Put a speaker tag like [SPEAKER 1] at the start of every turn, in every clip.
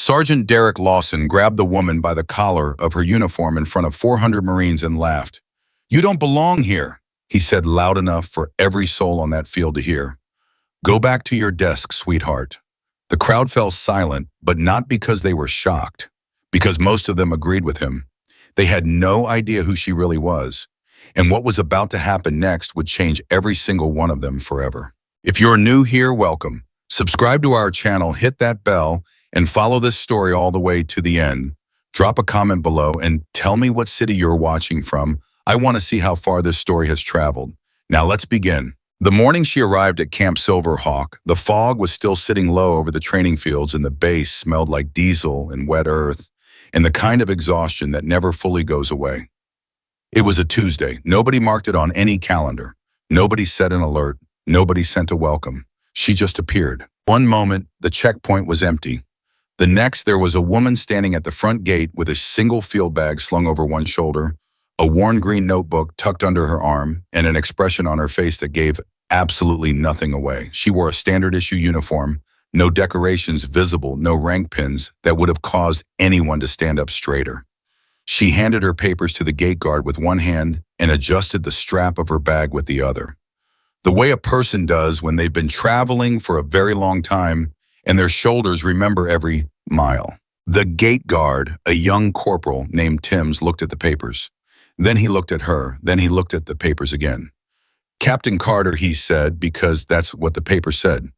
[SPEAKER 1] Sergeant Derek Lawson grabbed the woman by the collar of her uniform in front of 400 Marines and laughed. "You don't belong here," he said loud enough for every soul on that field to hear. "Go back to your desk, sweetheart." The crowd fell silent, but not because they were shocked, because most of them agreed with him. They had no idea who she really was, and what was about to happen next would change every single one of them forever. If you're new here, welcome. Subscribe to our channel, hit that bell, and follow this story all the way to the end. Drop a comment below and tell me what city you're watching from. I want to see how far this story has traveled. Now let's begin. The morning she arrived at Camp Silverhawk, the fog was still sitting low over the training fields and the base smelled like diesel and wet earth and the kind of exhaustion that never fully goes away. It was a Tuesday. Nobody marked it on any calendar. Nobody set an alert. Nobody sent a welcome. She just appeared. One moment, the checkpoint was empty. The next, there was a woman standing at the front gate with a single field bag slung over one shoulder, a worn green notebook tucked under her arm, and an expression on her face that gave absolutely nothing away. She wore a standard-issue uniform, no decorations visible, no rank pins that would have caused anyone to stand up straighter. She handed her papers to the gate guard with one hand and adjusted the strap of her bag with the other, the way a person does when they've been traveling for a very long time and their shoulders remember every mile. The gate guard, a young corporal named Timms, looked at the papers. Then he looked at her. Then he looked at the papers again. "Captain Carter," he said, because that's what the paper said.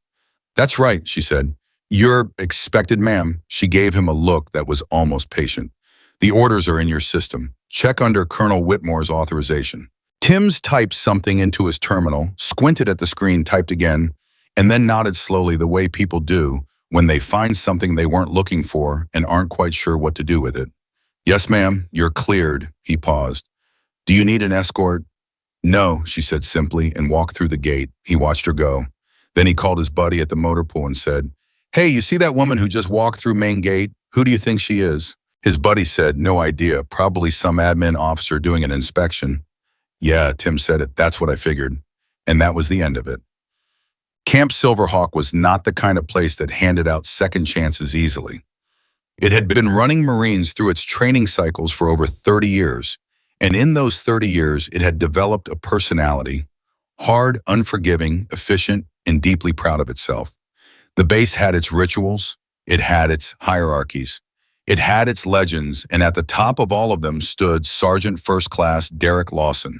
[SPEAKER 1] "That's right," she said. "You're expected, ma'am." She gave him a look that was almost patient. "The orders are in your system. Check under Colonel Whitmore's authorization." Timms typed something into his terminal, squinted at the screen, typed again, and then nodded slowly the way people do when they find something they weren't looking for and aren't quite sure what to do with it. "Yes, ma'am, you're cleared." He paused. "Do you need an escort?" "No," she said simply and walked through the gate. He watched her go. Then he called his buddy at the motor pool and said, "Hey, you see that woman who just walked through main gate? Who do you think she is?" His buddy said, "No idea, probably some admin officer doing an inspection." "Yeah," Tim said it. "That's what I figured." And that was the end of it. Camp Silverhawk was not the kind of place that handed out second chances easily. It had been running Marines through its training cycles for over 30 years, and in those 30 years, it had developed a personality, hard, unforgiving, efficient, and deeply proud of itself. The base had its rituals, it had its hierarchies, it had its legends, and at the top of all of them stood Sergeant First Class Derek Lawson.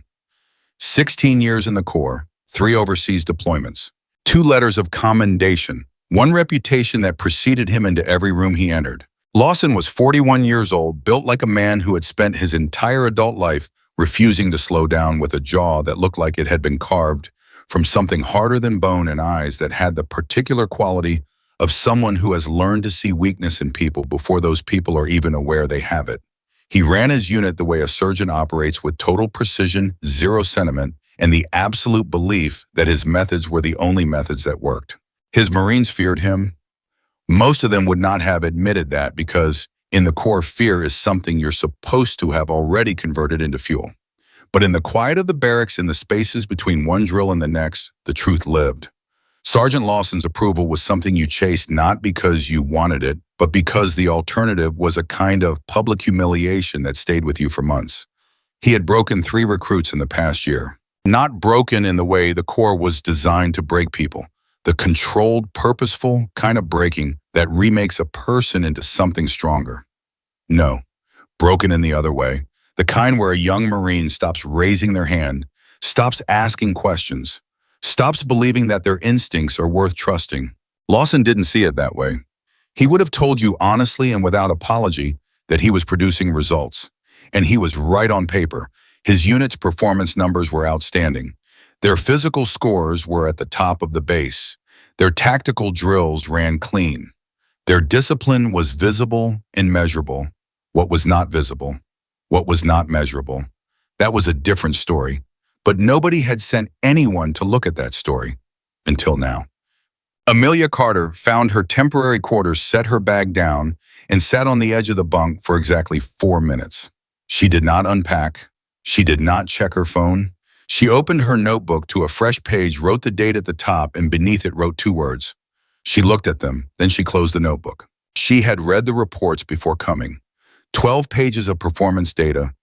[SPEAKER 1] 16 years in the Corps, 3 overseas deployments, 2 letters of commendation, 1 reputation that preceded him into every room he entered. Lawson was 41 years old, built like a man who had spent his entire adult life refusing to slow down, with a jaw that looked like it had been carved from something harder than bone and eyes that had the particular quality of someone who has learned to see weakness in people before those people are even aware they have it. He ran his unit the way a surgeon operates, with total precision, zero sentiment, and the absolute belief that his methods were the only methods that worked. His Marines feared him. Most of them would not have admitted that, because in the Corps, fear is something you're supposed to have already converted into fuel. But in the quiet of the barracks, in the spaces between one drill and the next, the truth lived. Sergeant Lawson's approval was something you chased not because you wanted it, but because the alternative was a kind of public humiliation that stayed with you for months. He had broken 3 recruits in the past year. Not broken in the way the Corps was designed to break people, the controlled, purposeful kind of breaking that remakes a person into something stronger. No, broken in the other way, the kind where a young Marine stops raising their hand, stops asking questions, stops believing that their instincts are worth trusting. Lawson didn't see it that way. He would have told you honestly and without apology that he was producing results. And he was right on paper. His unit's performance numbers were outstanding. Their physical scores were at the top of the base. Their tactical drills ran clean. Their discipline was visible and measurable. What was not visible? What was not measurable? That was a different story. But nobody had sent anyone to look at that story until now. Amelia Carter found her temporary quarters, set her bag down, and sat on the edge of the bunk for exactly 4 minutes. She did not unpack. She did not check her phone. She opened her notebook to a fresh page, wrote the date at the top, and beneath it wrote 2 words. She looked at them, then she closed the notebook. She had read the reports before coming. 12 pages of performance data,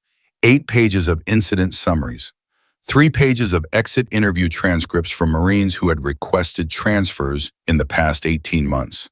[SPEAKER 1] 8 pages of incident summaries, 3 pages of exit interview transcripts from Marines who had requested transfers in the past 18 months.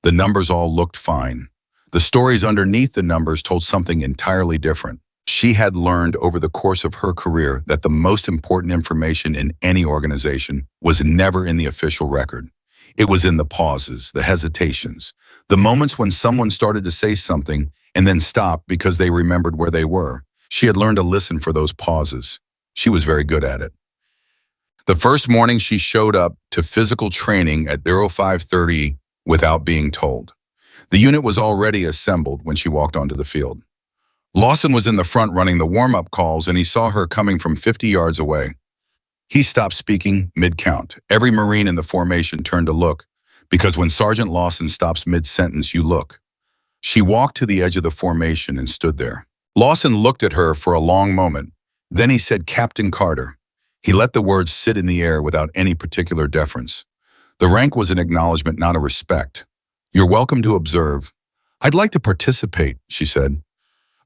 [SPEAKER 1] The numbers all looked fine. The stories underneath the numbers told something entirely different. She had learned over the course of her career that the most important information in any organization was never in the official record. It was in the pauses, the hesitations, the moments when someone started to say something and then stopped because they remembered where they were. She had learned to listen for those pauses. She was very good at it. The first morning she showed up to physical training at 05:30 without being told. The unit was already assembled when she walked onto the field. Lawson was in the front running the warm-up calls, and he saw her coming from 50 yards away. He stopped speaking mid-count. Every Marine in the formation turned to look, because when Sergeant Lawson stops mid-sentence, you look. She walked to the edge of the formation and stood there. Lawson looked at her for a long moment. Then he said, "Captain Carter." He let the words sit in the air without any particular deference. The rank was an acknowledgement, not a respect. "You're welcome to observe." "I'd like to participate," she said.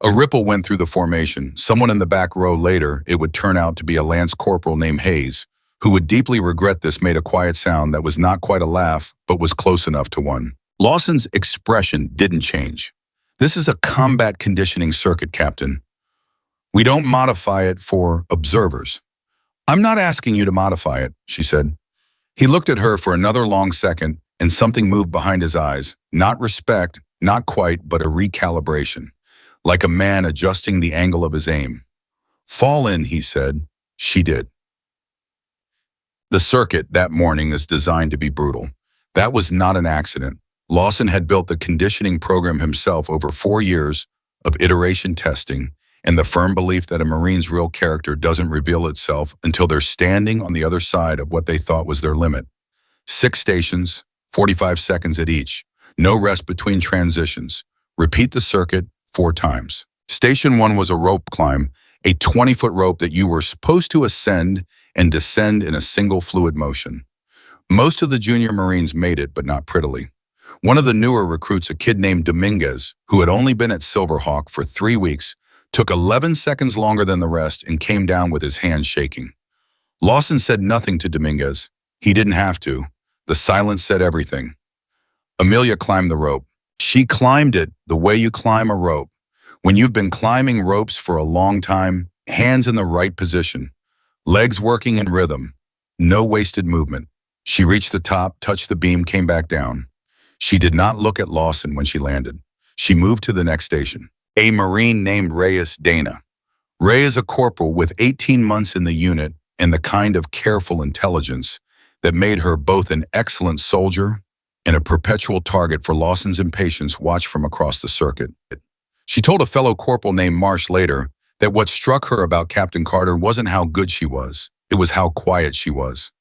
[SPEAKER 1] A ripple went through the formation. Someone in the back row later, it would turn out to be a Lance Corporal named Hayes, who would deeply regret this, made a quiet sound that was not quite a laugh, but was close enough to one. Lawson's expression didn't change. "This is a combat conditioning circuit, Captain. We don't modify it for observers." "I'm not asking you to modify it," she said. He looked at her for another long second, and something moved behind his eyes. Not respect, not quite, but a recalibration. Like a man adjusting the angle of his aim. "Fall in," he said. She did. The circuit that morning is designed to be brutal. That was not an accident. Lawson had built the conditioning program himself over 4 years of iteration testing and the firm belief that a Marine's real character doesn't reveal itself until they're standing on the other side of what they thought was their limit. 6 stations, 45 seconds at each. No rest between transitions. Repeat the circuit 4 times. Station 1 was a rope climb, a 20-foot rope that you were supposed to ascend and descend in a single fluid motion. Most of the junior Marines made it, but not prettily. One of the newer recruits, a kid named Dominguez, who had only been at Silverhawk for 3 weeks, took 11 seconds longer than the rest and came down with his hands shaking. Lawson said nothing to Dominguez. He didn't have to. The silence said everything. Amelia climbed the rope. She climbed it the way you climb a rope. When you've been climbing ropes for a long time, hands in the right position, legs working in rhythm, no wasted movement. She reached the top, touched the beam, came back down. She did not look at Lawson when she landed. She moved to the next station. A Marine named Reyes Dana. Ray is a corporal with 18 months in the unit and the kind of careful intelligence that made her both an excellent soldier and a perpetual target for Lawson's impatience watched from across the circuit. She told a fellow corporal named Marsh later that what struck her about Captain Carter wasn't how good she was, it was how quiet she was.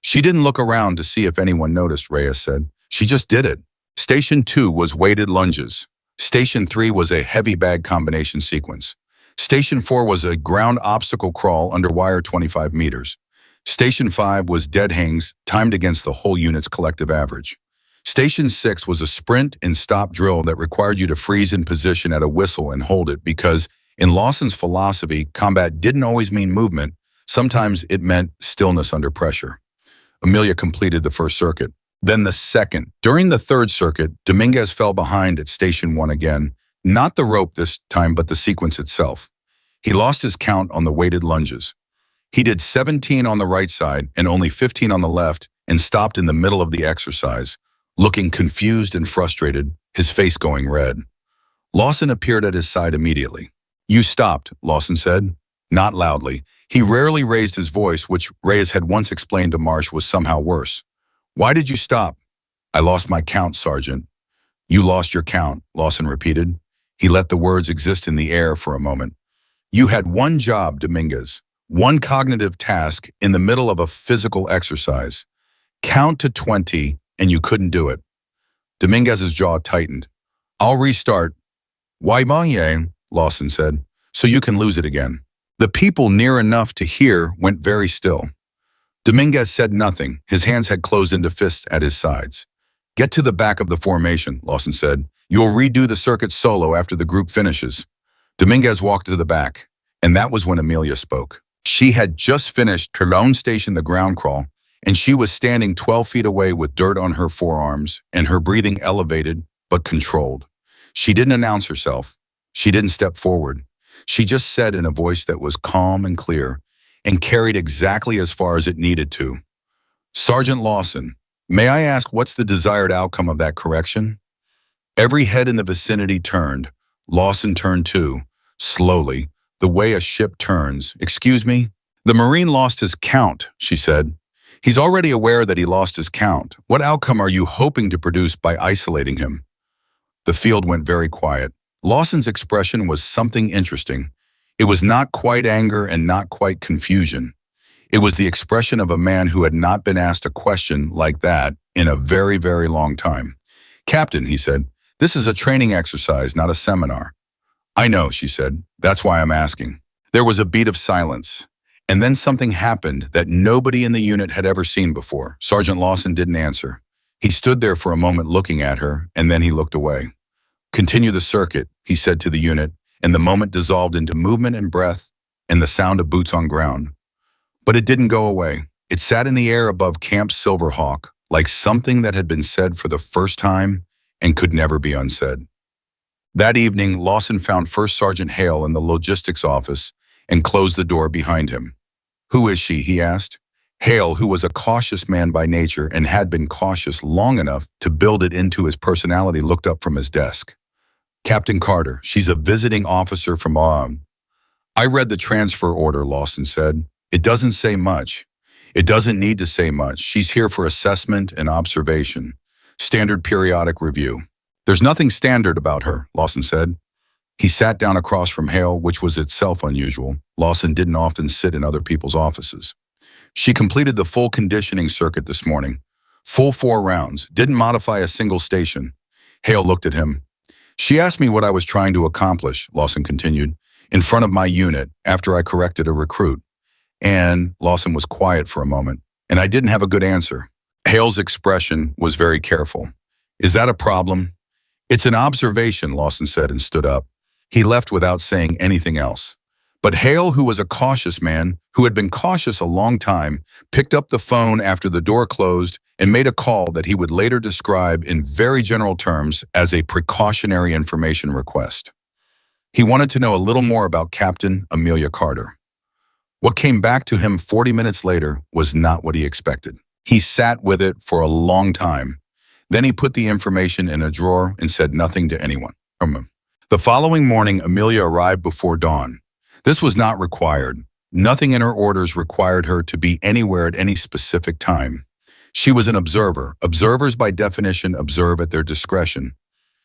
[SPEAKER 1] "She didn't look around to see if anyone noticed," Reyes said. "She just did it." Station 2 was weighted lunges. Station 3 was a heavy bag combination sequence. Station 4 was a ground obstacle crawl under wire 25 meters. Station 5 was dead hangs timed against the whole unit's collective average. Station 6 was a sprint and stop drill that required you to freeze in position at a whistle and hold it because, in Lawson's philosophy, combat didn't always mean movement. Sometimes it meant stillness under pressure. Amelia completed the first circuit. Then the second. During the third circuit, Dominguez fell behind at Station 1 again. Not the rope this time, but the sequence itself. He lost his count on the weighted lunges. He did 17 on the right side and only 15 on the left and stopped in the middle of the exercise, looking confused and frustrated, his face going red. Lawson appeared at his side immediately. "You stopped," Lawson said. Not loudly. He rarely raised his voice, which Reyes had once explained to Marsh was somehow worse. "Why did you stop?" "I lost my count, Sergeant." "You lost your count," Lawson repeated. He let the words exist in the air for a moment. "You had one job, Dominguez. One cognitive task in the middle of a physical exercise. Count to 20, and you couldn't do it." Dominguez's jaw tightened. "I'll restart." "Why, Mayen?" Lawson said. "So you can lose it again." The people near enough to hear went very still. Dominguez said nothing. His hands had closed into fists at his sides. Get to the back of the formation, Lawson said. You'll redo the circuit solo after the group finishes. Dominguez walked to the back, and that was when Amelia spoke. She had just finished her own station, the ground crawl, and she was standing 12 feet away with dirt on her forearms and her breathing elevated but controlled. She didn't announce herself. She didn't step forward. She just said in a voice that was calm and clear and carried exactly as far as it needed to. Sergeant Lawson, may I ask what's the desired outcome of that correction? Every head in the vicinity turned. Lawson turned too, slowly, the way a ship turns. Excuse me? The Marine lost his count, she said. He's already aware that he lost his count. What outcome are you hoping to produce by isolating him? The field went very quiet. Lawson's expression was something interesting. It was not quite anger and not quite confusion. It was the expression of a man who had not been asked a question like that in a very, very long time. Captain, he said, this is a training exercise, not a seminar. I know, she said. That's why I'm asking. There was a beat of silence. And then something happened that nobody in the unit had ever seen before. Sergeant Lawson didn't answer. He stood there for a moment looking at her, and then he looked away. Continue the circuit, he said to the unit, and the moment dissolved into movement and breath and the sound of boots on ground. But it didn't go away. It sat in the air above Camp Silverhawk like something that had been said for the first time and could never be unsaid. That evening, Lawson found First Sergeant Hale in the logistics office and closed the door behind him. Who is she? He asked. Hale, who was a cautious man by nature and had been cautious long enough to build it into his personality, looked up from his desk. Captain Carter, she's a visiting officer from I read the transfer order, Lawson said. It doesn't say much. It doesn't need to say much. She's here for assessment and observation. Standard periodic review. There's nothing standard about her, Lawson said. He sat down across from Hale, which was itself unusual. Lawson didn't often sit in other people's offices. She completed the full conditioning circuit this morning. Full 4 rounds. Didn't modify a single station. Hale looked at him. She asked me what I was trying to accomplish, Lawson continued, in front of my unit after I corrected a recruit. And Lawson was quiet for a moment, and I didn't have a good answer. Hale's expression was very careful. Is that a problem? It's an observation, Lawson said and stood up. He left without saying anything else. But Hale, who was a cautious man, who had been cautious a long time, picked up the phone after the door closed and made a call that he would later describe in very general terms as a precautionary information request. He wanted to know a little more about Captain Amelia Carter. What came back to him 40 minutes later was not what he expected. He sat with it for a long time. Then he put the information in a drawer and said nothing to anyone. The following morning, Amelia arrived before dawn. This was not required. Nothing in her orders required her to be anywhere at any specific time. She was an observer. Observers, by definition, observe at their discretion.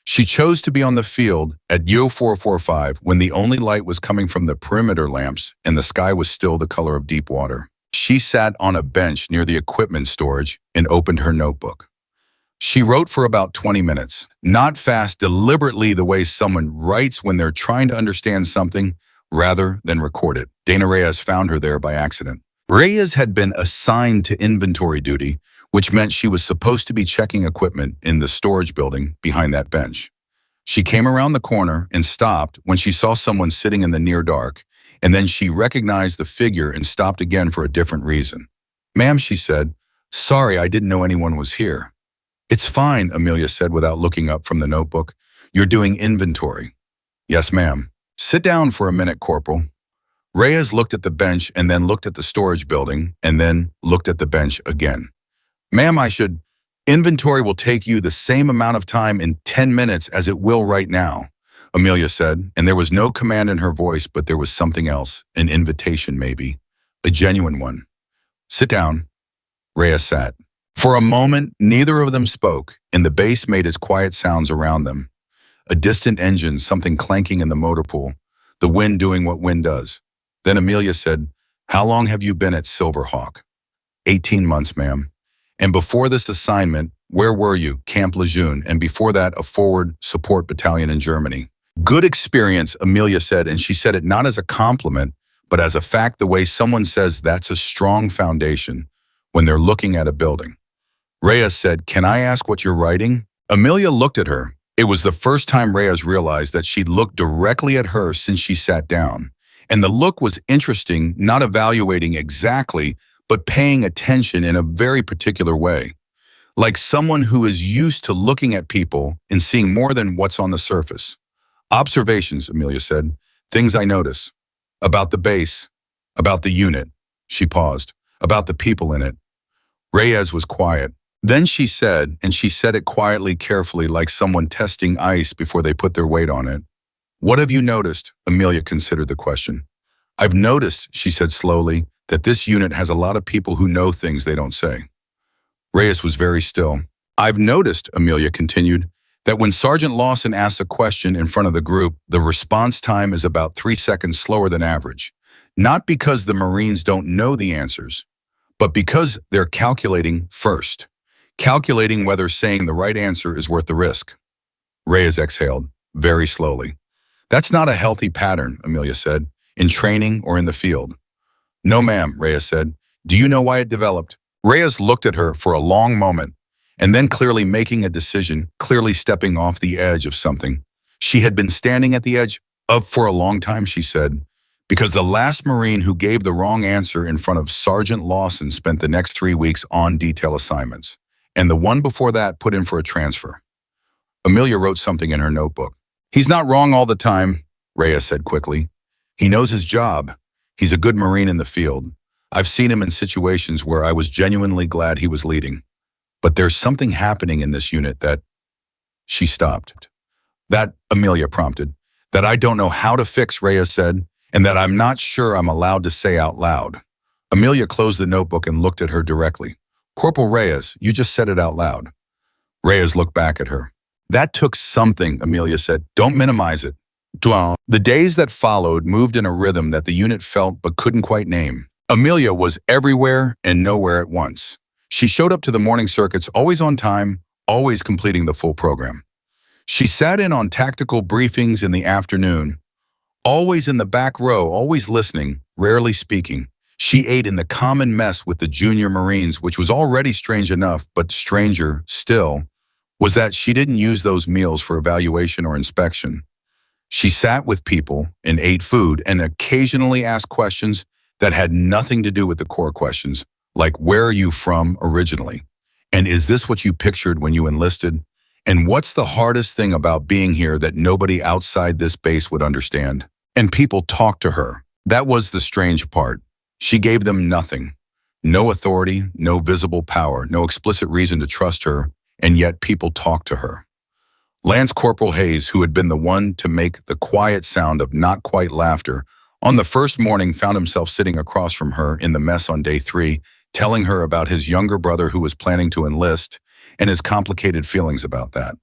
[SPEAKER 1] She chose to be on the field at Yo 445 when the only light was coming from the perimeter lamps and the sky was still the color of deep water. She sat on a bench near the equipment storage and opened her notebook. She wrote for about 20 minutes, not fast, deliberately the way someone writes when they're trying to understand something rather than record it. Dana Reyes found her there by accident. Reyes had been assigned to inventory duty, which meant she was supposed to be checking equipment in the storage building behind that bench. She came around the corner and stopped when she saw someone sitting in the near dark, and then she recognized the figure and stopped again for a different reason. Ma'am, she said, sorry, I didn't know anyone was here. It's fine, Amelia said without looking up from the notebook. You're doing inventory. Yes, ma'am. Sit down for a minute, Corporal. Reyes looked at the bench and then looked at the storage building and then looked at the bench again. Ma'am, inventory will take you the same amount of time in 10 minutes as it will right now, Amelia said, and there was no command in her voice, but there was something else, an invitation maybe, a genuine one. Sit down. Reyes sat. For a moment, neither of them spoke, and the bass made its quiet sounds around them. A distant engine, something clanking in the motor pool, the wind doing what wind does. Then Amelia said, how long have you been at Silverhawk? 18 months, ma'am. And before this assignment, where were you? Camp Lejeune, and before that, a forward support battalion in Germany. Good experience, Amelia said, and she said it not as a compliment, but as a fact, the way someone says that's a strong foundation when they're looking at a building. Reyes said, "Can I ask what you're writing?" Amelia looked at her. It was the first time Reyes realized that she'd looked directly at her since she sat down. And the look was interesting, not evaluating exactly, but paying attention in a very particular way. Like someone who is used to looking at people and seeing more than what's on the surface. "Observations," Amelia said. "Things I notice. About the base. About the unit." She paused. "About the people in it." Reyes was quiet. Then she said, and she said it quietly, carefully, like someone testing ice before they put their weight on it. "What have you noticed?" Amelia considered the question. "I've noticed," she said slowly, "that this unit has a lot of people who know things they don't say." Reyes was very still. "I've noticed," Amelia continued, "that when Sergeant Lawson asks a question in front of the group, the response time is about 3 seconds slower than average. Not because the Marines don't know the answers, but because they're calculating first. Calculating whether saying the right answer is worth the risk." Reyes exhaled, very slowly. "That's not a healthy pattern," Amelia said, "in training or in the field." "No, ma'am," Reyes said. "Do you know why it developed?" Reyes looked at her for a long moment, and then clearly making a decision, clearly stepping off the edge of something. She had been standing at the edge of for a long time, she said, because the last Marine who gave the wrong answer in front of Sergeant Lawson spent the next 3 weeks on detail assignments, and the one before that put in for a transfer. Amelia wrote something in her notebook. "He's not wrong all the time," Reyes said quickly. "He knows his job. He's a good Marine in the field. I've seen him in situations where I was genuinely glad he was leading. But there's something happening in this unit that—" She stopped. "That," Amelia prompted, "that I don't know how to fix," Reyes said, "and that I'm not sure I'm allowed to say out loud." Amelia closed the notebook and looked at her directly. "Corporal Reyes, you just said it out loud." Reyes looked back at her. "That took something," Amelia said. "Don't minimize it." The days that followed moved in a rhythm that the unit felt but couldn't quite name. Amelia was everywhere and nowhere at once. She showed up to the morning circuits always on time, always completing the full program. She sat in on tactical briefings in the afternoon, always in the back row, always listening, rarely speaking. She ate in the common mess with the junior Marines, which was already strange enough, but stranger still was that she didn't use those meals for evaluation or inspection. She sat with people and ate food and occasionally asked questions that had nothing to do with the core questions, like "Where are you from originally?" And "Is this what you pictured when you enlisted?" And "What's the hardest thing about being here that nobody outside this base would understand?" And people talked to her. That was the strange part. She gave them nothing. No authority, no visible power, no explicit reason to trust her, and yet people talked to her. Lance Corporal Hayes, who had been the one to make the quiet sound of not quite laughter, on the first morning found himself sitting across from her in the mess on day 3, telling her about his younger brother who was planning to enlist and his complicated feelings about that.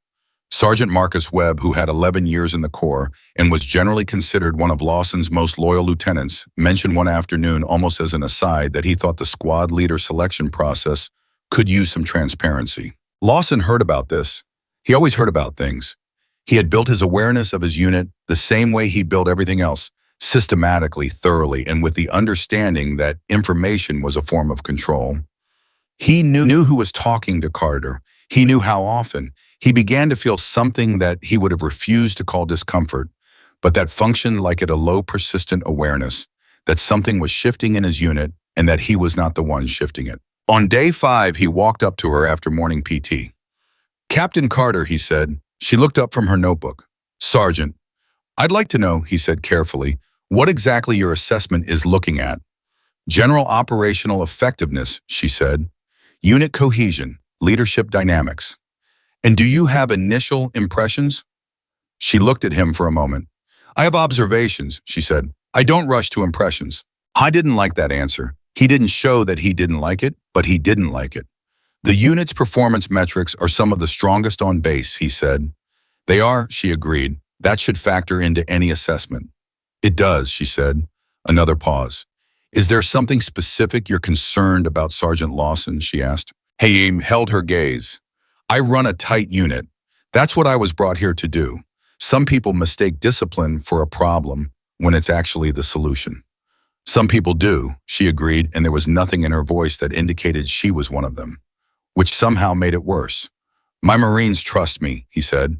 [SPEAKER 1] Sergeant Marcus Webb, who had 11 years in the Corps and was generally considered one of Lawson's most loyal lieutenants, mentioned one afternoon almost as an aside that he thought the squad leader selection process could use some transparency. Lawson heard about this. He always heard about things. He had built his awareness of his unit the same way he built everything else, systematically, thoroughly, and with the understanding that information was a form of control. He knew who was talking to Carter. He knew how often. He began to feel something that he would have refused to call discomfort, but that functioned like a low, persistent awareness, that something was shifting in his unit and that he was not the one shifting it. On day 5, he walked up to her after morning PT. "Captain Carter," he said. She looked up from her notebook. "Sergeant, I'd like to know," he said carefully, "what exactly your assessment is looking at." "General operational effectiveness," she said. "Unit cohesion, leadership dynamics. And do you have initial impressions?" She looked at him for a moment. "I have observations," she said. "I don't rush to impressions." I didn't like that answer. He didn't show that he didn't like it, but he didn't like it. "The unit's performance metrics are some of the strongest on base," he said. "They are," she agreed. "That should factor into any assessment." "It does," she said. Another pause. "Is there something specific you're concerned about, Sergeant Lawson?" she asked. He held her gaze. "I run a tight unit. That's what I was brought here to do. Some people mistake discipline for a problem when it's actually the solution." "Some people do," she agreed, and there was nothing in her voice that indicated she was one of them. which somehow made it worse. My Marines trust me, he said.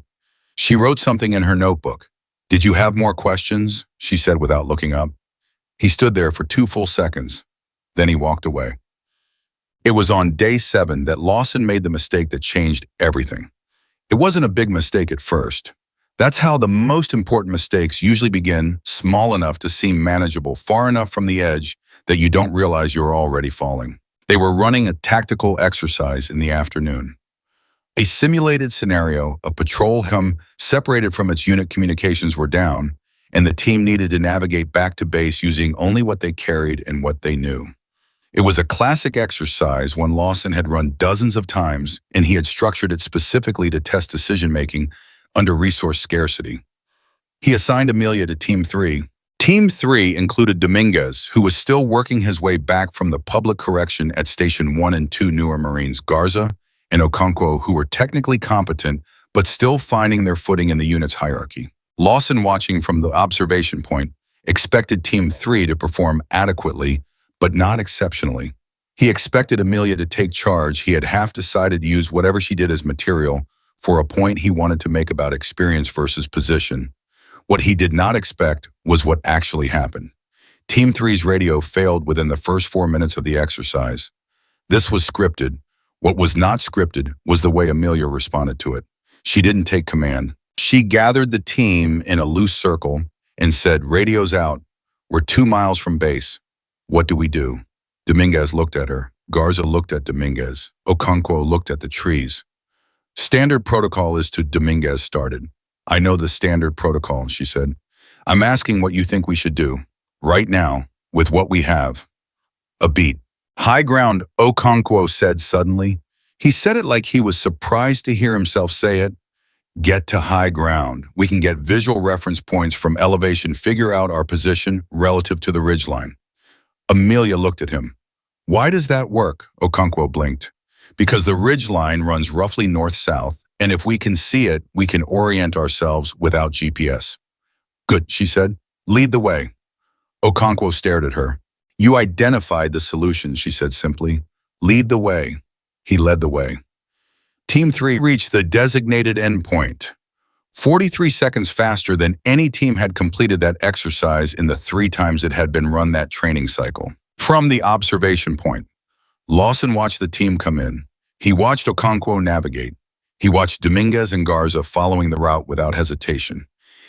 [SPEAKER 1] She wrote something in her notebook. Did you have more questions? She said without looking up. He stood there for 2 full seconds. Then he walked away. It was on day 7 that Lawson made the mistake that changed everything. It wasn't a big mistake at first. That's how the most important mistakes usually begin, small enough to seem manageable, far enough from the edge that you don't realize you're already falling. They were running a tactical exercise in the afternoon. A simulated scenario, a patrol hum separated from its unit communications were down, and the team needed to navigate back to base using only what they carried and what they knew. It was a classic exercise one Lawson had run dozens of times, and he had structured it specifically to test decision-making under resource scarcity. He assigned Amelia to Team 3. Team 3 included Dominguez, who was still working his way back from the public correction at Station 1 and 2 newer Marines, Garza and Okonkwo, who were technically competent but still finding their footing in the unit's hierarchy. Lawson, watching from the observation point, expected Team 3 to perform adequately, but not exceptionally. He expected Amelia to take charge. He had half decided to use whatever she did as material for a point he wanted to make about experience versus position. What he did not expect was what actually happened. Team 3's radio failed within the first 4 minutes of the exercise. This was scripted. What was not scripted was the way Amelia responded to it. She didn't take command. She gathered the team in a loose circle and said, "Radio's out. We're 2 miles from base. What do we do?" Dominguez looked at her. Garza looked at Dominguez. Okonkwo looked at the trees. "Standard protocol is to," Dominguez started. "I know the standard protocol," she said. "I'm asking what you think we should do, right now, with what we have." A beat. "High ground," Okonkwo said suddenly. He said it like he was surprised to hear himself say it. "Get to high ground. We can get visual reference points from elevation, figure out our position relative to the ridgeline." Amelia looked at him. "Why does that work?" Okonkwo blinked. "Because the ridgeline runs roughly north-south, and if we can see it, we can orient ourselves without GPS. "Good," she said. "Lead the way." Okonkwo stared at her. "You identified the solution," she said simply. "Lead the way." He led the way. Team 3 reached the designated endpoint, 43 seconds faster than any team had completed that exercise in the 3 times it had been run that training cycle. From the observation point, Lawson watched the team come in. He watched Okonkwo navigate. He watched Dominguez and Garza following the route without hesitation.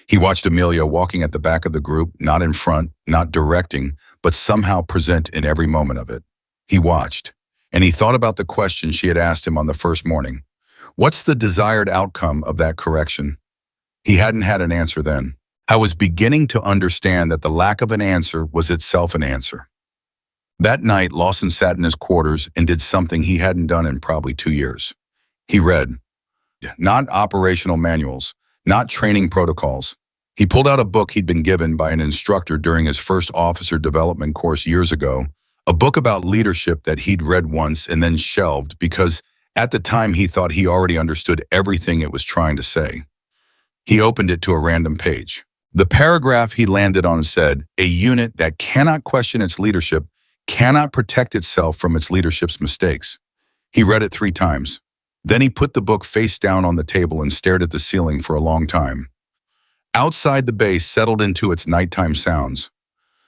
[SPEAKER 1] He watched Amelia walking at the back of the group, not in front, not directing, but somehow present in every moment of it. He watched, and he thought about the question she had asked him on the first morning. What's the desired outcome of that correction? He hadn't had an answer then. I was beginning to understand that the lack of an answer was itself an answer. That night, Lawson sat in his quarters and did something he hadn't done in probably 2 years. He read. Not operational manuals, not training protocols. He pulled out a book he'd been given by an instructor during his first officer development course years ago, a book about leadership that he'd read once and then shelved because at the time he thought he already understood everything it was trying to say. He opened it to a random page. The paragraph he landed on said, "A unit that cannot question its leadership cannot protect itself from its leadership's mistakes." He read it 3 times. Then he put the book face down on the table and stared at the ceiling for a long time. Outside the base settled into its nighttime sounds.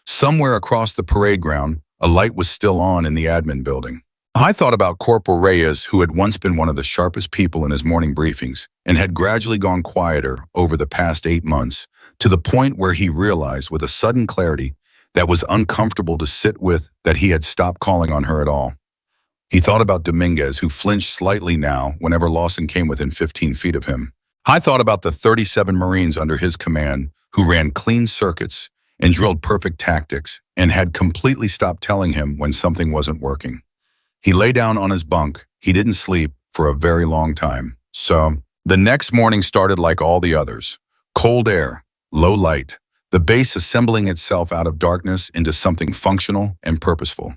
[SPEAKER 1] Somewhere across the parade ground, a light was still on in the admin building. I thought about Corporal Reyes, who had once been one of the sharpest people in his morning briefings and had gradually gone quieter over the past 8 months, to the point where he realized with a sudden clarity that was uncomfortable to sit with that he had stopped calling on her at all. He thought about Dominguez, who flinched slightly now whenever Lawson came within 15 feet of him. I thought about the 37 Marines under his command who ran clean circuits and drilled perfect tactics and had completely stopped telling him when something wasn't working. He lay down on his bunk. He didn't sleep for a very long time. So, the next morning started like all the others. Cold air, low light, the base assembling itself out of darkness into something functional and purposeful.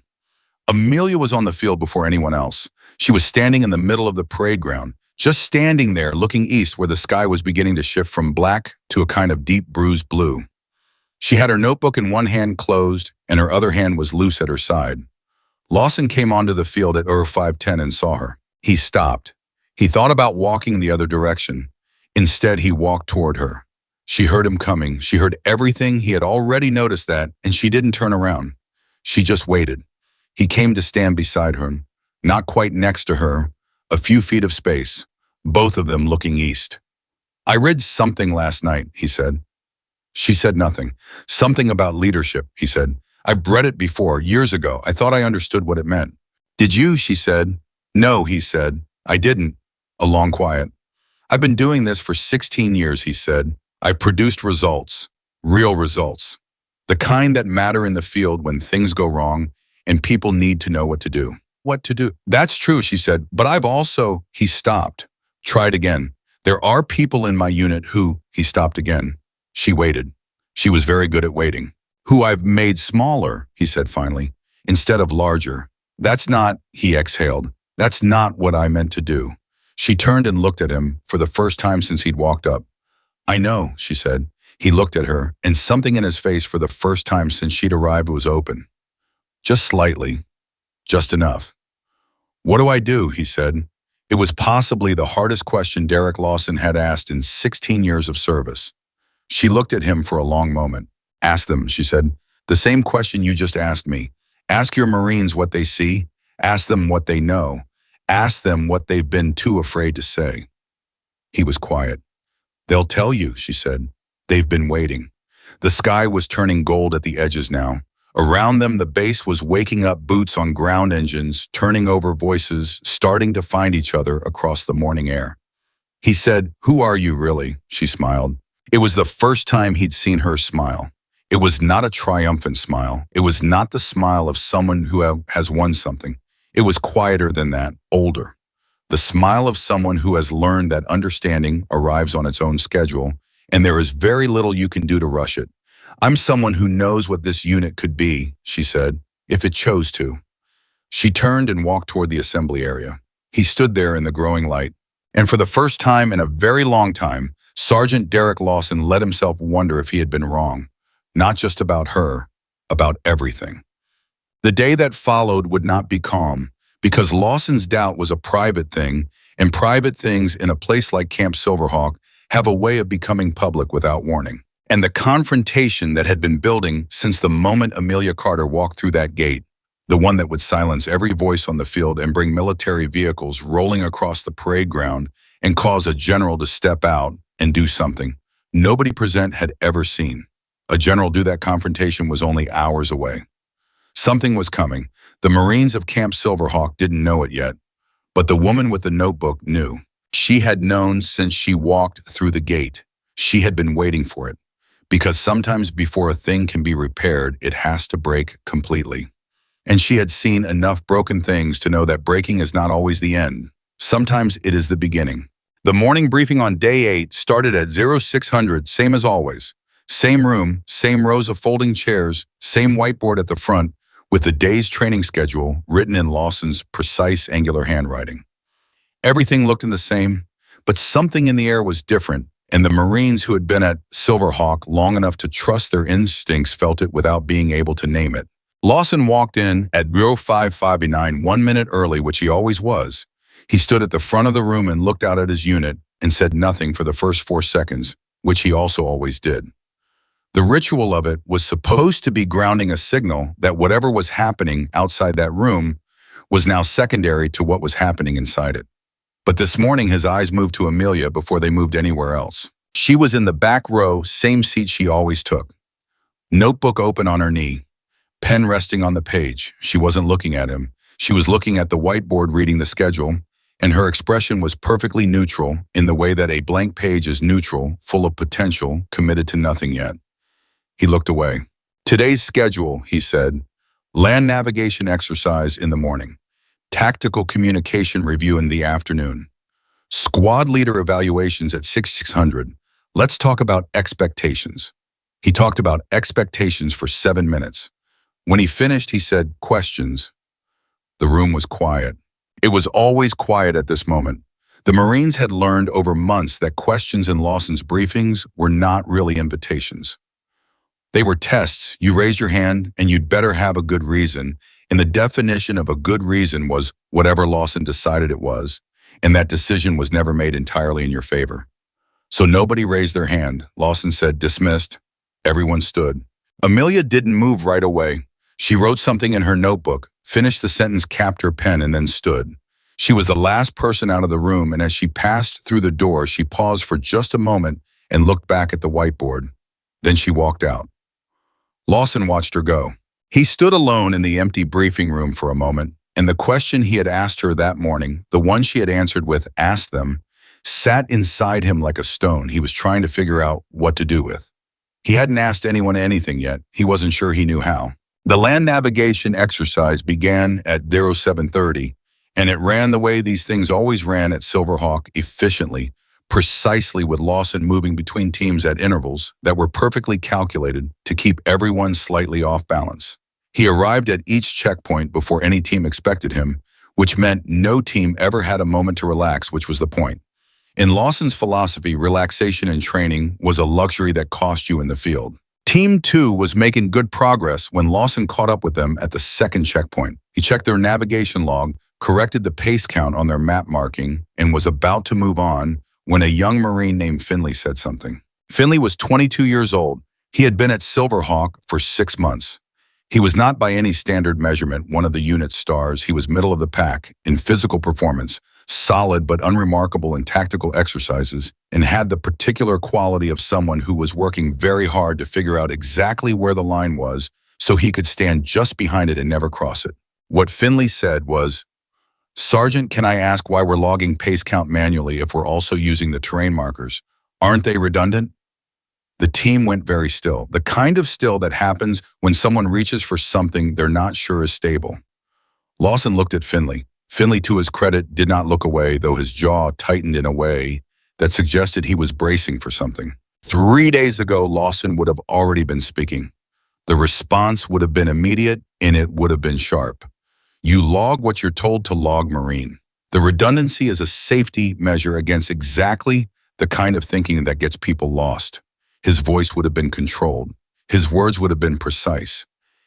[SPEAKER 1] Amelia was on the field before anyone else. She was standing in the middle of the parade ground, just standing there looking east where the sky was beginning to shift from black to a kind of deep bruised blue. She had her notebook in one hand closed and her other hand was loose at her side. Lawson came onto the field at 5:10 and saw her. He stopped. He thought about walking the other direction. Instead, he walked toward her. She heard him coming. She heard everything. He had already noticed that, and she didn't turn around. She just waited. He came to stand beside her, not quite next to her, a few feet of space, both of them looking east. I read something last night, he said. She said nothing. Something about leadership, he said. I've read it before, years ago. I thought I understood what it meant. Did you? She said. No, he said. I didn't. A long quiet. I've been doing this for 16 years, he said. I've produced results, real results, the kind that matter in the field when things go wrong and people need to know what to do. What to do? That's true, she said, but I've also, he stopped. Tried again. There are people in my unit who, he stopped again. She waited. She was very good at waiting. Who I've made smaller, he said finally, instead of larger. That's not, he exhaled. That's not what I meant to do. She turned and looked at him for the first time since he'd walked up. I know, she said. He looked at her, and something in his face for the first time since she'd arrived was open. Just slightly. Just enough. What do I do? He said. It was possibly the hardest question Derek Lawson had asked in 16 years of service. She looked at him for a long moment. Ask them, she said. The same question you just asked me. Ask your Marines what they see. Ask them what they know. Ask them what they've been too afraid to say. He was quiet. They'll tell you, she said. They've been waiting. The sky was turning gold at the edges now. Around them, the base was waking up, boots on ground engines, turning over, voices starting to find each other across the morning air. He said, "Who are you really?" She smiled. It was the first time he'd seen her smile. It was not a triumphant smile. It was not the smile of someone who has won something. It was quieter than that, older. The smile of someone who has learned that understanding arrives on its own schedule, and there is very little you can do to rush it. I'm someone who knows what this unit could be, she said, if it chose to. She turned and walked toward the assembly area. He stood there in the growing light, and for the first time in a very long time, Sergeant Derek Lawson let himself wonder if he had been wrong, not just about her, about everything. The day that followed would not be calm, because Lawson's doubt was a private thing, and private things in a place like Camp Silverhawk have a way of becoming public without warning. And the confrontation that had been building since the moment Amelia Carter walked through that gate, the one that would silence every voice on the field and bring military vehicles rolling across the parade ground and cause a general to step out and do something nobody present had ever seen. A general do that confrontation was only hours away. Something was coming. The Marines of Camp Silverhawk didn't know it yet, but the woman with the notebook knew. She had known since she walked through the gate. She had been waiting for it. Because sometimes before a thing can be repaired, it has to break completely. And she had seen enough broken things to know that breaking is not always the end. Sometimes it is the beginning. The morning briefing on day 8 started at 0600, same as always. Same room, same rows of folding chairs, same whiteboard at the front, with the day's training schedule written in Lawson's precise angular handwriting. Everything looked the same, but something in the air was different. And the Marines who had been at Silverhawk long enough to trust their instincts felt it without being able to name it. Lawson walked in at 0559, 1 minute early, which he always was. He stood at the front of the room and looked out at his unit and said nothing for the first 4 seconds, which he also always did. The ritual of it was supposed to be grounding a signal that whatever was happening outside that room was now secondary to what was happening inside it. But this morning, his eyes moved to Amelia before they moved anywhere else. She was in the back row, same seat she always took. Notebook open on her knee, pen resting on the page. She wasn't looking at him. She was looking at the whiteboard reading the schedule, and her expression was perfectly neutral in the way that a blank page is neutral, full of potential, committed to nothing yet. He looked away. Today's schedule, he said, land navigation exercise in the morning. Tactical communication review in the afternoon. Squad leader evaluations at 600. Let's talk about expectations. He talked about expectations for 7 minutes. When he finished, he said, questions. The room was quiet. It was always quiet at this moment. The Marines had learned over months that questions in Lawson's briefings were not really invitations. They were tests. You raised your hand and you'd better have a good reason. And the definition of a good reason was whatever Lawson decided it was, and that decision was never made entirely in your favor. So nobody raised their hand. Lawson said, dismissed. Everyone stood. Amelia didn't move right away. She wrote something in her notebook, finished the sentence, capped her pen, and then stood. She was the last person out of the room, and as she passed through the door, she paused for just a moment and looked back at the whiteboard. Then she walked out. Lawson watched her go. He stood alone in the empty briefing room for a moment, and the question he had asked her that morning, the one she had answered with, "ask them," sat inside him like a stone he was trying to figure out what to do with. He hadn't asked anyone anything yet. He wasn't sure he knew how. The land navigation exercise began at 0730, and it ran the way these things always ran at Silverhawk, efficiently, precisely, with Lawson moving between teams at intervals that were perfectly calculated to keep everyone slightly off balance. He arrived at each checkpoint before any team expected him, which meant no team ever had a moment to relax, which was the point. In Lawson's philosophy, relaxation in training was a luxury that cost you in the field. Team 2 was making good progress when Lawson caught up with them at the second checkpoint. He checked their navigation log, corrected the pace count on their map marking, and was about to move on when a young Marine named Finley said something. Finley was 22 years old. He had been at Silverhawk for 6 months. He was not by any standard measurement one of the unit's stars. He was middle of the pack in physical performance, solid but unremarkable in tactical exercises, and had the particular quality of someone who was working very hard to figure out exactly where the line was so he could stand just behind it and never cross it. What Finley said was, "Sergeant, can I ask why we're logging pace count manually if we're also using the terrain markers? Aren't they redundant?" The team went very still, the kind of still that happens when someone reaches for something they're not sure is stable. Lawson looked at Finley. Finley, to his credit, did not look away, though his jaw tightened in a way that suggested he was bracing for something. 3 days ago, Lawson would have already been speaking. The response would have been immediate, and it would have been sharp. You log what you're told to log, Marine. The redundancy is a safety measure against exactly the kind of thinking that gets people lost. His voice would have been controlled. His words would have been precise.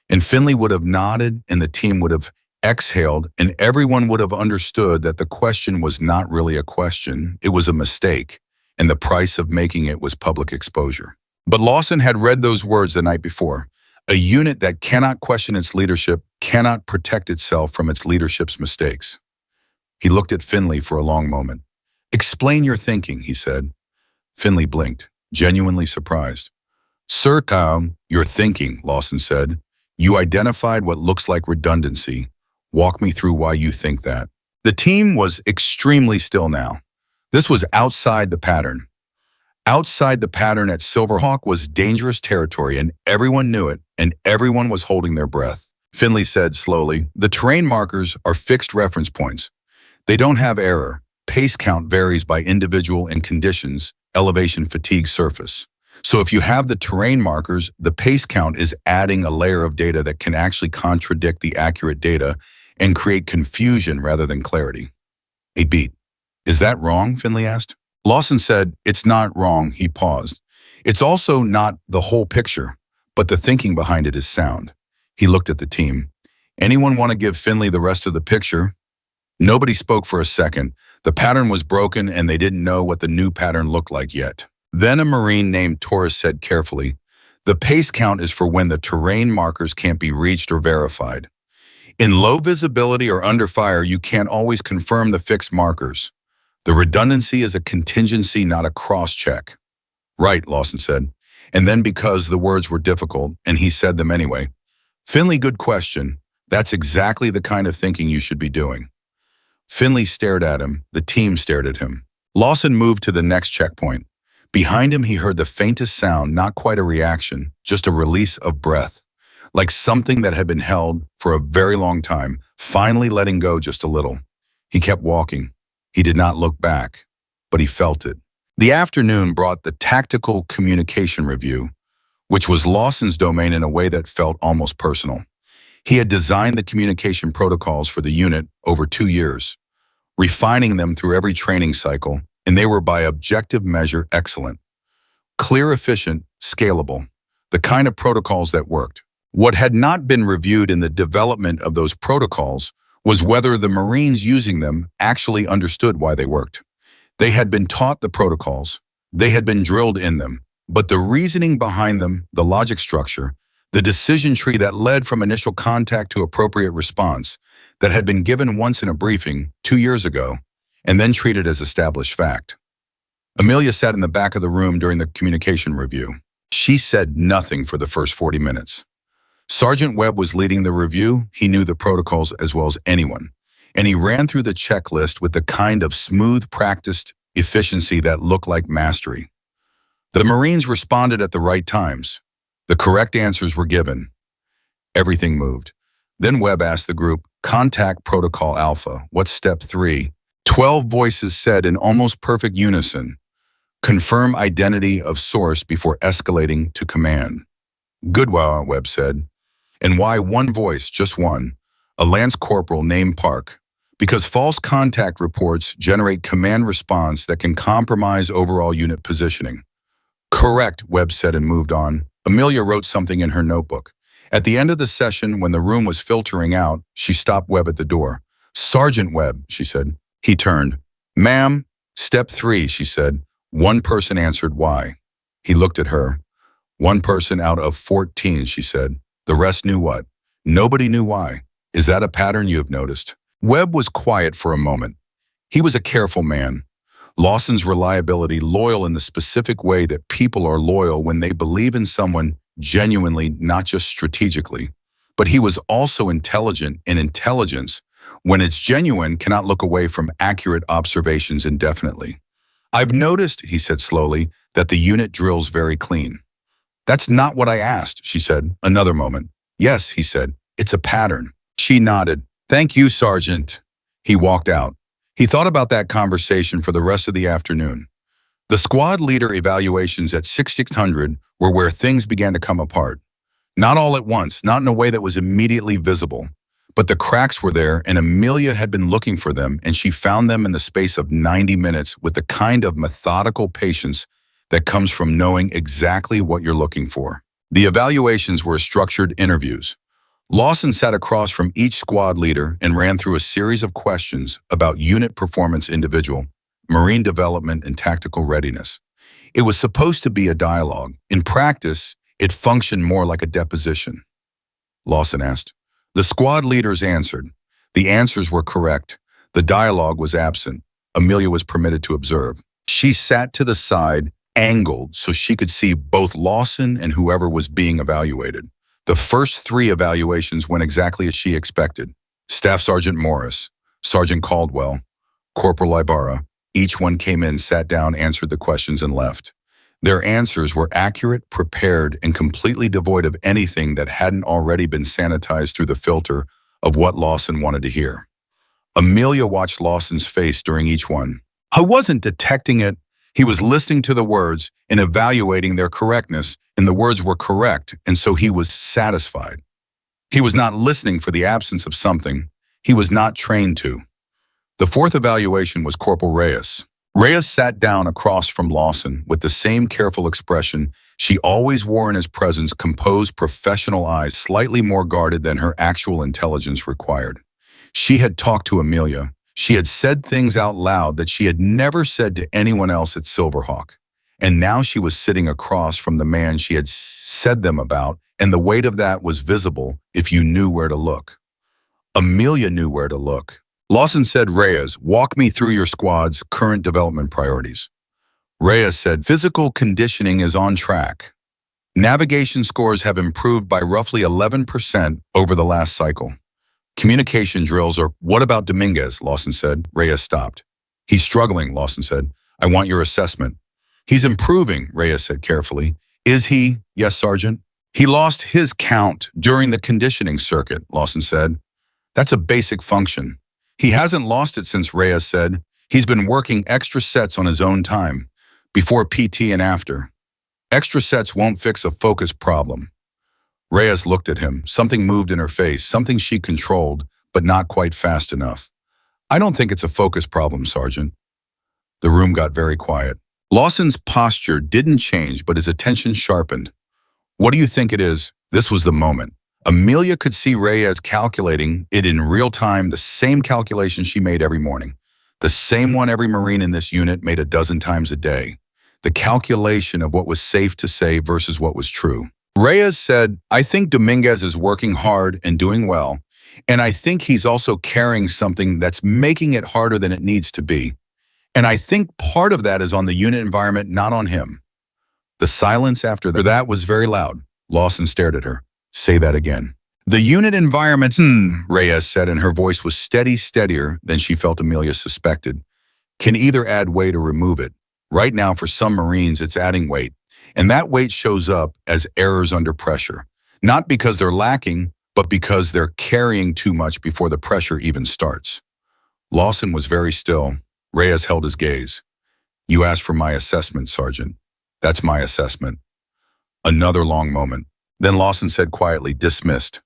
[SPEAKER 1] And Finley would have nodded, and the team would have exhaled, and everyone would have understood that the question was not really a question. It was a mistake, and the price of making it was public exposure. But Lawson had read those words the night before. A unit that cannot question its leadership cannot protect itself from its leadership's mistakes. He looked at Finley for a long moment. "Explain your thinking," he said. Finley blinked, genuinely surprised. "Sir, your thinking," Lawson said. "You identified what looks like redundancy. Walk me through why you think that." The team was extremely still now. This was outside the pattern. Outside the pattern at Silverhawk was dangerous territory, and everyone knew it, and everyone was holding their breath. Finley said slowly, "The terrain markers are fixed reference points. They don't have error. Pace count varies by individual and conditions, elevation, fatigue, surface. So if you have the terrain markers, the pace count is adding a layer of data that can actually contradict the accurate data and create confusion rather than clarity." A beat. "Is that wrong?" Finley asked. Lawson said, "It's not wrong." He paused. "It's also not the whole picture, but the thinking behind it is sound." He looked at the team. "Anyone want to give Finley the rest of the picture?" Nobody spoke for a second. The pattern was broken, and they didn't know what the new pattern looked like yet. Then a Marine named Torres said carefully, "The pace count is for when the terrain markers can't be reached or verified. In low visibility or under fire, you can't always confirm the fixed markers. The redundancy is a contingency, not a cross-check." "Right," Lawson said. And then, because the words were difficult, and he said them anyway, "Finley, good question. That's exactly the kind of thinking you should be doing." Finley stared at him. The team stared at him. Lawson moved to the next checkpoint. Behind him, he heard the faintest sound, not quite a reaction, just a release of breath, like something that had been held for a very long time, finally letting go just a little. He kept walking. He did not look back, but he felt it. The afternoon brought the tactical communication review, which was Lawson's domain in a way that felt almost personal. He had designed the communication protocols for the unit over 2 years, refining them through every training cycle, and they were by objective measure excellent. Clear, efficient, scalable, the kind of protocols that worked. What had not been reviewed in the development of those protocols was whether the Marines using them actually understood why they worked. They had been taught the protocols, they had been drilled in them, but the reasoning behind them, the logic structure, the decision tree that led from initial contact to appropriate response, that had been given once in a briefing 2 years ago, and then treated as established fact. Amelia sat in the back of the room during the communication review. She said nothing for the first 40 minutes. Sergeant Webb was leading the review. He knew the protocols as well as anyone, and he ran through the checklist with the kind of smooth, practiced efficiency that looked like mastery. The Marines responded at the right times. The correct answers were given. Everything moved. Then Webb asked the group, "Contact Protocol Alpha, what's step 3? 12 voices said in almost perfect unison, "Confirm identity of source before escalating to command." "Good," Webb said. "And why one voice, just one, a Lance Corporal named Park?" "Because false contact reports generate command response that can compromise overall unit positioning." "Correct," Webb said and moved on. Amelia wrote something in her notebook. At the end of the session, when the room was filtering out, she stopped Webb at the door. "Sergeant Webb," she said. He turned. "Ma'am, step 3, she said. One person answered why. He looked at her. "One person out of 14, she said. The rest knew what?" "Nobody knew why." "Is that a pattern you have noticed?" Webb was quiet for a moment. He was a careful man. Lawson's reliability, loyal in the specific way that people are loyal when they believe in someone genuinely, not just strategically. But he was also intelligent, and intelligence, when it's genuine, cannot look away from accurate observations indefinitely. "I've noticed," he said slowly, "that the unit drills very clean." "That's not what I asked," she said. Another moment. "Yes," he said, "it's a pattern." She nodded. "Thank you, Sergeant." He walked out. He thought about that conversation for the rest of the afternoon. The squad leader evaluations at 6600 were where things began to come apart. Not all at once, not in a way that was immediately visible. But the cracks were there, and Amelia had been looking for them, and she found them in the space of 90 minutes with the kind of methodical patience that comes from knowing exactly what you're looking for. The evaluations were structured interviews. Lawson sat across from each squad leader and ran through a series of questions about unit performance, individual, Marine development, and tactical readiness. It was supposed to be a dialogue. In practice, it functioned more like a deposition. Lawson asked. The squad leaders answered. The answers were correct. The dialogue was absent. Amelia was permitted to observe. She sat to the side, angled so she could see both Lawson and whoever was being evaluated. The first 3 evaluations went exactly as she expected. Staff Sergeant Morris, Sergeant Caldwell, Corporal Ibarra, each one came in, sat down, answered the questions, and left. Their answers were accurate, prepared, and completely devoid of anything that hadn't already been sanitized through the filter of what Lawson wanted to hear. Amelia watched Lawson's face during each one. I wasn't detecting it. He was listening to the words and evaluating their correctness, and the words were correct, and so he was satisfied. He was not listening for the absence of something he was not trained to. The 4th evaluation was Corporal Reyes. Reyes sat down across from Lawson with the same careful expression she always wore in his presence, composed, professional eyes slightly more guarded than her actual intelligence required. She had talked to Amelia. She had said things out loud that she had never said to anyone else at Silverhawk. And now she was sitting across from the man she had said them about, and the weight of that was visible if you knew where to look. Amelia knew where to look. Lawson said, Reyes, walk me through your squad's current development priorities. Reyes said, physical conditioning is on track. Navigation scores have improved by roughly 11% over the last cycle. Communication drills are, what about Dominguez? Lawson said. Reyes stopped. He's struggling, Lawson said. I want your assessment. He's improving, Reyes said carefully. Is he? Yes, Sergeant. He lost his count during the conditioning circuit, Lawson said. That's a basic function. He hasn't lost it since, Reyes said. He's been working extra sets on his own time, before PT and after. Extra sets won't fix a focus problem. Reyes looked at him. Something moved in her face, something she controlled, but not quite fast enough. I don't think it's a focus problem, Sergeant. The room got very quiet. Lawson's posture didn't change, but his attention sharpened. What do you think it is? This was the moment. Amelia could see Reyes calculating it in real time, the same calculation she made every morning. The same one every Marine in this unit made a dozen times a day. The calculation of what was safe to say versus what was true. Reyes said, I think Dominguez is working hard and doing well, and I think he's also carrying something that's making it harder than it needs to be. And I think part of that is on the unit environment, not on him. The silence after that was very loud. Lawson stared at her. Say that again. The unit environment, Reyes said, and her voice was steadier than she felt Amelia suspected. Can either add weight or remove it. Right now, for some Marines, it's adding weight. And that weight shows up as errors under pressure. Not because they're lacking, but because they're carrying too much before the pressure even starts. Lawson was very still. Reyes held his gaze. You asked for my assessment, Sergeant. That's my assessment. Another long moment. Then Lawson said quietly, dismissed.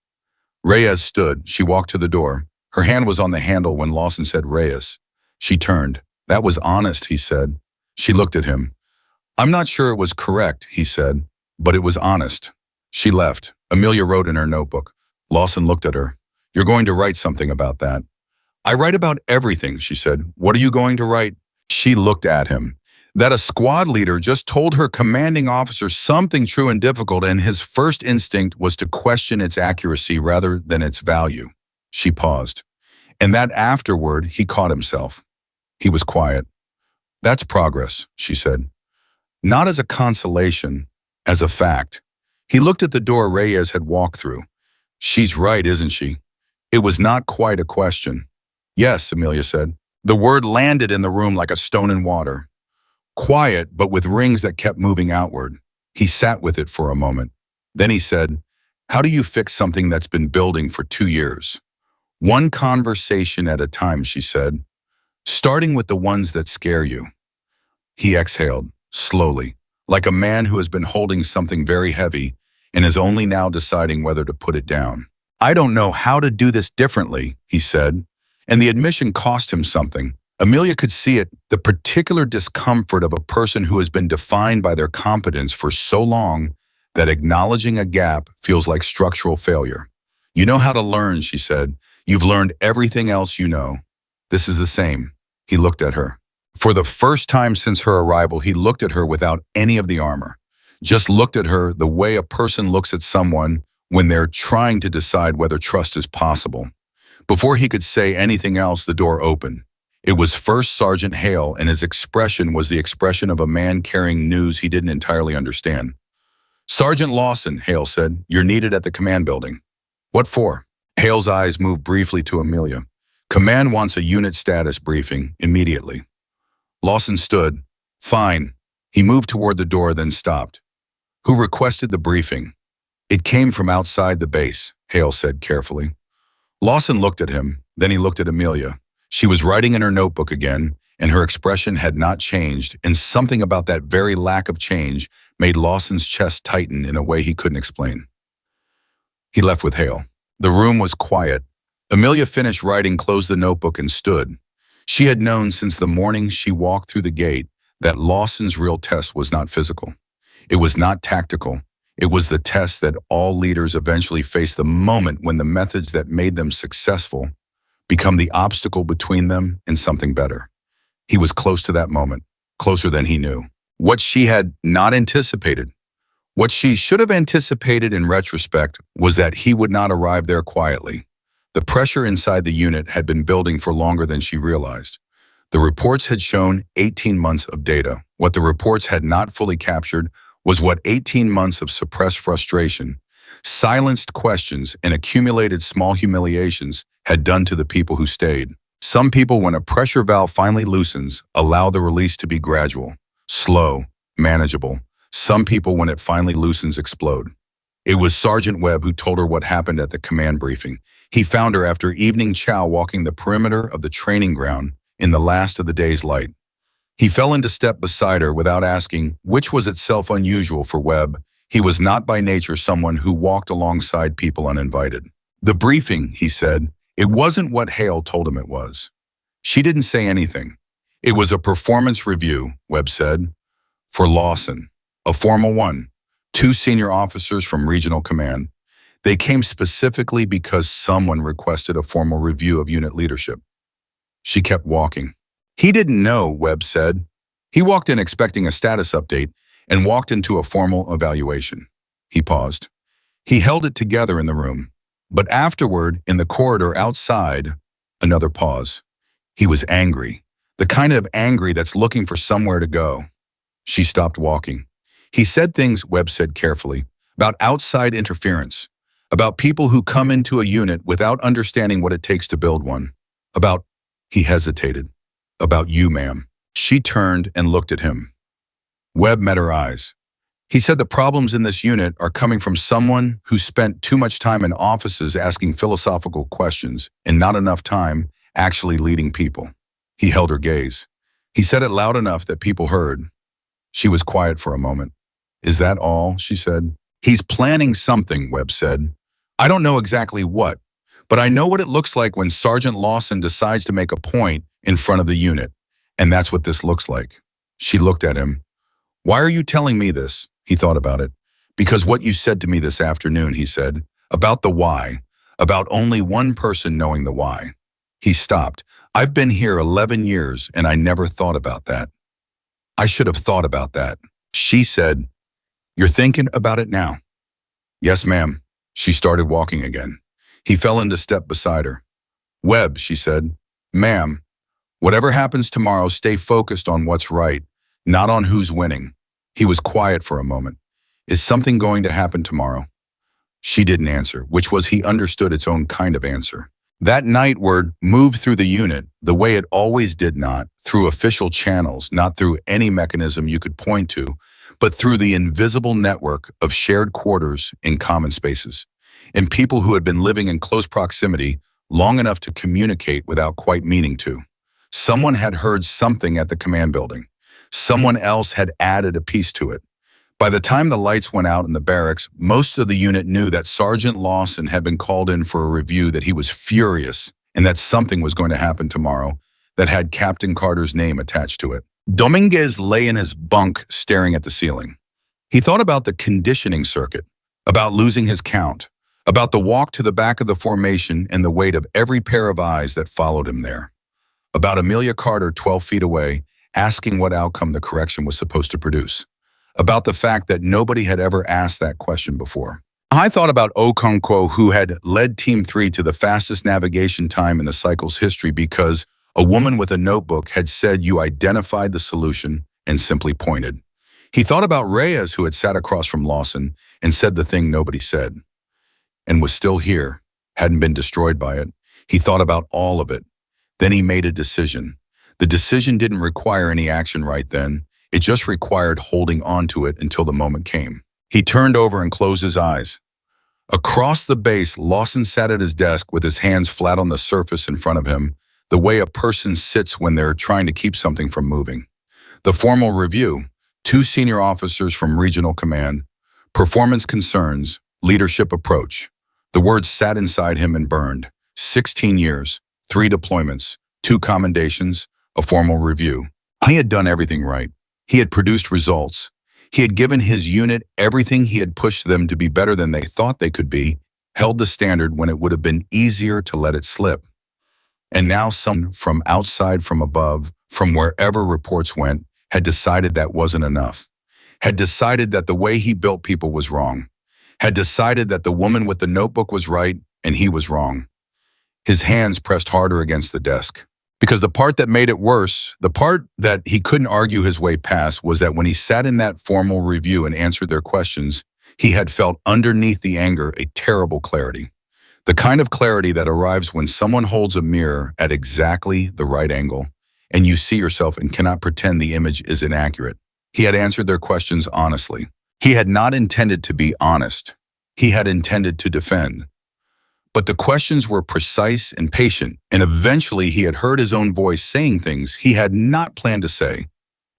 [SPEAKER 1] Reyes stood. She walked to the door. Her hand was on the handle when Lawson said Reyes. She turned. That was honest, he said. She looked at him. I'm not sure it was correct, he said, but it was honest. She left. Amelia wrote in her notebook. Lawson looked at her. You're going to write something about that. I write about everything, she said. What are you going to write? She looked at him. That a squad leader just told her commanding officer something true and difficult, and his first instinct was to question its accuracy rather than its value. She paused. And that afterward, he caught himself. He was quiet. That's progress, she said. Not as a consolation, as a fact. He looked at the door Reyes had walked through. She's right, isn't she? It was not quite a question. Yes, Amelia said. The word landed in the room like a stone in water. Quiet, but with rings that kept moving outward. He sat with it for a moment. Then he said, how do you fix something that's been building for 2 years? One conversation at a time, she said, starting with the ones that scare you. He exhaled, slowly, like a man who has been holding something very heavy and is only now deciding whether to put it down. I don't know how to do this differently, he said, and the admission cost him something. Amelia could see it, the particular discomfort of a person who has been defined by their competence for so long that acknowledging a gap feels like structural failure. You know how to learn, she said. You've learned everything else you know. This is the same. He looked at her. For the first time since her arrival, he looked at her without any of the armor. Just looked at her the way a person looks at someone when they're trying to decide whether trust is possible. Before he could say anything else, the door opened. It was First Sergeant Hale, and his expression was the expression of a man carrying news he didn't entirely understand. Sergeant Lawson, Hale said, you're needed at the command building. What for? Hale's eyes moved briefly to Amelia. Command wants a unit status briefing immediately. Lawson stood. Fine. He moved toward the door, then stopped. Who requested the briefing? It came from outside the base, Hale said carefully. Lawson looked at him, then he looked at Amelia. She was writing in her notebook again, and her expression had not changed, and something about that very lack of change made Lawson's chest tighten in a way he couldn't explain. He left with Hale. The room was quiet. Amelia finished writing, closed the notebook, and stood. She had known since the morning she walked through the gate that Lawson's real test was not physical. It was not tactical. It was the test that all leaders eventually face, the moment when the methods that made them successful become the obstacle between them and something better. He was close to that moment, closer than he knew. What she had not anticipated, what she should have anticipated in retrospect, was that he would not arrive there quietly. The pressure inside the unit had been building for longer than she realized. The reports had shown 18 months of data. What the reports had not fully captured was what 18 months of suppressed frustration, silenced questions, and accumulated small humiliations had done to the people who stayed. Some people, when a pressure valve finally loosens, allow the release to be gradual, slow, manageable. Some people, when it finally loosens, explode. It was Sergeant Webb who told her what happened at the command briefing. He found her after evening chow walking the perimeter of the training ground in the last of the day's light. He fell into step beside her without asking, which was itself unusual for Webb. He was not by nature someone who walked alongside people uninvited. The briefing, he said, it wasn't what Hale told him it was. She didn't say anything. It was a performance review, Webb said, for Lawson, a formal one, 2 senior officers from regional command. They came specifically because someone requested a formal review of unit leadership. She kept walking. He didn't know, Webb said. He walked in expecting a status update and walked into a formal evaluation. He paused. He held it together in the room. But afterward, in the corridor outside, another pause. He was angry, the kind of angry that's looking for somewhere to go. She stopped walking. He said things, Webb said carefully, about outside interference, about people who come into a unit without understanding what it takes to build one, about, he hesitated, about you, ma'am. She turned and looked at him. Webb met her eyes. He said the problems in this unit are coming from someone who spent too much time in offices asking philosophical questions and not enough time actually leading people. He held her gaze. He said it loud enough that people heard. She was quiet for a moment. Is that all? She said. He's planning something, Webb said. I don't know exactly what, but I know what it looks like when Sergeant Lawson decides to make a point in front of the unit. And that's what this looks like. She looked at him. Why are you telling me this? He thought about it. Because what you said to me this afternoon, he said, about the why, about only one person knowing the why. He stopped. I've been here 11 years and I never thought about that. I should have thought about that. She said, you're thinking about it now? Yes, ma'am. She started walking again. He fell into step beside her. Webb, she said, ma'am, whatever happens tomorrow, stay focused on what's right, not on who's winning. He was quiet for a moment. Is something going to happen tomorrow? She didn't answer, which was he understood its own kind of answer. That night word moved through the unit the way it always did, not through official channels, not through any mechanism you could point to, but through the invisible network of shared quarters in common spaces, and people who had been living in close proximity long enough to communicate without quite meaning to. Someone had heard something at the command building. Someone else had added a piece to it. By the time the lights went out in the barracks, most of the unit knew that Sergeant Lawson had been called in for a review, that he was furious, and that something was going to happen tomorrow that had Captain Carter's name attached to it. Dominguez lay in his bunk staring at the ceiling. He thought about the conditioning circuit, about losing his count, about the walk to the back of the formation and the weight of every pair of eyes that followed him there, about Amelia Carter 12 feet away, asking what outcome the correction was supposed to produce, about the fact that nobody had ever asked that question before. I thought about Okonkwo, who had led Team 3 to the fastest navigation time in the cycle's history because a woman with a notebook had said you identified the solution and simply pointed. He thought about Reyes, who had sat across from Lawson and said the thing nobody said, and was still here, hadn't been destroyed by it. He thought about all of it. Then he made a decision. The decision didn't require any action right then. It just required holding on to it until the moment came. He turned over and closed his eyes. Across the base, Lawson sat at his desk with his hands flat on the surface in front of him, the way a person sits when they're trying to keep something from moving. The formal review, 2 senior officers from regional command, performance concerns, leadership approach. The words sat inside him and burned. 16 years, 3 deployments, 2 commendations, a formal review. He had done everything right. He had produced results. He had given his unit everything. He had pushed them to be better than they thought they could be, held the standard when it would have been easier to let it slip. And now someone from outside, from above, from wherever reports went, had decided that wasn't enough, had decided that the way he built people was wrong, had decided that the woman with the notebook was right and he was wrong. His hands pressed harder against the desk. Because the part that made it worse, the part that he couldn't argue his way past, was that when he sat in that formal review and answered their questions, he had felt underneath the anger a terrible clarity. The kind of clarity that arrives when someone holds a mirror at exactly the right angle and you see yourself and cannot pretend the image is inaccurate. He had answered their questions honestly. He had not intended to be honest. He had intended to defend. But the questions were precise and patient, and eventually he had heard his own voice saying things he had not planned to say.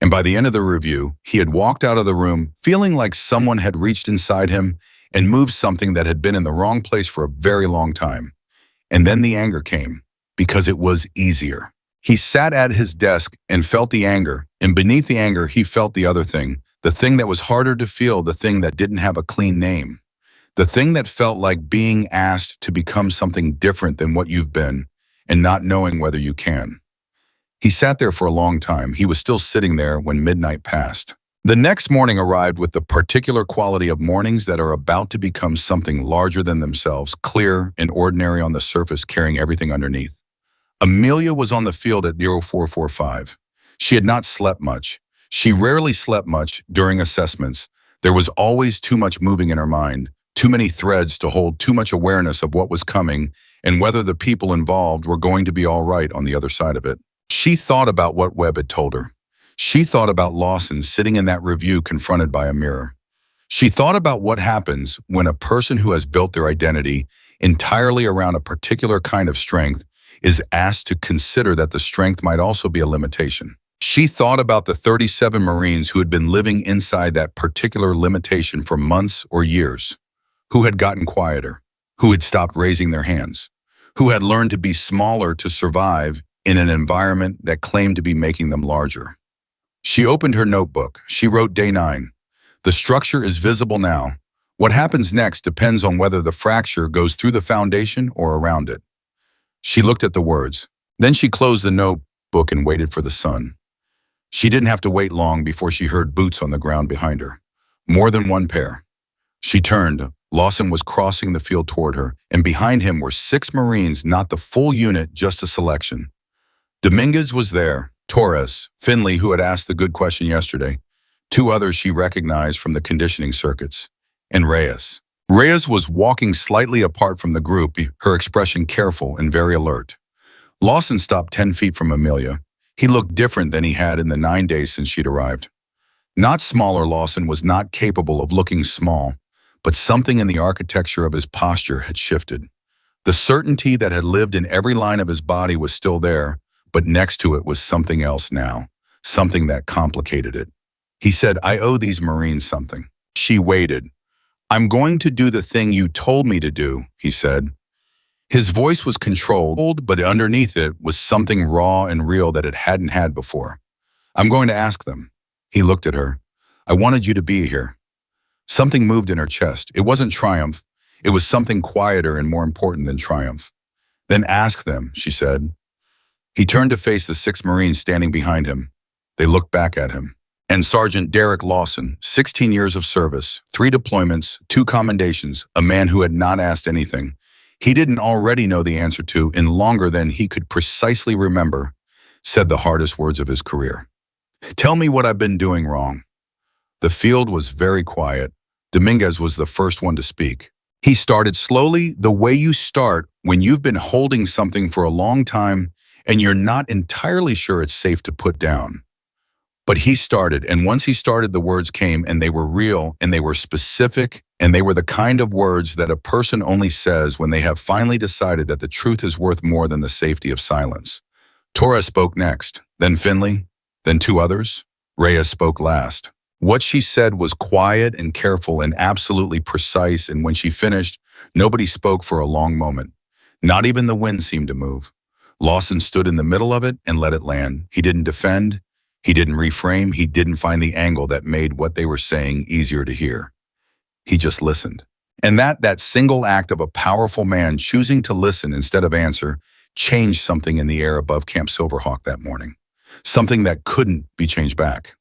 [SPEAKER 1] And by the end of the review, he had walked out of the room feeling like someone had reached inside him and moved something that had been in the wrong place for a very long time. And then the anger came, because it was easier. He sat at his desk and felt the anger, and beneath the anger he felt the other thing, the thing that was harder to feel, the thing that didn't have a clean name. The thing that felt like being asked to become something different than what you've been and not knowing whether you can. He sat there for a long time. He was still sitting there when midnight passed. The next morning arrived with the particular quality of mornings that are about to become something larger than themselves, clear and ordinary on the surface, carrying everything underneath. Amelia was on the field at 0445. She had not slept much. She rarely slept much during assessments. There was always too much moving in her mind, too many threads to hold too much awareness of what was coming and whether the people involved were going to be all right on the other side of it. She thought about what Webb had told her. She thought about Lawson sitting in that review confronted by a mirror. She thought about what happens when a person who has built their identity entirely around a particular kind of strength is asked to consider that the strength might also be a limitation. She thought about the 37 Marines who had been living inside that particular limitation for months or years, who had gotten quieter, who had stopped raising their hands, who had learned to be smaller to survive in an environment that claimed to be making them larger. She opened her notebook. She wrote day 9. The structure is visible now. What happens next depends on whether the fracture goes through the foundation or around it. She looked at the words. Then she closed the notebook and waited for the sun. She didn't have to wait long before she heard boots on the ground behind her. More than one pair. She turned. Lawson was crossing the field toward her, and behind him were 6 Marines, not the full unit, just a selection. Dominguez was there. Torres, Finley, who had asked the good question yesterday, 2 others she recognized from the conditioning circuits, and Reyes. Reyes was walking slightly apart from the group, her expression careful and very alert. Lawson stopped 10 feet from Amelia. He looked different than he had in the 9 days since she'd arrived. Not smaller, Lawson was not capable of looking small, but something in the architecture of his posture had shifted. The certainty that had lived in every line of his body was still there, but next to it was something else now, something that complicated it. He said, I owe these Marines something. She waited. I'm going to do the thing you told me to do, he said. His voice was controlled, but underneath it was something raw and real that it hadn't had before. I'm going to ask them. He looked at her. I wanted you to be here. Something moved in her chest. It wasn't triumph. It was something quieter and more important than triumph. Then ask them, she said. He turned to face the 6 Marines standing behind him. They looked back at him. And Sergeant Derek Lawson, 16 years of service, 3 deployments, 2 commendations, a man who had not asked anything he didn't already know the answer to in longer than he could precisely remember, said the hardest words of his career. Tell me what I've been doing wrong. The field was very quiet. Dominguez was the first one to speak. He started slowly, the way you start when you've been holding something for a long time and you're not entirely sure it's safe to put down. But he started, and once he started, the words came, and they were real, and they were specific, and they were the kind of words that a person only says when they have finally decided that the truth is worth more than the safety of silence. Torres spoke next, then Finley, then 2 others. Reyes spoke last. What she said was quiet and careful and absolutely precise, and when she finished, nobody spoke for a long moment. Not even the wind seemed to move. Lawson stood in the middle of it and let it land. He didn't defend. He didn't reframe. He didn't find the angle that made what they were saying easier to hear. He just listened. And that single act of a powerful man choosing to listen instead of answer changed something in the air above Camp Silverhawk that morning. Something that couldn't be changed back.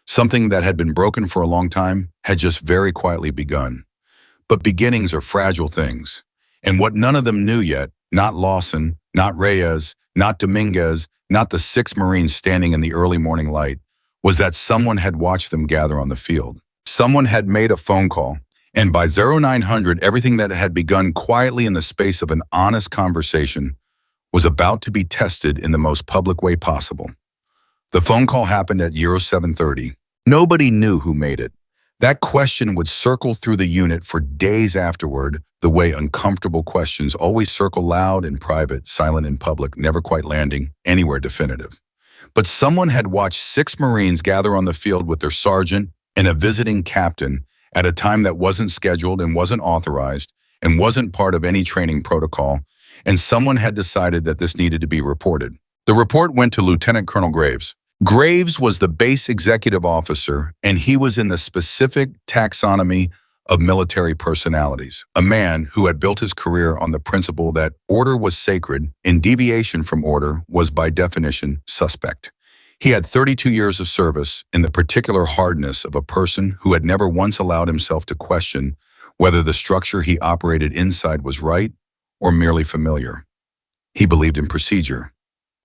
[SPEAKER 1] Something that had been broken for a long time had just very quietly begun. But beginnings are fragile things. And what none of them knew yet, not Lawson, not Reyes, not Dominguez, not the 6 Marines standing in the early morning light, was that someone had watched them gather on the field. Someone had made a phone call, and by 0900, everything that had begun quietly in the space of an honest conversation was about to be tested in the most public way possible. The phone call happened at 0730. Nobody knew who made it. That question would circle through the unit for days afterward, the way uncomfortable questions always circle loud in private, silent in public, never quite landing anywhere definitive. But someone had watched 6 Marines gather on the field with their sergeant and a visiting captain at a time that wasn't scheduled and wasn't authorized and wasn't part of any training protocol, and someone had decided that this needed to be reported. The report went to Lieutenant Colonel Graves. Graves was the base executive officer, and he was in the specific taxonomy of military personalities, a man who had built his career on the principle that order was sacred and deviation from order was by definition suspect. He had 32 years of service in the particular hardness of a person who had never once allowed himself to question whether the structure he operated inside was right or merely familiar. He believed in procedure.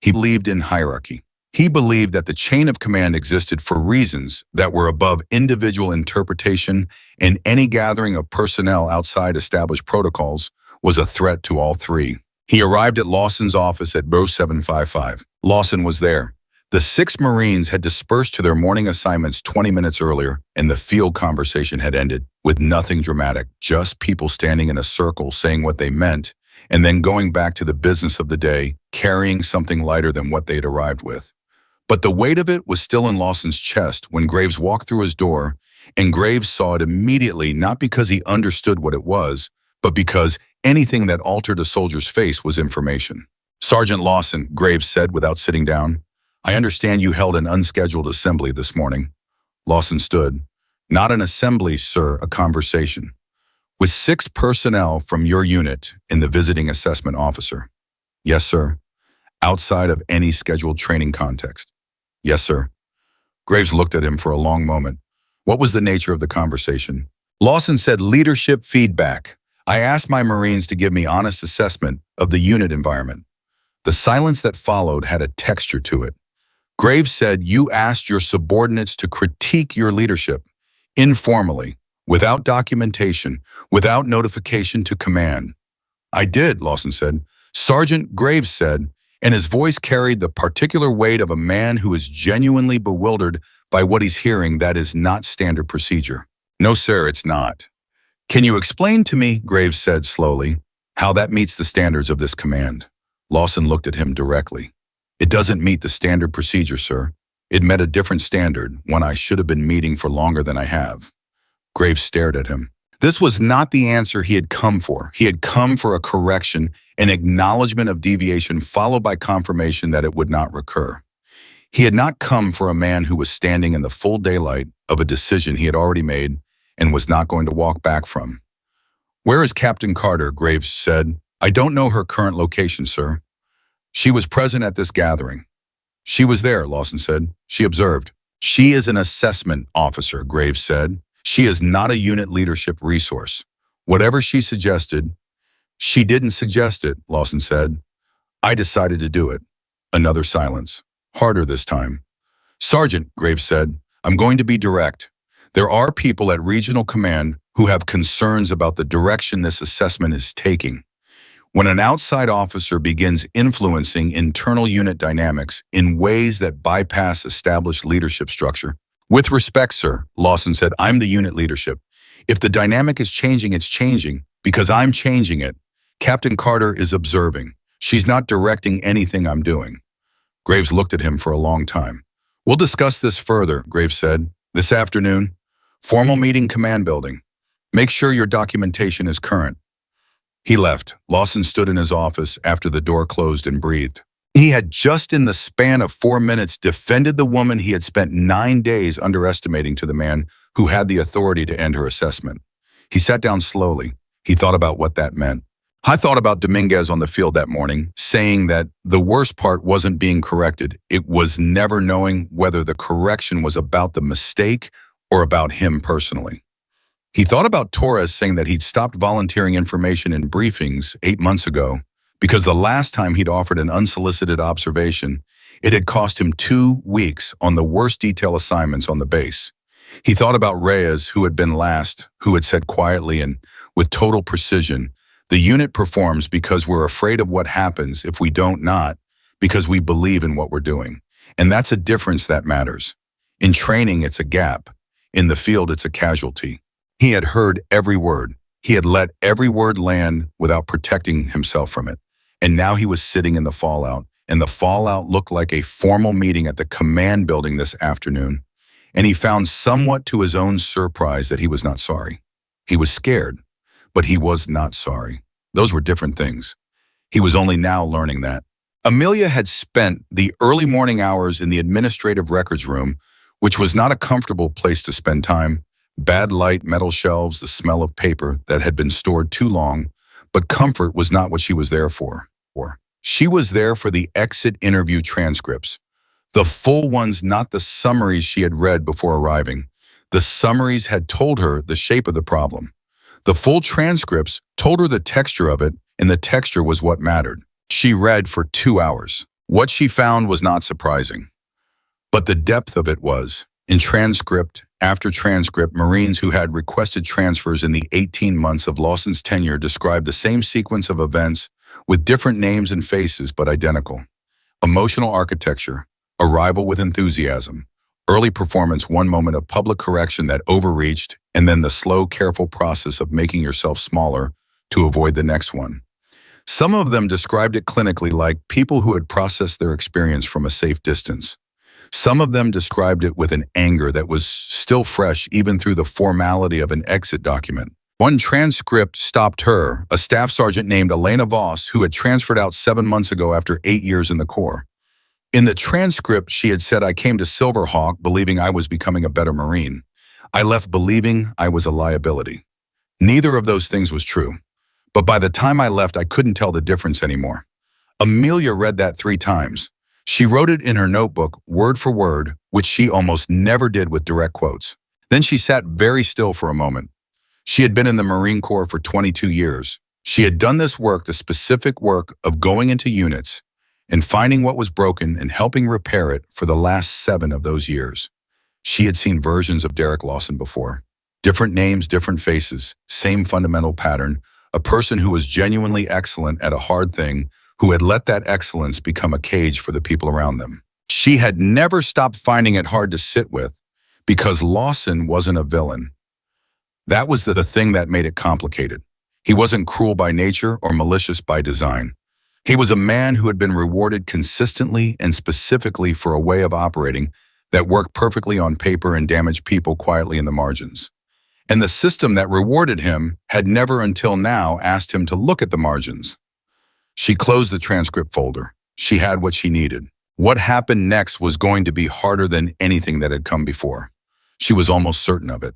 [SPEAKER 1] He believed in hierarchy. He believed that the chain of command existed for reasons that were above individual interpretation, and any gathering of personnel outside established protocols was a threat to all three. He arrived at Lawson's office at row 755. Lawson was there. The 6 Marines had dispersed to their morning assignments 20 minutes earlier, and the field conversation had ended with nothing dramatic, just people standing in a circle saying what they meant, and then going back to the business of the day, carrying something lighter than what they had arrived with. But the weight of it was still in Lawson's chest when Graves walked through his door, and Graves saw it immediately, not because he understood what it was, but because anything that altered a soldier's face was information. "Sergeant Lawson," Graves said without sitting down, "I understand you held an unscheduled assembly this morning." Lawson stood. "Not an assembly, sir, a conversation. With 6 personnel from your unit and the visiting assessment officer." "Yes, sir." "Outside of any scheduled training context." "Yes, sir." Graves looked at him for a long moment. "What was the nature of the conversation?" Lawson said, "Leadership feedback. I asked my Marines to give me honest assessment of the unit environment." The silence that followed had a texture to it. Graves said, "You asked your subordinates to critique your leadership, informally, without documentation, without notification to command." "I did," Lawson said. "Sergeant," Graves said, and his voice carried the particular weight of a man who is genuinely bewildered by what he's hearing. "That is not standard procedure." "No, sir, it's not." "Can you explain to me," Graves said slowly, "how that meets the standards of this command?" Lawson looked at him directly. "It doesn't meet the standard procedure, sir. It met a different standard, one I should have been meeting for longer than I have." Graves stared at him. This was not the answer he had come for. He had come for a correction, an acknowledgement of deviation followed by confirmation that it would not recur. He had not come for a man who was standing in the full daylight of a decision he had already made and was not going to walk back from. "Where is Captain Carter?" Graves said. "I don't know her current location, sir." "She was present at this gathering." "She was there," Lawson said. "She observed." "She is an assessment officer," Graves said. "She is not a unit leadership resource. Whatever she suggested, she didn't suggest it," Lawson said. "I decided to do it." Another silence. Harder this time. "Sergeant," Graves said, "I'm going to be direct. There are people at Regional Command who have concerns about the direction this assessment is taking. When an outside officer begins influencing internal unit dynamics in ways that bypass established leadership structure." "With respect, sir," Lawson said, "I'm the unit leadership. If the dynamic is changing, it's changing because I'm changing it. Captain Carter is observing. She's not directing anything I'm doing." Graves looked at him for a long time. "We'll discuss this further," Graves said. "This afternoon, formal meeting, command building. Make sure your documentation is current." He left. Lawson stood in his office after the door closed and breathed. He had just in the span of 4 minutes defended the woman he had spent 9 days underestimating to the man who had the authority to end her assessment. He sat down slowly. He thought about what that meant. I thought about Dominguez on the field that morning, saying that the worst part wasn't being corrected. It was never knowing whether the correction was about the mistake or about him personally. He thought about Torres saying that he'd stopped volunteering information in briefings 8 months ago because the last time he'd offered an unsolicited observation, it had cost him 2 weeks on the worst detail assignments on the base. He thought about Reyes, who had been last, who had said quietly and with total precision, "The unit performs because we're afraid of what happens if we don't, not because we believe in what we're doing." And that's a difference that matters. In training, it's a gap. In the field, it's a casualty. He had heard every word. He had let every word land without protecting himself from it. And now he was sitting in the fallout, and the fallout looked like a formal meeting at the command building this afternoon. And he found somewhat to his own surprise that he was not sorry. He was scared, but he was not sorry. Those were different things. He was only now learning that. Amelia had spent the early morning hours in the administrative records room, which was not a comfortable place to spend time, Bad light, metal shelves, the smell of paper that had been stored too long, but comfort was not what she was there for. She was there for the exit interview transcripts. The full ones, not the summaries she had read before arriving. The summaries had told her the shape of the problem. The full transcripts told her the texture of it, and the texture was what mattered. She read for 2 hours. What she found was not surprising, but the depth of it was. In transcript after transcript, Marines who had requested transfers in the 18 months of Lawson's tenure described the same sequence of events with different names and faces, but identical. Emotional architecture, arrival with enthusiasm, early performance, one moment of public correction that overreached, and then the slow, careful process of making yourself smaller to avoid the next one. Some of them described it clinically, like people who had processed their experience from a safe distance. Some of them described it with an anger that was still fresh even through the formality of an exit document. One transcript stopped her, a staff sergeant named Elena Voss, who had transferred out 7 months ago after 8 years in the Corps. In the transcript, she had said, "I came to Silverhawk believing I was becoming a better Marine. I left believing I was a liability." Neither of those things was true. But by the time I left, I couldn't tell the difference anymore. Amelia read that 3 times. She wrote it in her notebook, word for word, which she almost never did with direct quotes. Then she sat very still for a moment. She had been in the Marine Corps for 22 years. She had done this work, the specific work of going into units and finding what was broken and helping repair it for the last 7 of those years. She had seen versions of Derek Lawson before. Different names, different faces, same fundamental pattern. A person who was genuinely excellent at a hard thing, who had let that excellence become a cage for the people around them. She had never stopped finding it hard to sit with because Lawson wasn't a villain. That was the thing that made it complicated. He wasn't cruel by nature or malicious by design. He was a man who had been rewarded consistently and specifically for a way of operating that worked perfectly on paper and damaged people quietly in the margins. And the system that rewarded him had never until now asked him to look at the margins. She closed the transcript folder. She had what she needed. What happened next was going to be harder than anything that had come before. She was almost certain of it.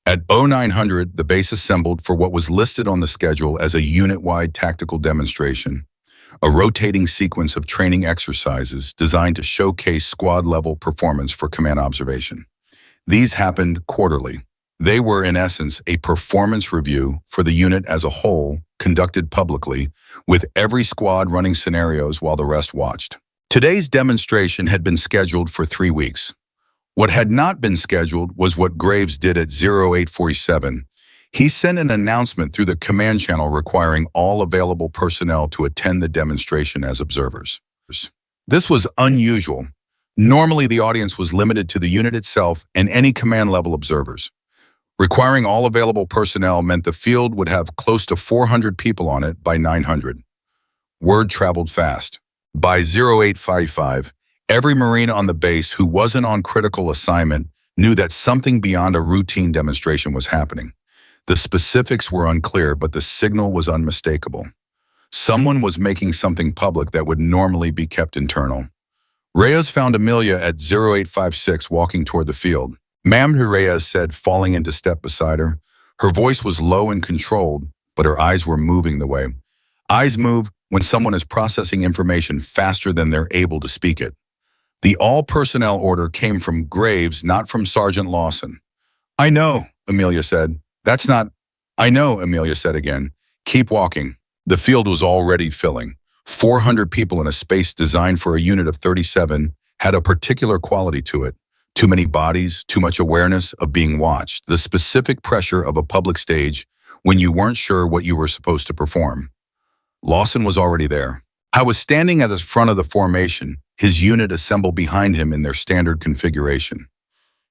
[SPEAKER 1] At 0900, the base assembled for what was listed on the schedule as a unit-wide tactical demonstration, a rotating sequence of training exercises designed to showcase squad-level performance for command observation. These happened quarterly. They were, in essence, a performance review for the unit as a whole, conducted publicly, with every squad running scenarios while the rest watched. Today's demonstration had been scheduled for 3 weeks. What had not been scheduled was what Graves did at 0847. He sent an announcement through the command channel requiring all available personnel to attend the demonstration as observers. This was unusual. Normally, the audience was limited to the unit itself and any command-level observers. Requiring all available personnel meant the field would have close to 400 people on it by 900. Word traveled fast. By 0855, every Marine on the base who wasn't on critical assignment knew that something beyond a routine demonstration was happening. The specifics were unclear, but the signal was unmistakable. Someone was making something public that would normally be kept internal. Reyes found Amelia at 0856 walking toward the field. "Ma'am," Reyes said, falling into step beside her. Her voice was low and controlled, but her eyes were moving the way eyes move when someone is processing information faster than they're able to speak it. The all-personnel order came from Graves, not from Sergeant Lawson. "I know," Amelia said. "That's not—" "I know," Amelia said again. "Keep walking." The field was already filling. 400 people in a space designed for a unit of 37 had a particular quality to it. Too many bodies, too much awareness of being watched, the specific pressure of a public stage when you weren't sure what you were supposed to perform. Lawson was already there. I was standing at the front of the formation, his unit assembled behind him in their standard configuration.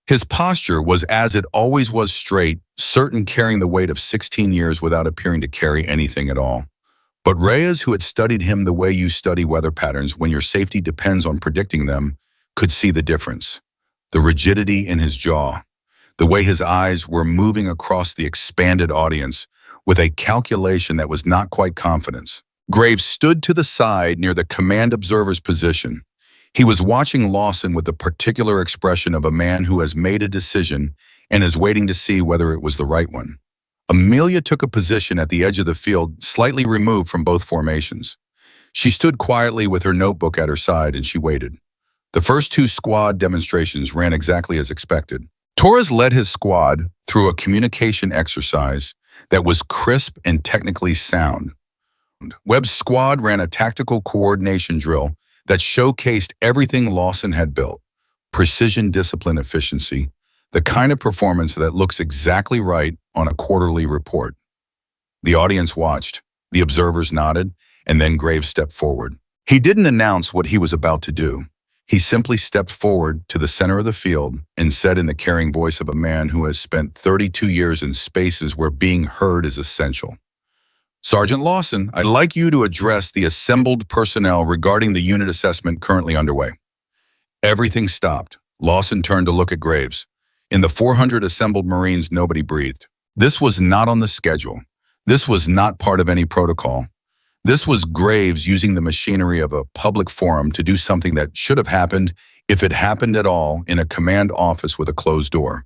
[SPEAKER 1] His posture was as it always was, straight, certain, carrying the weight of 16 years without appearing to carry anything at all. But Reyes, who had studied him the way you study weather patterns when your safety depends on predicting them, could see the difference. The rigidity in his jaw, the way his eyes were moving across the expanded audience with a calculation that was not quite confidence. Graves stood to the side near the command observer's position. He was watching Lawson with the particular expression of a man who has made a decision and is waiting to see whether it was the right one. Amelia took a position at the edge of the field, slightly removed from both formations. She stood quietly with her notebook at her side and she waited. The first two squad demonstrations ran exactly as expected. Torres led his squad through a communication exercise that was crisp and technically sound. Webb's squad ran a tactical coordination drill that showcased everything Lawson had built: precision, discipline, efficiency, the kind of performance that looks exactly right on a quarterly report. The audience watched, the observers nodded, and then Graves stepped forward. He didn't announce what he was about to do. He simply stepped forward to the center of the field and said in the caring voice of a man who has spent 32 years in spaces where being heard is essential, "Sergeant Lawson, I'd like you to address the assembled personnel regarding the unit assessment currently underway." Everything stopped. Lawson turned to look at Graves. In the 400 assembled Marines, nobody breathed. This was not on the schedule. This was not part of any protocol. This was Graves using the machinery of a public forum to do something that should have happened, if it happened at all, in a command office with a closed door.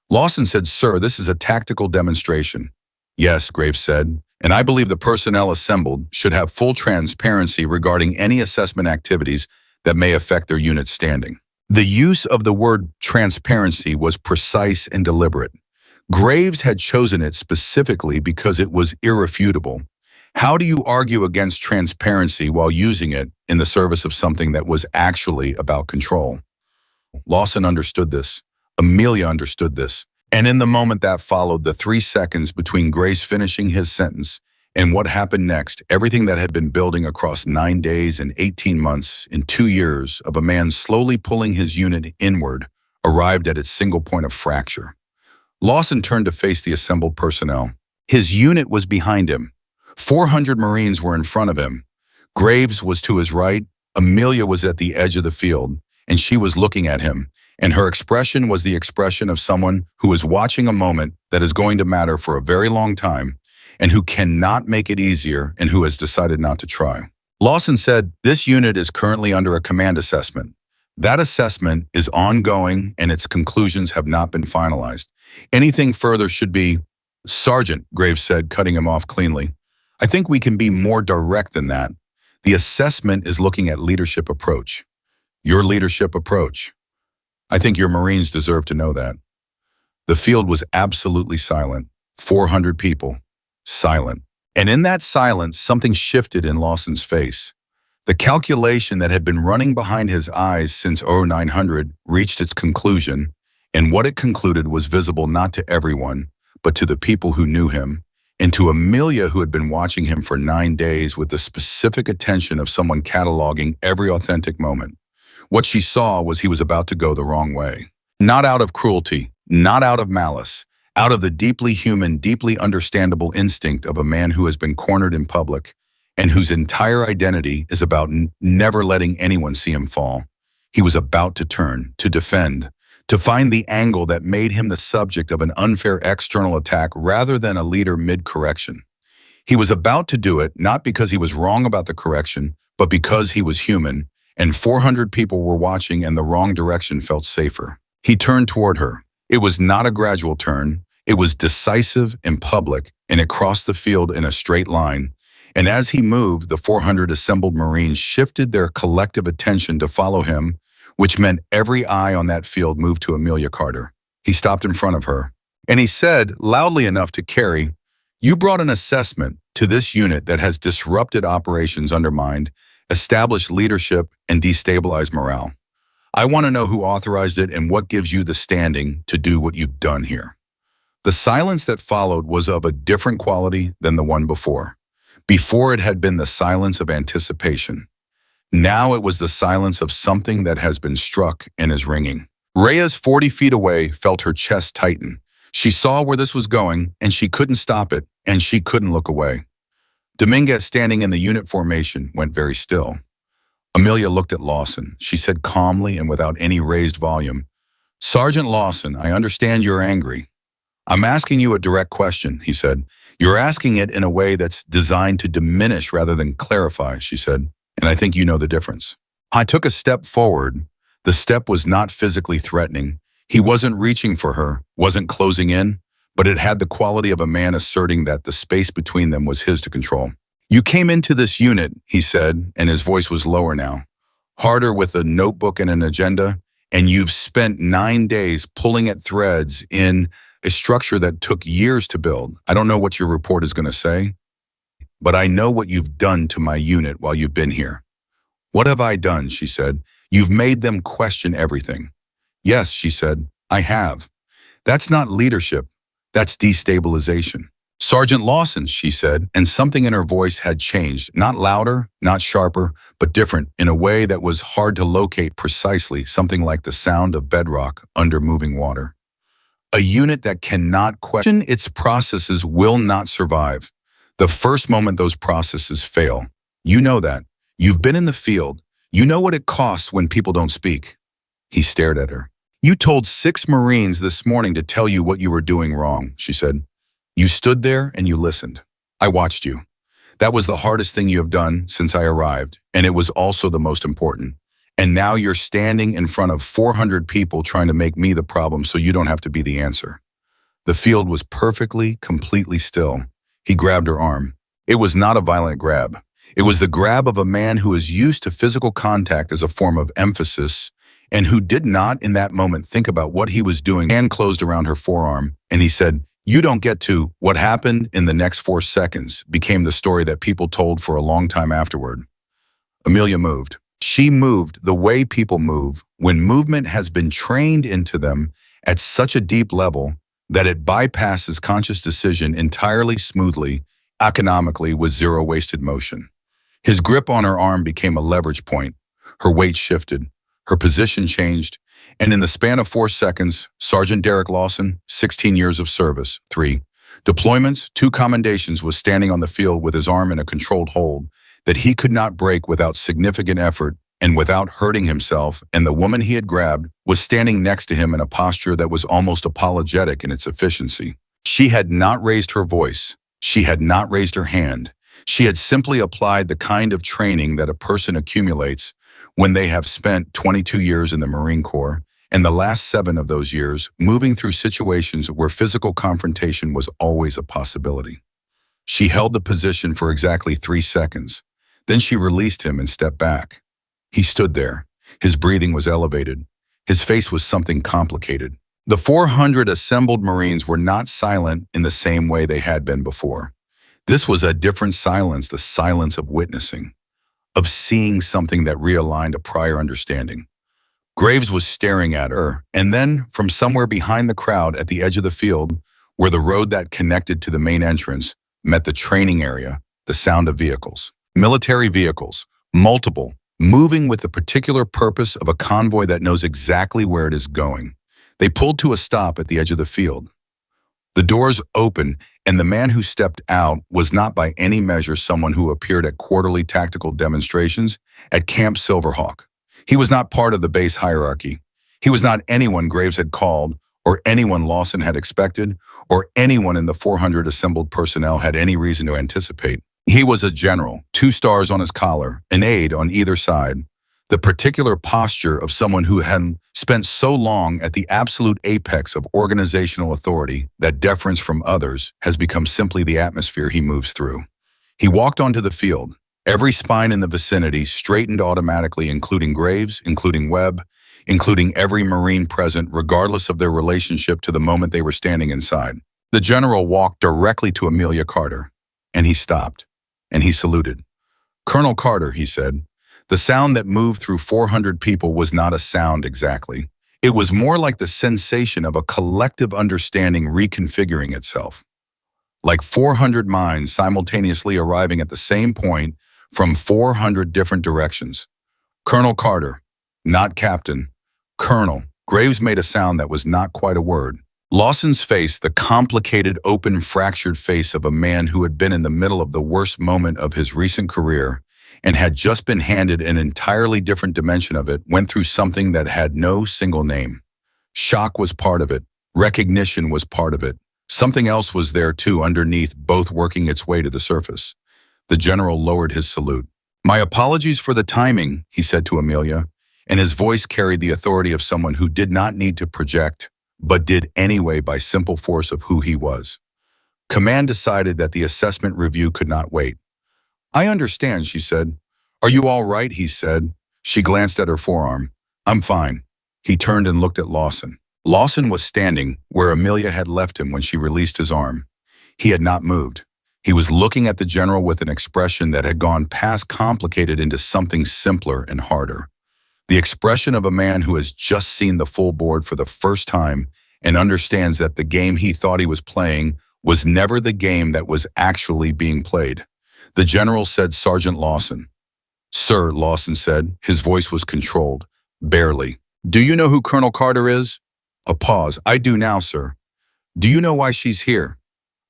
[SPEAKER 1] Lawson said, "Sir, this is a tactical demonstration." "Yes," Graves said, "and I believe the personnel assembled should have full transparency regarding any assessment activities that may affect their unit's standing." The use of the word transparency was precise and deliberate. Graves had chosen it specifically because it was irrefutable. How do you argue against transparency while using it in the service of something that was actually about control? Lawson understood this. Amelia understood this. And in the moment that followed, the 3 seconds between Graves finishing his sentence and what happened next, everything that had been building across 9 days and 18 months and 2 years of a man slowly pulling his unit inward arrived at its single point of fracture. Lawson turned to face the assembled personnel. His unit was behind him. 400 Marines were in front of him. Graves was to his right. Amelia was at the edge of the field, and she was looking at him. And her expression was the expression of someone who is watching a moment that is going to matter for a very long time, and who cannot make it easier, and who has decided not to try. Lawson said, "This unit is currently under a command assessment. That assessment is ongoing, and its conclusions have not been finalized. Anything further should be—" "Sergeant," Graves said, cutting him off cleanly, "I think we can be more direct than that. The assessment is looking at leadership approach." "Your leadership approach? I think your Marines deserve to know that." The field was absolutely silent. 400 people. Silent. And in that silence, something shifted in Lawson's face. The calculation that had been running behind his eyes since 0900 reached its conclusion, and what it concluded was visible not to everyone, but to the people who knew him, and to Amelia, who had been watching him for 9 days with the specific attention of someone cataloging every authentic moment. What she saw was he was about to go the wrong way. Not out of cruelty, not out of malice, out of the deeply human, deeply understandable instinct of a man who has been cornered in public and whose entire identity is about never letting anyone see him fall. He was about to turn, to defend, to find the angle that made him the subject of an unfair external attack rather than a leader mid-correction. He was about to do it not because he was wrong about the correction, but because he was human, and 400 people were watching and the wrong direction felt safer. He turned toward her. It was not a gradual turn. It was decisive and public, and it crossed the field in a straight line. And as he moved, the 400 assembled Marines shifted their collective attention to follow him, which meant every eye on that field moved to Amelia Carter. He stopped in front of her, and he said, loudly enough to carry, "You brought an assessment to this unit that has disrupted operations, undermined, established leadership, and destabilized morale. I want to know who authorized it and what gives you the standing to do what you've done here." The silence that followed was of a different quality than the one before. Before, it had been the silence of anticipation. Now it was the silence of something that has been struck and is ringing. Rhea's 40 feet away felt her chest tighten. She saw where this was going, and she couldn't stop it, and she couldn't look away. Dominguez, standing in the unit formation, went very still. Amelia looked at Lawson. She said calmly and without any raised volume, "Sergeant Lawson, I understand you're angry." "I'm asking you a direct question," he said. "You're asking it in a way that's designed to diminish rather than clarify," she said, "and I think you know the difference." I took a step forward. The step was not physically threatening. He wasn't reaching for her, wasn't closing in, but it had the quality of a man asserting that the space between them was his to control. You came into this unit, he said, and his voice was lower now, harder with a notebook and an agenda, and you've spent 9 days pulling at threads in a structure that took years to build. I don't know what your report is going to say, but I know what you've done to my unit while you've been here. What have I done? She said. You've made them question everything. Yes, she said, I have. That's not leadership. That's destabilization. Sergeant Lawson, she said, and something in her voice had changed, not louder, not sharper, but different in a way that was hard to locate precisely, something like the sound of bedrock under moving water. A unit that cannot question its processes will not survive. The first moment those processes fail. You know that. You've been in the field. You know what it costs when people don't speak. He stared at her. You told 6 Marines this morning to tell you what you were doing wrong, she said. You stood there and you listened. I watched you. That was the hardest thing you have done since I arrived, and it was also the most important. And now you're standing in front of 400 people trying to make me the problem so you don't have to be the answer. The field was perfectly, completely still. He grabbed her arm. It was not a violent grab. It was the grab of a man who is used to physical contact as a form of emphasis and who did not in that moment think about what he was doing. Hand closed around her forearm, and he said, you don't get to. What happened in the next 4 seconds became the story that people told for a long time afterward. Amelia moved. She moved the way people move when movement has been trained into them at such a deep level that it bypasses conscious decision entirely smoothly, economically, with zero wasted motion. His grip on her arm became a leverage point. Her weight shifted. Her position changed. And in the span of 4 seconds, Sergeant Derek Lawson, 16 years of service, 3 deployments, 2 commendations, was standing on the field with his arm in a controlled hold that he could not break without significant effort and without hurting himself, and the woman he had grabbed was standing next to him in a posture that was almost apologetic in its efficiency. She had not raised her voice. She had not raised her hand. She had simply applied the kind of training that a person accumulates when they have spent 22 years in the Marine Corps, and the last 7 of those years moving through situations where physical confrontation was always a possibility. She held the position for exactly 3 seconds. Then she released him and stepped back. He stood there. His breathing was elevated. His face was something complicated. The 400 assembled Marines were not silent in the same way they had been before. This was a different silence, the silence of witnessing, of seeing something that realigned a prior understanding. Graves was staring at her, and then, from somewhere behind the crowd at the edge of the field, where the road that connected to the main entrance met the training area, the sound of vehicles. Military vehicles, multiple, moving with the particular purpose of a convoy that knows exactly where it is going. They pulled to a stop at the edge of the field. The doors opened, and the man who stepped out was not by any measure someone who appeared at quarterly tactical demonstrations at Camp Silverhawk. He was not part of the base hierarchy. He was not anyone Graves had called, or anyone Lawson had expected, or anyone in the 400 assembled personnel had any reason to anticipate. He was a general, 2 stars on his collar, an aide on either side, the particular posture of someone who had spent so long at the absolute apex of organizational authority that deference from others has become simply the atmosphere he moves through. He walked onto the field. Every spine in the vicinity straightened automatically, including Graves, including Webb, including every Marine present, regardless of their relationship to the moment they were standing inside. The general walked directly to Amelia Carter, and he stopped, and he saluted. Colonel Carter, he said. The sound that moved through 400 people was not a sound exactly. It was more like the sensation of a collective understanding reconfiguring itself. Like 400 minds simultaneously arriving at the same point from 400 different directions. Colonel Carter, not Captain, Colonel. Graves made a sound that was not quite a word. Lawson's face, the complicated, open, fractured face of a man who had been in the middle of the worst moment of his recent career and had just been handed an entirely different dimension of it, went through something that had no single name. Shock was part of it. Recognition was part of it. Something else was there too underneath, both working its way to the surface. The general lowered his salute. My apologies for the timing, he said to Amelia. and his voice carried the authority of someone who did not need to project, but did anyway by simple force of who he was. Command decided that the assessment review could not wait. "I understand," she said. "Are you all right?" he said. She glanced at her forearm. "I'm fine." He turned and looked at Lawson. Lawson was standing where Amelia had left him when she released his arm. He had not moved. He was looking at the general with an expression that had gone past complicated into something simpler and harder. The expression of a man who has just seen the full board for the first time and understands that the game he thought he was playing was never the game that was actually being played. The general said, "Sergeant Lawson." "Sir," Lawson said. His voice was controlled, barely. "Do you know who Colonel Carter is?" A pause. "I do now, sir." "Do you know why she's here?"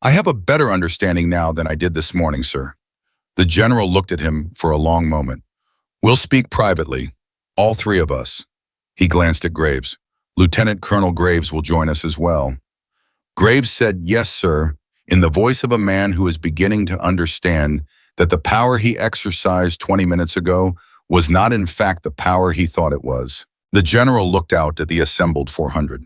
[SPEAKER 1] "I have a better understanding now than I did this morning, sir." The general looked at him for a long moment. "We'll speak privately, all three of us." He glanced at Graves. "Lieutenant Colonel Graves will join us as well." Graves said, "Yes, sir," in the voice of a man who is beginning to understand that the power he exercised 20 minutes ago was not in fact the power he thought it was. The general looked out at the assembled 400.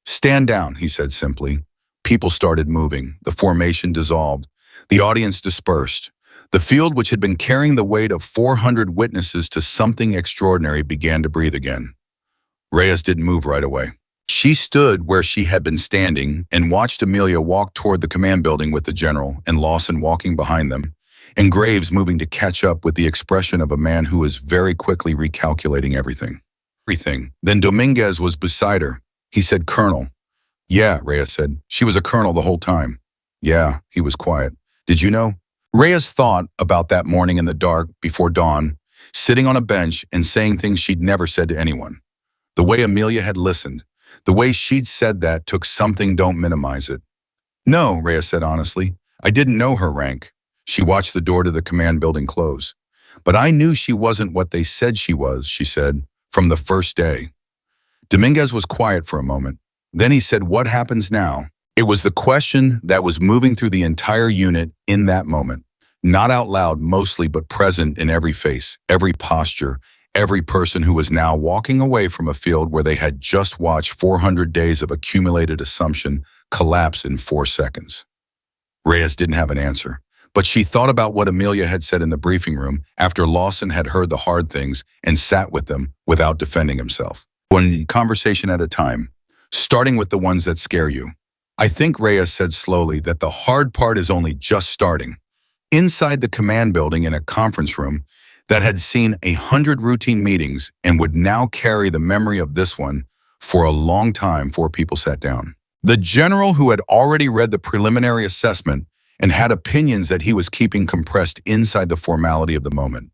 [SPEAKER 1] "Stand down," he said simply. People started moving. The formation dissolved. The audience dispersed. The field, which had been carrying the weight of 400 witnesses to something extraordinary, began to breathe again. Reyes didn't move right away. She stood where she had been standing and watched Amelia walk toward the command building with the general and Lawson walking behind them, and Graves moving to catch up with the expression of a man who was very quickly recalculating everything. Then Dominguez was beside her. He said, "Colonel." "Yeah," Reyes said. "She was a colonel the whole time." "Yeah," he was quiet. "Did you know?" Reyes thought about that morning in the dark before dawn, sitting on a bench and saying things she'd never said to anyone. The way Amelia had listened, the way she'd said that took something. Don't minimize it. "No," Reyes said honestly. "I didn't know her rank." She watched the door to the command building close. "But I knew she wasn't what they said she was," she said, "from the first day." Dominguez was quiet for a moment. Then he said, "What happens now?" It was the question that was moving through the entire unit in that moment. Not out loud mostly, but present in every face, every posture, every person who was now walking away from a field where they had just watched 400 days of accumulated assumption collapse in 4 seconds. Reyes didn't have an answer, but she thought about what Amelia had said in the briefing room after Lawson had heard the hard things and sat with them without defending himself. One conversation at a time, starting with the ones that scare you. "I think," Reyes said slowly, "that the hard part is only just starting." Inside the command building in a conference room that had seen 100 routine meetings and would now carry the memory of this one for a long time, 4 people sat down. The general, who had already read the preliminary assessment and had opinions that he was keeping compressed inside the formality of the moment.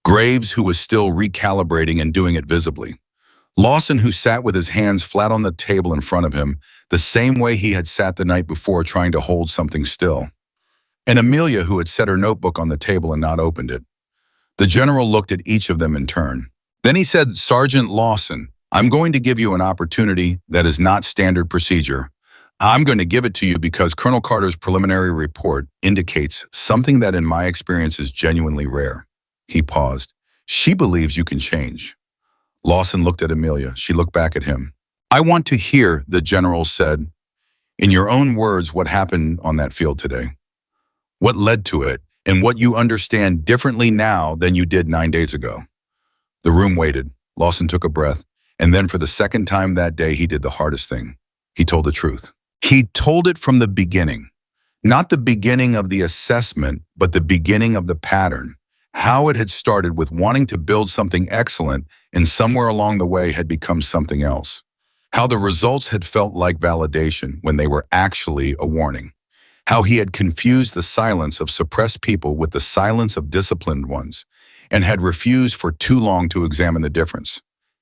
[SPEAKER 1] Graves, who was still recalibrating and doing it visibly. Lawson, who sat with his hands flat on the table in front of him, the same way he had sat the night before trying to hold something still. And Amelia, who had set her notebook on the table and not opened it. The general looked at each of them in turn. Then he said, "Sergeant Lawson, I'm going to give you an opportunity that is not standard procedure. I'm going to give it to you because Colonel Carter's preliminary report indicates something that in my experience is genuinely rare." He paused. "She believes you can change." Lawson looked at Amelia. She looked back at him. "I want to hear," the general said, "in your own words what happened on that field today. What led to it, and what you understand differently now than you did 9 days ago." The room waited. Lawson took a breath, and then for the second time that day he did the hardest thing. He told the truth. He told it from the beginning. Not the beginning of the assessment, but the beginning of the pattern. How it had started with wanting to build something excellent and somewhere along the way had become something else. How the results had felt like validation when they were actually a warning. How he had confused the silence of suppressed people with the silence of disciplined ones and had refused for too long to examine the difference.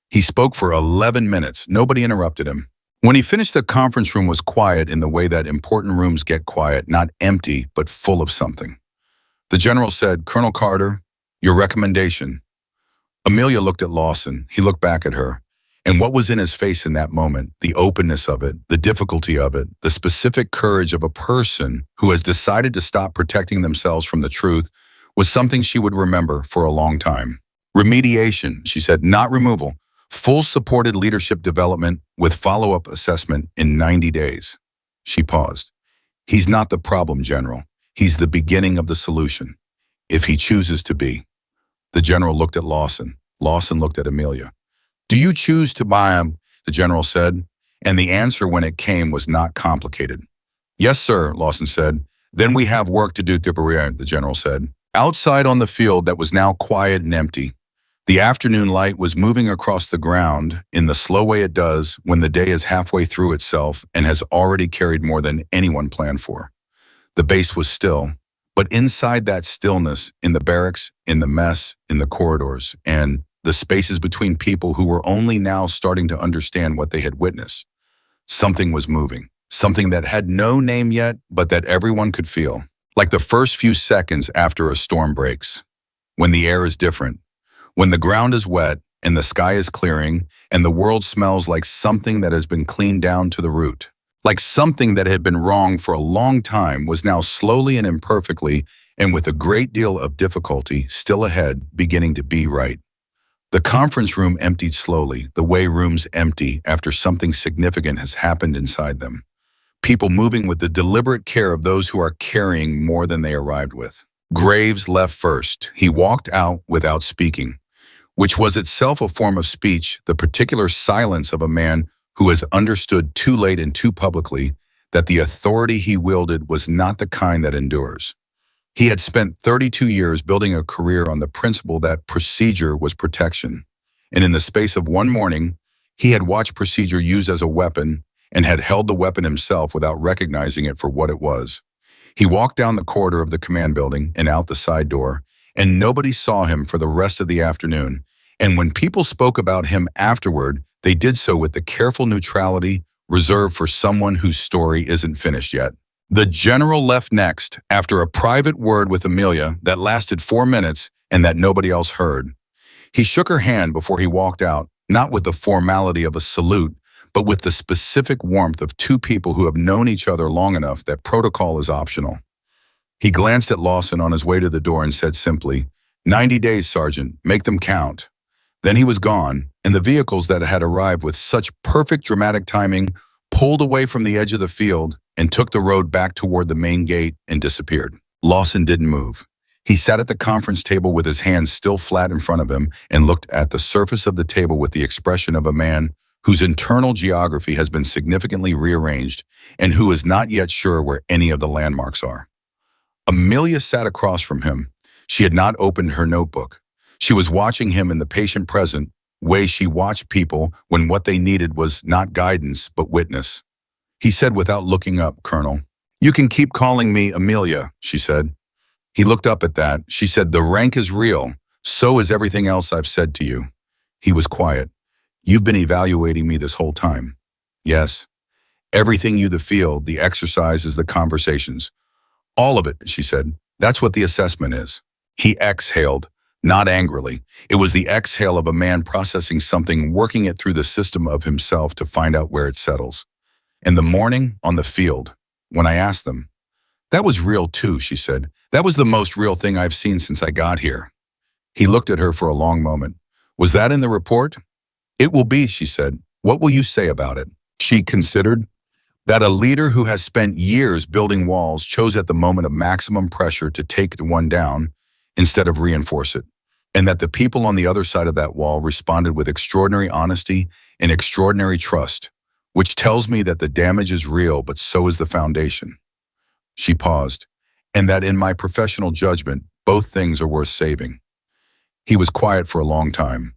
[SPEAKER 1] He spoke for 11 minutes. Nobody interrupted him. When he finished, the conference room was quiet in the way that important rooms get quiet, not empty, but full of something. The general said, "Colonel Carter, your recommendation." Amelia looked at Lawson. He looked back at her. And what was in his face in that moment, the openness of it, the difficulty of it, the specific courage of a person who has decided to stop protecting themselves from the truth, was something she would remember for a long time. Remediation, she said, not removal. Full supported leadership development with follow-up assessment in 90 days. She paused. He's not the problem, General. He's the beginning of the solution, if he chooses to be. The general looked at Lawson. Lawson looked at Amelia. Do you choose to buy him? The general said, and the answer when it came was not complicated. Yes, sir, Lawson said. Then we have work to do, the general said. Outside on the field that was now quiet and empty, the afternoon light was moving across the ground in the slow way it does when the day is halfway through itself and has already carried more than anyone planned for. The base was still, but inside that stillness, in the barracks, in the mess, in the corridors, and the spaces between people who were only now starting to understand what they had witnessed, something was moving. Something that had no name yet, but that everyone could feel. Like the first few seconds after a storm breaks. When the air is different. When the ground is wet and the sky is clearing and the world smells like something that has been cleaned down to the root. Like something that had been wrong for a long time was now slowly and imperfectly and with a great deal of difficulty still ahead beginning to be right. The conference room emptied slowly, the way rooms empty after something significant has happened inside them. People moving with the deliberate care of those who are carrying more than they arrived with. Graves left first. He walked out without speaking, which was itself a form of speech, the particular silence of a man who has understood too late and too publicly that the authority he wielded was not the kind that endures. He had spent 32 years building a career on the principle that procedure was protection, and in the space of one morning, he had watched procedure used as a weapon and had held the weapon himself without recognizing it for what it was. He walked down the corridor of the command building and out the side door, and nobody saw him for the rest of the afternoon. And when people spoke about him afterward, they did so with the careful neutrality reserved for someone whose story isn't finished yet. The general left next, after a private word with Amelia that lasted 4 minutes and that nobody else heard. He shook her hand before he walked out, not with the formality of a salute, but with the specific warmth of two people who have known each other long enough that protocol is optional. He glanced at Lawson on his way to the door and said simply, 90 days, Sergeant, make them count. Then he was gone, and the vehicles that had arrived with such perfect dramatic timing pulled away from the edge of the field and took the road back toward the main gate and disappeared. Lawson didn't move. He sat at the conference table with his hands still flat in front of him and looked at the surface of the table with the expression of a man whose internal geography has been significantly rearranged and who is not yet sure where any of the landmarks are. Amelia sat across from him. She had not opened her notebook. She was watching him in the patient present way she watched people when what they needed was not guidance but witness. He said without looking up, Colonel, "You can keep calling me Amelia," she said. He looked up at that. She said, "The rank is real. So is everything else I've said to you." He was quiet. "You've been evaluating me this whole time." "Yes." "Everything you, the field, the exercises, the conversations." "All of it," she said. "That's what the assessment is." He exhaled, not angrily. It was the exhale of a man processing something, working it through the system of himself to find out where it settles. In the morning, on the field, when I asked them, "That was real too," she said. "That was the most real thing I've seen since I got here." He looked at her for a long moment. "Was that in the report?" "It will be," she said. "What will you say about it?" She considered that a leader who has spent years building walls chose at the moment of maximum pressure to take one down instead of reinforce it, and that the people on the other side of that wall responded with extraordinary honesty and extraordinary trust, which tells me that the damage is real, but so is the foundation. She paused, and that in my professional judgment, both things are worth saving. He was quiet for a long time.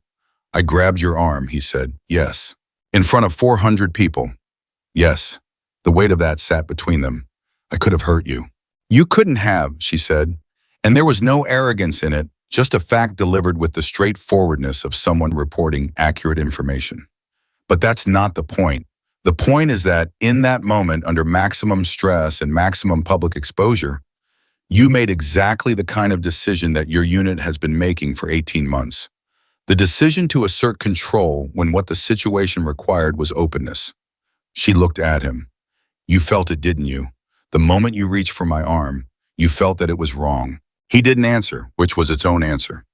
[SPEAKER 1] "I grabbed your arm," he said. "Yes." "In front of 400 people." "Yes." The weight of that sat between them. "I could have hurt you." "You couldn't have," she said. And there was no arrogance in it, just a fact delivered with the straightforwardness of someone reporting accurate information. But that's not the point. The point is that in that moment, under maximum stress and maximum public exposure, you made exactly the kind of decision that your unit has been making for 18 months. The decision to assert control when what the situation required was openness. She looked at him. "You felt it, didn't you? The moment you reached for my arm, you felt that it was wrong." He didn't answer, which was its own answer.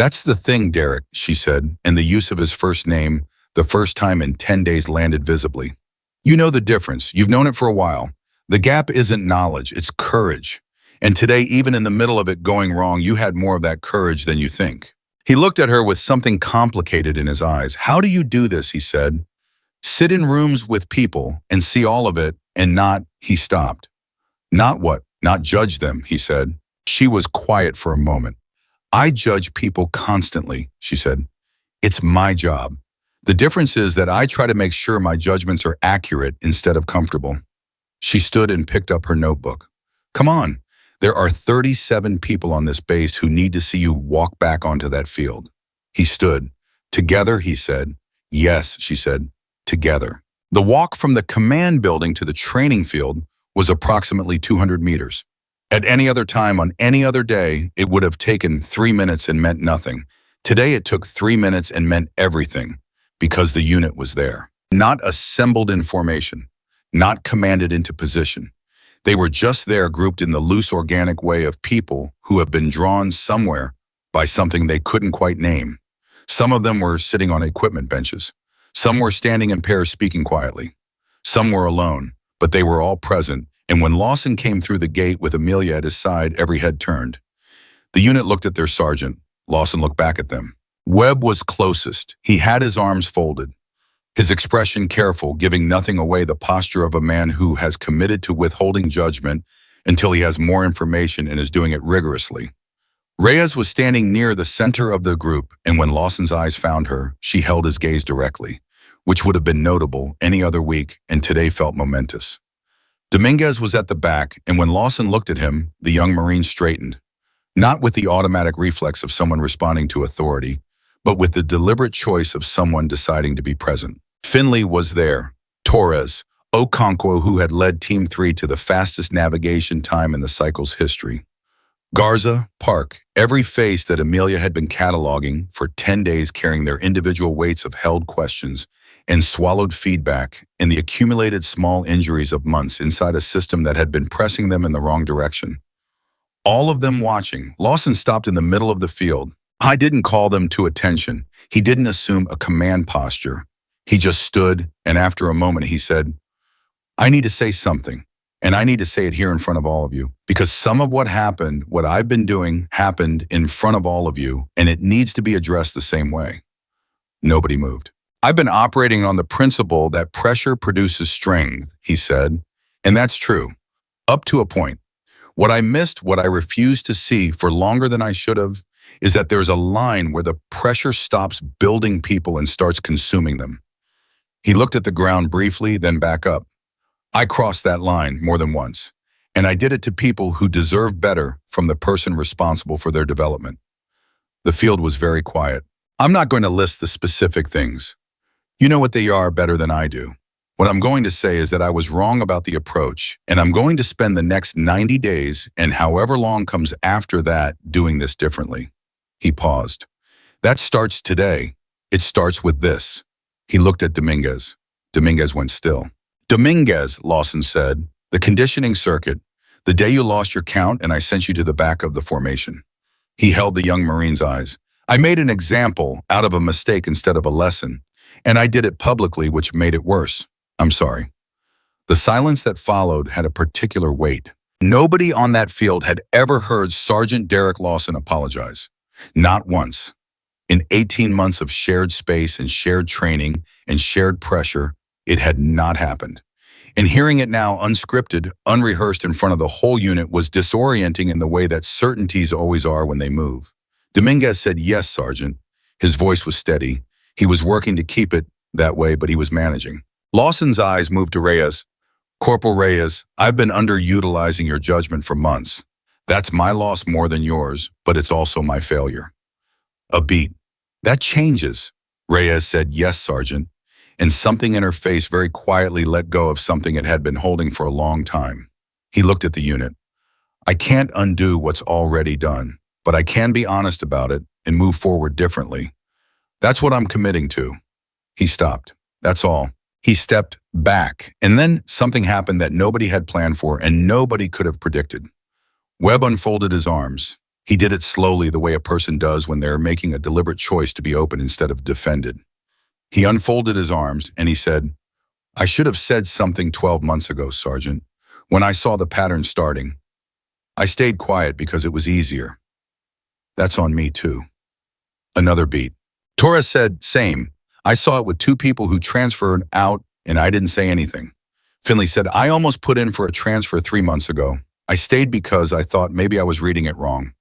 [SPEAKER 1] That's the thing, Derek, she said, and the use of his first name, the first time in 10 days landed visibly. You know the difference. You've known it for a while. The gap isn't knowledge, it's courage. And today, even in the middle of it going wrong, you had more of that courage than you think. He looked at her with something complicated in his eyes. How do you do this, he said. Sit in rooms with people and see all of it and not, he stopped. Not what? Not judge them, he said. She was quiet for a moment. I judge people constantly, she said. It's my job. The difference is that I try to make sure my judgments are accurate instead of comfortable. She stood and picked up her notebook. Come on, there are 37 people on this base who need to see you walk back onto that field. He stood. Together, he said. Yes, she said. Together. The walk from the command building to the training field was approximately 200 meters. At any other time on any other day, it would have taken 3 minutes and meant nothing. Today it took 3 minutes and meant everything, because the unit was there. Not assembled in formation, not commanded into position. They were just there, grouped in the loose organic way of people who have been drawn somewhere by something they couldn't quite name. Some of them were sitting on equipment benches. Some were standing in pairs speaking quietly. Some were alone, but they were all present, and when Lawson came through the gate with Amelia at his side, every head turned. The unit looked at their sergeant. Lawson looked back at them. Webb was closest. He had his arms folded, his expression careful, giving nothing away, the posture of a man who has committed to withholding judgment until he has more information and is doing it rigorously. Reyes was standing near the center of the group, and when Lawson's eyes found her, she held his gaze directly, which would have been notable any other week and today felt momentous. Dominguez was at the back, and when Lawson looked at him, the young Marine straightened, not with the automatic reflex of someone responding to authority, but with the deliberate choice of someone deciding to be present. Finley was there. Torres, Okonkwo, who had led Team 3 to the fastest navigation time in the cycle's history. Garza, Park, every face that Amelia had been cataloging for 10 days, carrying their individual weights of held questions and swallowed feedback and the accumulated small injuries of months inside a system that had been pressing them in the wrong direction. All of them watching. Lawson stopped in the middle of the field. I didn't call them to attention. He didn't assume a command posture. He just stood, and after a moment he said, I need to say something, and I need to say it here in front of all of you, because some of what happened, what I've been doing, happened in front of all of you, and it needs to be addressed the same way. Nobody moved. I've been operating on the principle that pressure produces strength, he said, and that's true, up to a point. What I missed, what I refused to see for longer than I should have, is that there's a line where the pressure stops building people and starts consuming them. He looked at the ground briefly, then back up. I crossed that line more than once, and I did it to people who deserve better from the person responsible for their development. The field was very quiet. I'm not going to list the specific things. You know what they are better than I do. What I'm going to say is that I was wrong about the approach, and I'm going to spend the next 90 days and however long comes after that doing this differently. He paused. That starts today. It starts with this. He looked at Dominguez. Dominguez went still. Dominguez, Lawson said, the conditioning circuit, the day you lost your count and I sent you to the back of the formation. He held the young Marine's eyes. I made an example out of a mistake instead of a lesson, and I did it publicly, which made it worse. I'm sorry. The silence that followed had a particular weight. Nobody on that field had ever heard Sergeant Derek Lawson apologize. Not once. In 18 months of shared space and shared training and shared pressure, it had not happened. And hearing it now unscripted, unrehearsed in front of the whole unit was disorienting in the way that certainties always are when they move. Dominguez said, yes, Sergeant. His voice was steady. He was working to keep it that way, but he was managing. Lawson's eyes moved to Reyes. Corporal Reyes, I've been underutilizing your judgment for months. That's my loss more than yours, but it's also my failure. A beat. That changes. Reyes said, yes, Sergeant. And something in her face very quietly let go of something it had been holding for a long time. He looked at the unit. I can't undo what's already done, but I can be honest about it and move forward differently. That's what I'm committing to. He stopped. That's all. He stepped back, and then something happened that nobody had planned for and nobody could have predicted. Webb unfolded his arms. He did it slowly, the way a person does when they're making a deliberate choice to be open instead of defended. He unfolded his arms and he said, I should have said something 12 months ago, Sergeant. When I saw the pattern starting, I stayed quiet because it was easier. That's on me too. Another beat. Torres said, same. I saw it with two people who transferred out and I didn't say anything. Finley said, I almost put in for a transfer 3 months ago. I stayed because I thought maybe I was reading it wrong.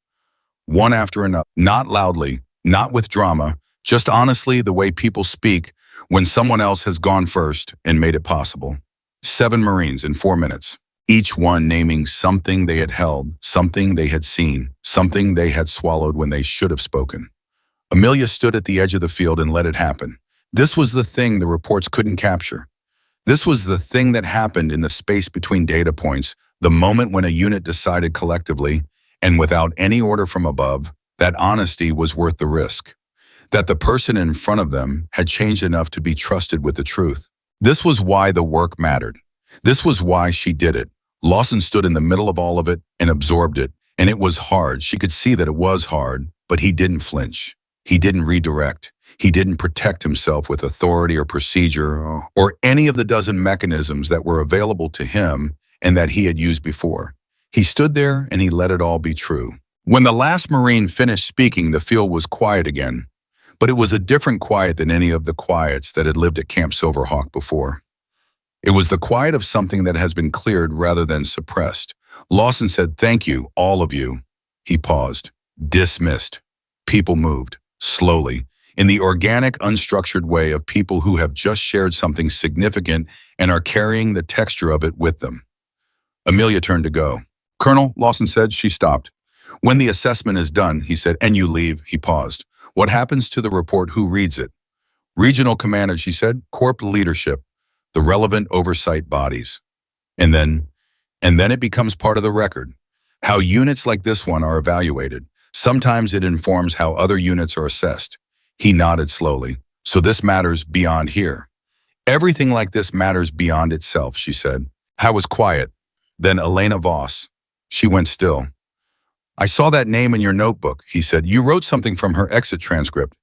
[SPEAKER 1] One after another, not loudly, not with drama, just honestly the way people speak when someone else has gone first and made it possible. 7 Marines in 4 minutes, each one naming something they had held, something they had seen, something they had swallowed when they should have spoken. Amelia stood at the edge of the field and let it happen. This was the thing the reports couldn't capture. This was the thing that happened in the space between data points, the moment when a unit decided collectively, and without any order from above, that honesty was worth the risk. That the person in front of them had changed enough to be trusted with the truth. This was why the work mattered. This was why she did it. Lawson stood in the middle of all of it and absorbed it, and it was hard. She could see that it was hard, but he didn't flinch. He didn't redirect. He didn't protect himself with authority or procedure or any of the dozen mechanisms that were available to him and that he had used before. He stood there and he let it all be true. When the last Marine finished speaking, the field was quiet again, but it was a different quiet than any of the quiets that had lived at Camp Silverhawk before. It was the quiet of something that has been cleared rather than suppressed. Lawson said, thank you, all of you. He paused. Dismissed. People moved, slowly, in the organic, unstructured way of people who have just shared something significant and are carrying the texture of it with them. Amelia turned to go. Colonel, Lawson said. She stopped. When the assessment is done, he said, and you leave, he paused. What happens to the report? Who reads it? Regional commander, she said. Corp leadership, the relevant oversight bodies. And then it becomes part of the record. How units like this one are evaluated. Sometimes it informs how other units are assessed. He nodded slowly. So this matters beyond here. Everything like this matters beyond itself, she said. I was quiet. Then Elena Voss. She went still. I saw that name in your notebook, he said. You wrote something from her exit transcript.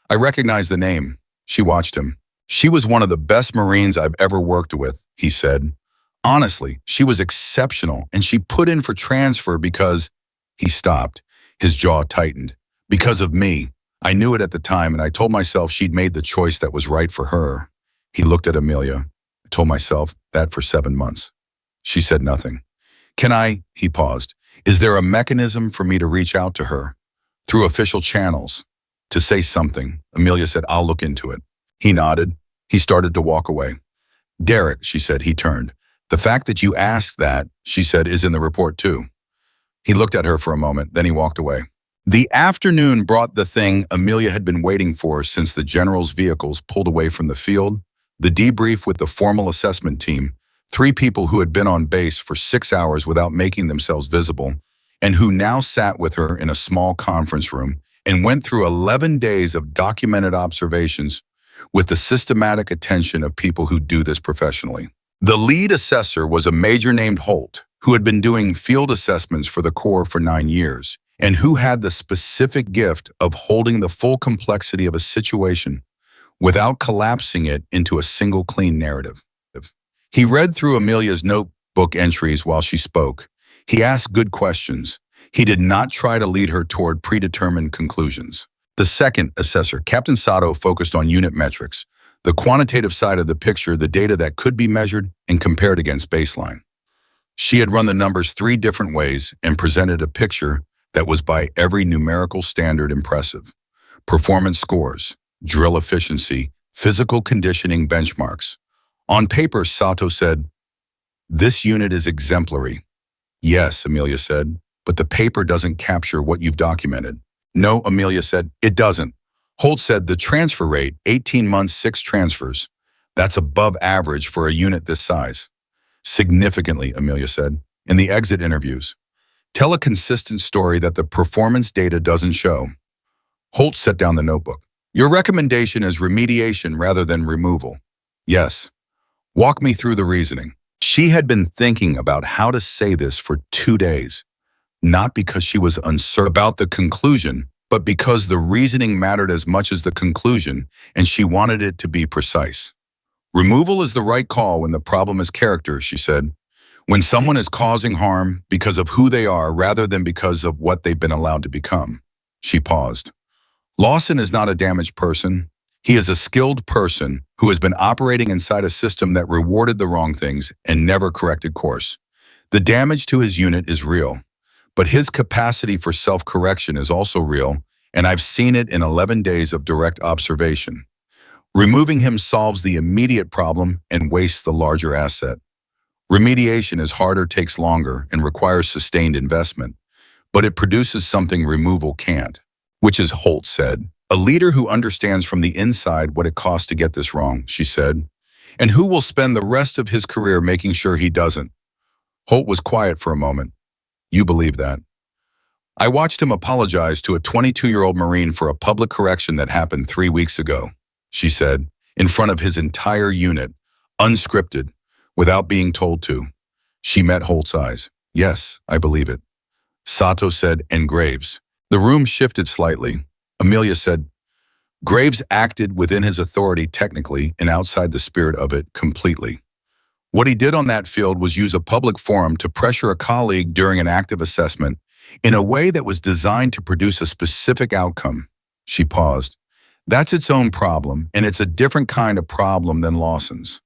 [SPEAKER 1] I recognized the name. She watched him. She was one of the best Marines I've ever worked with, he said. Honestly, she was exceptional, and she put in for transfer because... He stopped. His jaw tightened. Because of me. I knew it at the time, and I told myself she'd made the choice that was right for her. He looked at Amelia. I told myself that for 7 months. She said nothing. Can I? He paused. Is there a mechanism for me to reach out to her? Through official channels? To say something? Amelia said, I'll look into it. He nodded. He started to walk away. Derek, she said. He turned. The fact that you asked that, she said, is in the report too. He looked at her for a moment, then he walked away. The afternoon brought the thing Amelia had been waiting for since the general's vehicles pulled away from the field, the debrief with the formal assessment team, 3 people who had been on base for 6 hours without making themselves visible, and who now sat with her in a small conference room and went through 11 days of documented observations with the systematic attention of people who do this professionally. The lead assessor was a major named Holt, who had been doing field assessments for the Corps for 9 years, and who had the specific gift of holding the full complexity of a situation without collapsing it into a single clean narrative. He read through Amelia's notebook entries while she spoke. He asked good questions. He did not try to lead her toward predetermined conclusions. The second assessor, Captain Sato, focused on unit metrics, the quantitative side of the picture, the data that could be measured and compared against baseline. She had run the numbers 3 different ways and presented a picture that was by every numerical standard impressive. Performance scores, drill efficiency, physical conditioning benchmarks. On paper, Sato said, this unit is exemplary. Yes, Amelia said, but the paper doesn't capture what you've documented. No, Amelia said, it doesn't. Holt said the transfer rate, 18 months, 6 transfers. That's above average for a unit this size. Significantly, Amelia said, in the exit interviews. Tell a consistent story that the performance data doesn't show. Holt set down the notebook. Your recommendation is remediation rather than removal. Yes. Walk me through the reasoning. She had been thinking about how to say this for 2 days. not because she was uncertain about the conclusion, but because the reasoning mattered as much as the conclusion, and she wanted it to be precise. Removal is the right call when the problem is character, she said. When someone is causing harm because of who they are rather than because of what they've been allowed to become. She paused. Lawson is not a damaged person. He is a skilled person who has been operating inside a system that rewarded the wrong things and never corrected course. The damage to his unit is real, but his capacity for self-correction is also real, and I've seen it in 11 days of direct observation. Removing him solves the immediate problem and wastes the larger asset. Remediation is harder, takes longer, and requires sustained investment, but it produces something removal can't, which is, Holt said, a leader who understands from the inside what it costs to get this wrong, she said, and who will spend the rest of his career making sure he doesn't. Holt was quiet for a moment. You believe that? I watched him apologize to a 22-year-old Marine for a public correction that happened 3 weeks ago, she said, in front of his entire unit, unscripted, without being told to. She met Holt's eyes. Yes, I believe it. Sato said, and Graves. The room shifted slightly. Amelia said, Graves acted within his authority technically and outside the spirit of it completely. What he did on that field was use a public forum to pressure a colleague during an active assessment in a way that was designed to produce a specific outcome. She paused. That's its own problem, and it's a different kind of problem than Lawson's.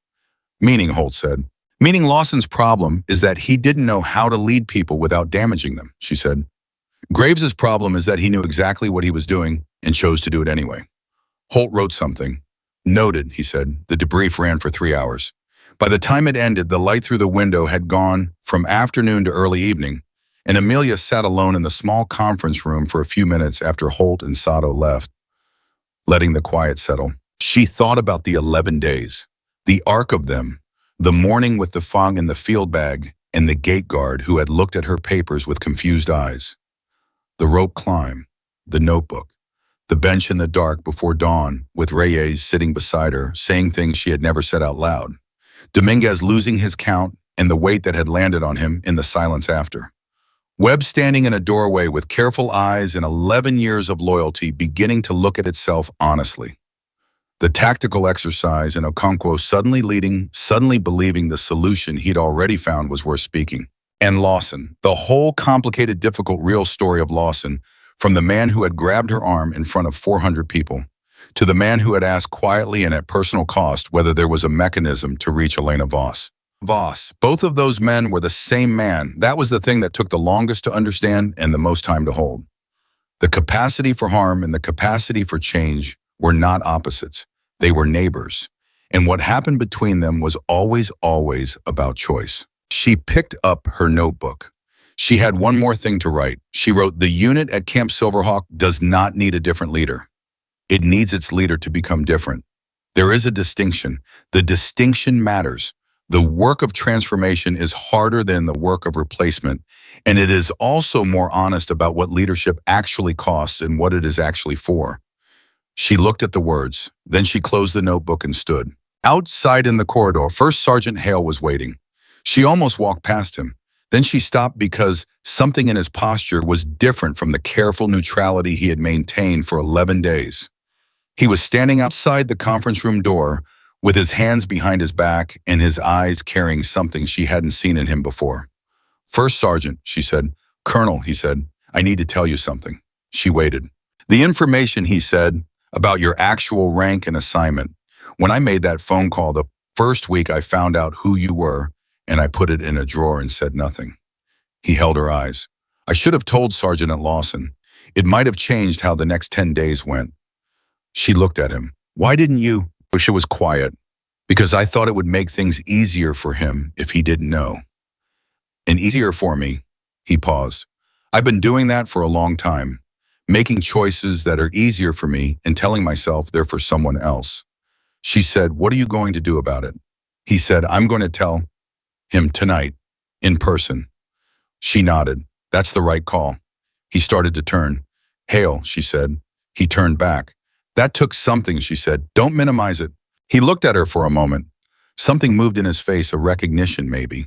[SPEAKER 1] Meaning, Holt said. Meaning Lawson's problem is that he didn't know how to lead people without damaging them, she said. Graves's problem is that he knew exactly what he was doing and chose to do it anyway. Holt wrote something. Noted, he said. The debrief ran for 3 hours. By the time it ended, the light through the window had gone from afternoon to early evening, and Amelia sat alone in the small conference room for a few minutes after Holt and Sato left, letting the quiet settle. She thought about the 11 days, the arc of them, the morning with the fong in the field bag, and the gate guard who had looked at her papers with confused eyes. The rope climb, the notebook, the bench in the dark before dawn with Reyes sitting beside her, saying things she had never said out loud. Dominguez losing his count and the weight that had landed on him in the silence after. Webb standing in a doorway with careful eyes and 11 years of loyalty beginning to look at itself honestly. The tactical exercise and Okonkwo suddenly believing the solution he'd already found was worth speaking. And Lawson, the whole complicated, difficult, real story of Lawson, from the man who had grabbed her arm in front of 400 people, to the man who had asked quietly and at personal cost whether there was a mechanism to reach Elena Voss. Both of those men were the same man. That was the thing that took the longest to understand and the most time to hold. The capacity for harm and the capacity for change were not opposites. They were neighbors. And what happened between them was always about choice. She picked up her notebook. She had one more thing to write. She wrote, the unit at Camp Silverhawk does not need a different leader. It needs its leader to become different. There is a distinction. The distinction matters. The work of transformation is harder than the work of replacement, and it is also more honest about what leadership actually costs and what it is actually for. She looked at the words, then she closed the notebook and stood. Outside in the corridor, First Sergeant Hale was waiting. She almost walked past him. Then she stopped because something in his posture was different from the careful neutrality he had maintained for 11 days. He was standing outside the conference room door with his hands behind his back and his eyes carrying something she hadn't seen in him before. First Sergeant, she said. Colonel, he said, I need to tell you something. She waited. The information, he said, about your actual rank and assignment. When I made that phone call the first week, I found out who you were, and I put it in a drawer and said nothing. He held her eyes. I should have told Sergeant Lawson. It might have changed how the next 10 days went. She looked at him. Why didn't you? Wish it was quiet. Because I thought it would make things easier for him if he didn't know. And easier for me. He paused. I've been doing that for a long time. Making choices that are easier for me and telling myself they're for someone else. She said, what are you going to do about it? He said, I'm going to tell him tonight, in person. She nodded. That's the right call. He started to turn. Hale, she said. He turned back. That took something, she said. Don't minimize it. He looked at her for a moment. Something moved in his face, a recognition maybe.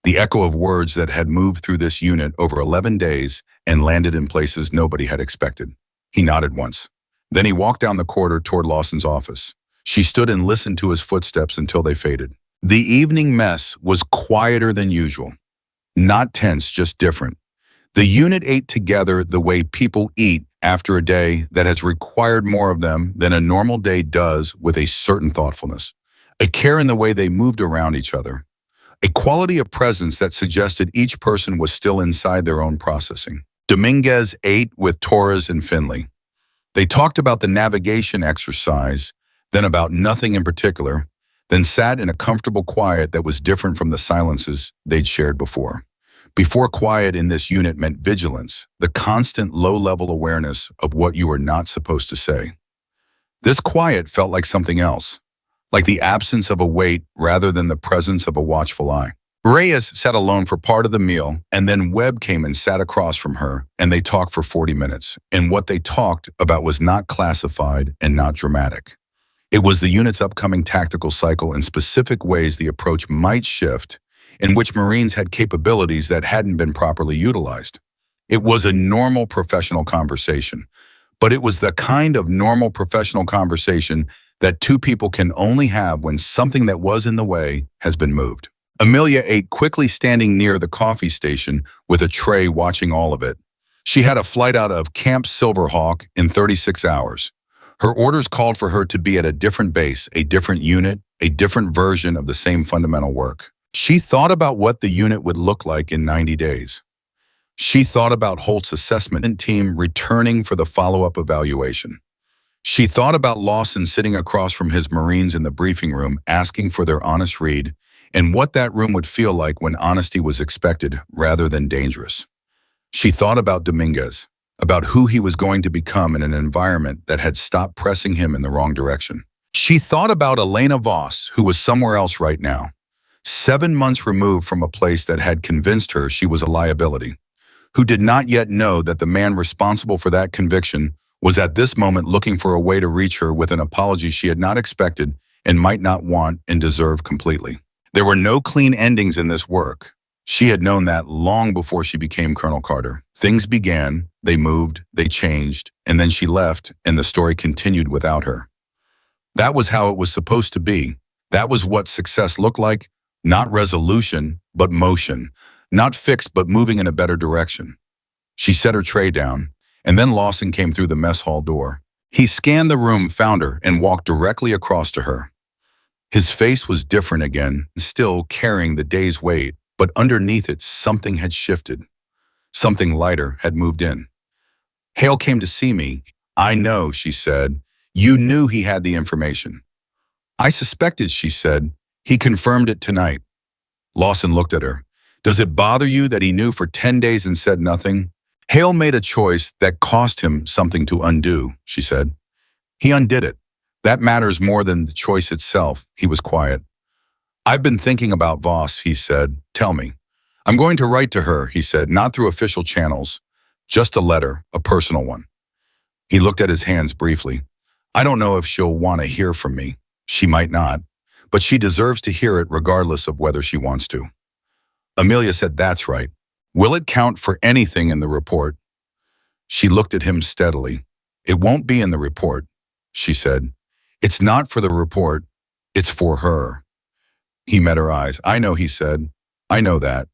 [SPEAKER 1] the echo of words that had moved through this unit over 11 days and landed in places nobody had expected. He nodded once. Then he walked down the corridor toward Lawson's office. She stood and listened to his footsteps until they faded. The evening mess was quieter than usual. Not tense, just different. The unit ate together the way people eat after a day that has required more of them than a normal day does, with a certain thoughtfulness, a care in the way they moved around each other, a quality of presence that suggested each person was still inside their own processing. Dominguez ate with Torres and Finley. They talked about the navigation exercise, then about nothing in particular, then sat in a comfortable quiet that was different from the silences they'd shared before. Before, quiet in this unit meant vigilance, the constant low-level awareness of what you were not supposed to say. This quiet felt like something else, like the absence of a weight rather than the presence of a watchful eye. Reyes sat alone for part of the meal, and then Webb came and sat across from her, and they talked for 40 minutes. And what they talked about was not classified and not dramatic. It was the unit's upcoming tactical cycle and specific ways the approach might shift, in which Marines had capabilities that hadn't been properly utilized. It was a normal professional conversation, but it was the kind of normal professional conversation that two people can only have when something that was in the way has been moved. Amelia ate quickly, standing near the coffee station with a tray, watching all of it. She had a flight out of Camp Silverhawk in 36 hours. Her orders called for her to be at a different base, a different unit, a different version of the same fundamental work. She thought about what the unit would look like in 90 days. She thought about Holt's assessment team returning for the follow-up evaluation. She thought about Lawson sitting across from his Marines in the briefing room, asking for their honest read, and what that room would feel like when honesty was expected rather than dangerous. She thought about Dominguez, about who he was going to become in an environment that had stopped pressing him in the wrong direction. She thought about Elena Voss, who was somewhere else right now, 7 months removed from a place that had convinced her she was a liability, who did not yet know that the man responsible for that conviction was at this moment looking for a way to reach her with an apology she had not expected and might not want and deserve completely. There were no clean endings in this work. She had known that long before she became Colonel Carter. Things began, they moved, they changed, and then she left, and the story continued without her. That was how it was supposed to be. That was what success looked like. Not resolution, but motion. Not fixed, but moving in a better direction. She set her tray down, and then Lawson came through the mess hall door. He scanned the room, found her, and walked directly across to her. His face was different again, still carrying the day's weight, but underneath it something had shifted. Something lighter had moved in. Hale came to see me. I know, she said. You knew he had the information. I suspected, she said. He confirmed it tonight. Lawson looked at her. Does it bother you that he knew for 10 days and said nothing? Hale made a choice that cost him something to undo, she said. He undid it. That matters more than the choice itself. He was quiet. I've been thinking about Voss, he said. Tell me. I'm going to write to her, he said, not through official channels. Just a letter, a personal one. He looked at his hands briefly. I don't know if she'll want to hear from me. She might not. But she deserves to hear it regardless of whether she wants to. Amelia said, that's right. Will it count for anything in the report? She looked at him steadily. It won't be in the report, she said. It's not for the report. It's for her. He met her eyes. I know, he said. I know that.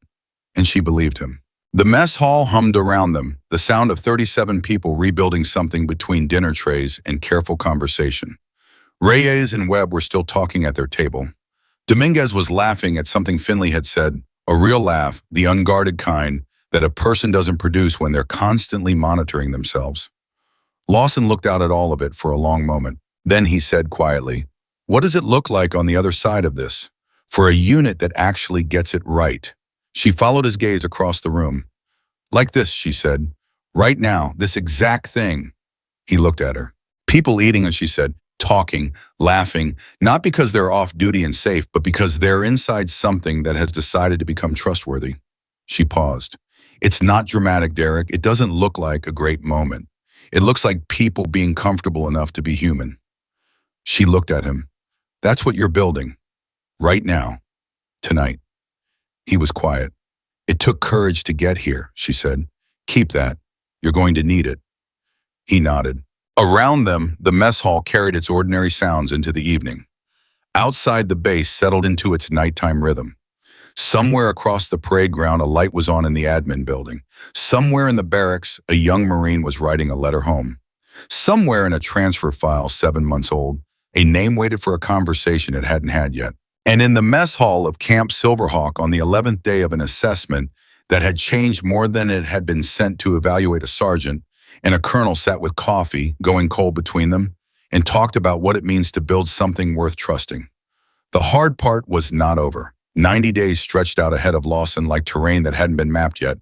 [SPEAKER 1] And she believed him. The mess hall hummed around them, the sound of 37 people rebuilding something between dinner trays and careful conversation. Reyes and Webb were still talking at their table. Dominguez was laughing at something Finley had said, a real laugh, the unguarded kind that a person doesn't produce when they're constantly monitoring themselves. Lawson looked out at all of it for a long moment. Then he said quietly, what does it look like on the other side of this? For a unit that actually gets it right. She followed his gaze across the room. Like this, she said. Right now, this exact thing. He looked at her. People eating, and she said, talking, laughing, not because they're off duty and safe, but because they're inside something that has decided to become trustworthy. She paused. It's not dramatic, Derek. It doesn't look like a great moment. It looks like people being comfortable enough to be human. She looked at him. That's what you're building. Right now. Tonight. He was quiet. It took courage to get here, she said. Keep that. You're going to need it. He nodded. Around them, the mess hall carried its ordinary sounds into the evening. Outside, the base settled into its nighttime rhythm. Somewhere across the parade ground, a light was on in the admin building. Somewhere in the barracks, a young Marine was writing a letter home. Somewhere in a transfer file 7 months old, a name waited for a conversation it hadn't had yet. And in the mess hall of Camp Silverhawk on the 11th day of an assessment that had changed more than it had been sent to evaluate a sergeant, and a colonel sat with coffee, going cold between them, and talked about what it means to build something worth trusting. The hard part was not over. 90 days stretched out ahead of Lawson like terrain that hadn't been mapped yet,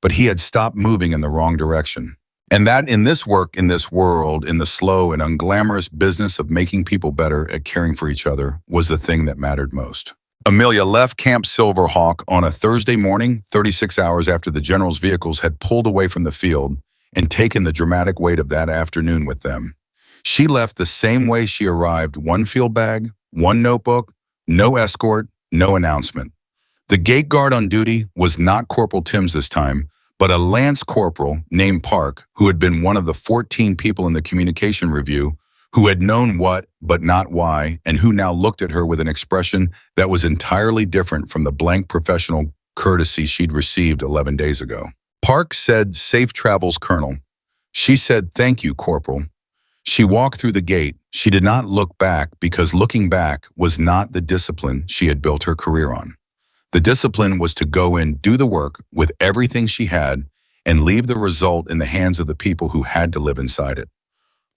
[SPEAKER 1] but he had stopped moving in the wrong direction. And that in this work, in this world, in the slow and unglamorous business of making people better at caring for each other was the thing that mattered most. Amelia left Camp Silverhawk on a Thursday morning, 36 hours after the general's vehicles had pulled away from the field and taken the dramatic weight of that afternoon with them. She left the same way she arrived: one field bag, one notebook, no escort, no announcement. The gate guard on duty was not Corporal Timms this time, but a lance corporal named Park, who had been one of the 14 people in the communication review, who had known what but not why, and who now looked at her with an expression that was entirely different from the blank professional courtesy she'd received 11 days ago. Park said, "Safe travels, Colonel." She said, "Thank you, Corporal." She walked through the gate. She did not look back, because looking back was not the discipline she had built her career on. The discipline was to go in, do the work with everything she had, and leave the result in the hands of the people who had to live inside it.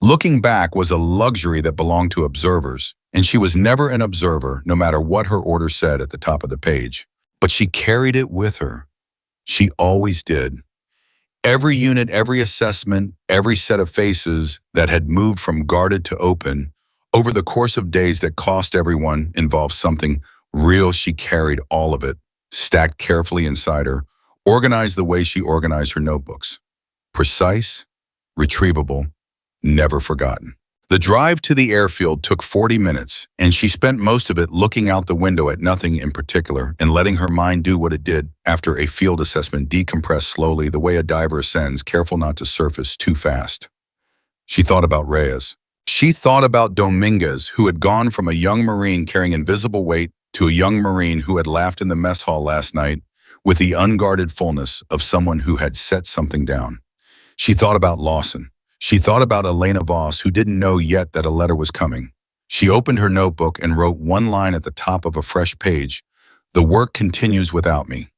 [SPEAKER 1] Looking back was a luxury that belonged to observers, and she was never an observer, no matter what her order said at the top of the page. But she carried it with her. She always did. Every unit, every assessment, every set of faces that had moved from guarded to open over the course of days that cost everyone involved something real. She carried all of it, stacked carefully inside her, organized the way she organized her notebooks. Precise, retrievable, never forgotten. The drive to the airfield took 40 minutes, and she spent most of it looking out the window at nothing in particular and letting her mind do what it did after a field assessment, decompress slowly the way a diver ascends, careful not to surface too fast. She thought about Reyes. She thought about Dominguez, who had gone from a young Marine carrying invisible weight to a young Marine who had laughed in the mess hall last night with the unguarded fullness of someone who had set something down. She thought about Lawson. She thought about Elena Voss, who didn't know yet that a letter was coming. She opened her notebook and wrote one line at the top of a fresh page: "The work continues without me."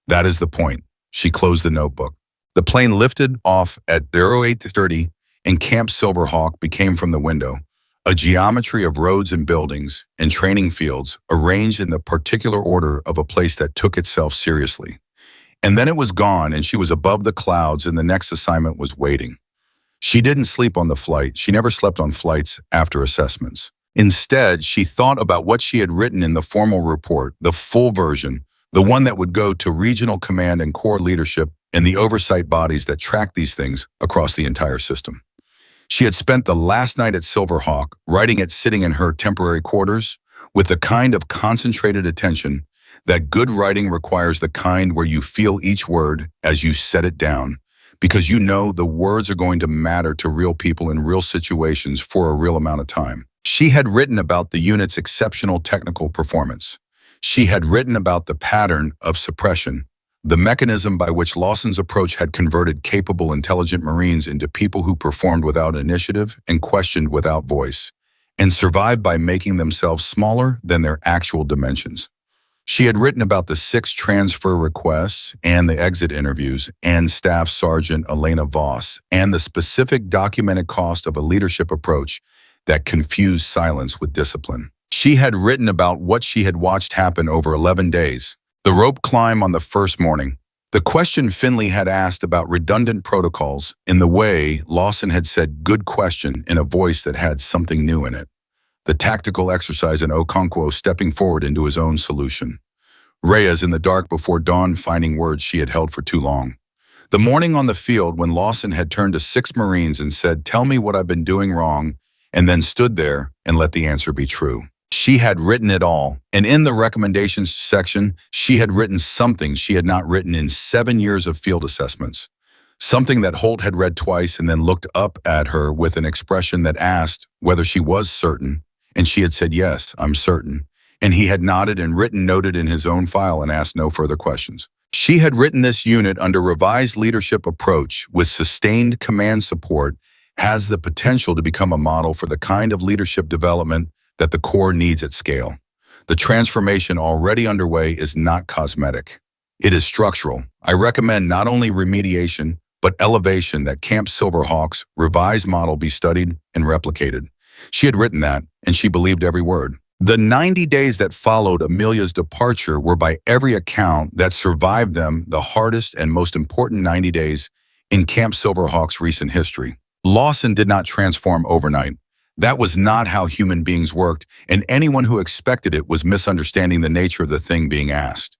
[SPEAKER 1] That is the point. She closed the notebook. The plane lifted off at 08:30, and Camp Silverhawk became from the window a geometry of roads and buildings and training fields arranged in the particular order of a place that took itself seriously. And then it was gone, and she was above the clouds, and the next assignment was waiting. She didn't sleep on the flight. She never slept on flights after assessments. Instead, she thought about what she had written in the formal report, the full version, the one that would go to regional command and corps leadership and the oversight bodies that track these things across the entire system. She had spent the last night at Silverhawk, writing it sitting in her temporary quarters, with the kind of concentrated attention that good writing requires, the kind where you feel each word as you set it down, because you know the words are going to matter to real people in real situations for a real amount of time. She had written about the unit's exceptional technical performance. She had written about the pattern of suppression, the mechanism by which Lawson's approach had converted capable, intelligent Marines into people who performed without initiative and questioned without voice, and survived by making themselves smaller than their actual dimensions. She had written about the 6 transfer requests and the exit interviews and Staff Sergeant Elena Voss and the specific documented cost of a leadership approach that confused silence with discipline. She had written about what she had watched happen over 11 days. The rope climb on the first morning. The question Finley had asked about redundant protocols in the way Lawson had said "good question" in a voice that had something new in it. The tactical exercise in Okonkwo stepping forward into his own solution. Reyes in the dark before dawn finding words she had held for too long. The morning on the field when Lawson had turned to 6 Marines and said, "Tell me what I've been doing wrong," and then stood there and let the answer be true. She had written it all, and in the recommendations section, she had written something she had not written in 7 years of field assessments. Something that Holt had read twice and then looked up at her with an expression that asked whether she was certain, and she had said, "Yes, I'm certain." And he had nodded and written noted in his own file and asked no further questions. She had written this unit under revised leadership approach with sustained command support has the potential to become a model for the kind of leadership development that the Corps needs at scale. The transformation already underway is not cosmetic. It is structural. I recommend not only remediation, but elevation that Camp Silverhawk's revised model be studied and replicated. She had written that, and she believed every word. The 90 days that followed Amelia's departure were by every account that survived them the hardest and most important 90 days in Camp Silverhawk's recent history. Lawson did not transform overnight. That was not how human beings worked, and anyone who expected it was misunderstanding the nature of the thing being asked.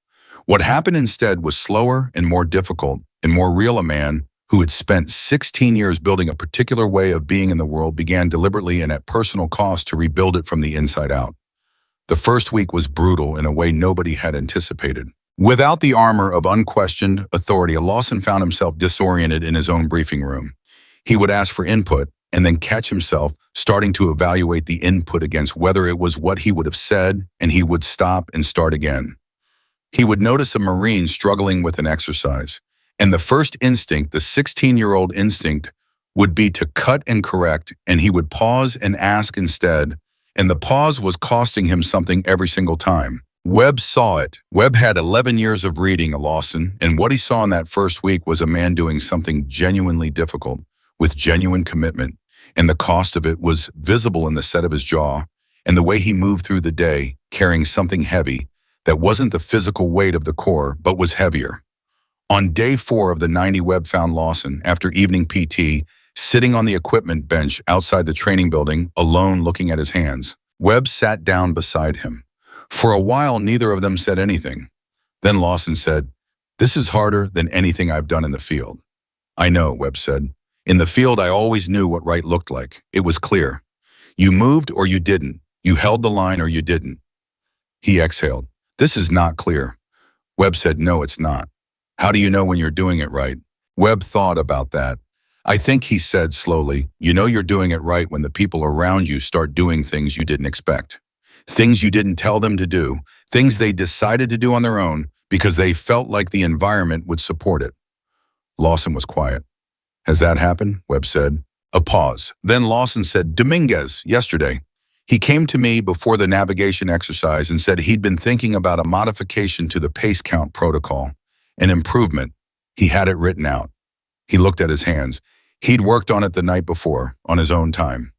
[SPEAKER 1] What happened instead was slower and more difficult and more real. A man who had spent 16 years building a particular way of being in the world began deliberately and at personal cost to rebuild it from the inside out. The first week was brutal in a way nobody had anticipated. Without the armor of unquestioned authority, Lawson found himself disoriented in his own briefing room. He would ask for input and then catch himself starting to evaluate the input against whether it was what he would have said, and he would stop and start again. He would notice a Marine struggling with an exercise, and the first instinct, the 16-year-old instinct, would be to cut and correct, and he would pause and ask instead, and the pause was costing him something every single time. Webb saw it. Webb had 11 years of reading Lawson, and what he saw in that first week was a man doing something genuinely difficult, with genuine commitment, and the cost of it was visible in the set of his jaw and the way he moved through the day, carrying something heavy that wasn't the physical weight of the Corps, but was heavier. On day 4 of the 90, Webb found Lawson, after evening PT, sitting on the equipment bench outside the training building, alone looking at his hands. Webb sat down beside him. For a while, neither of them said anything. Then Lawson said, "This is harder than anything I've done in the field." "I know," Webb said. "In the field, I always knew what right looked like. It was clear. You moved or you didn't. You held the line or you didn't." He exhaled. "This is not clear." Webb said, "No, it's not." "How do you know when you're doing it right?" Webb thought about that. "I think," he said slowly, "you know you're doing it right when the people around you start doing things you didn't expect. Things you didn't tell them to do, things they decided to do on their own because they felt like the environment would support it." Lawson was quiet. "Has that happened?" Webb said. A pause. Then Lawson said, "Dominguez, yesterday. He came to me before the navigation exercise and said he'd been thinking about a modification to the pace count protocol, an improvement. He had it written out." He looked at his hands. He'd worked on it the night before, on his own time.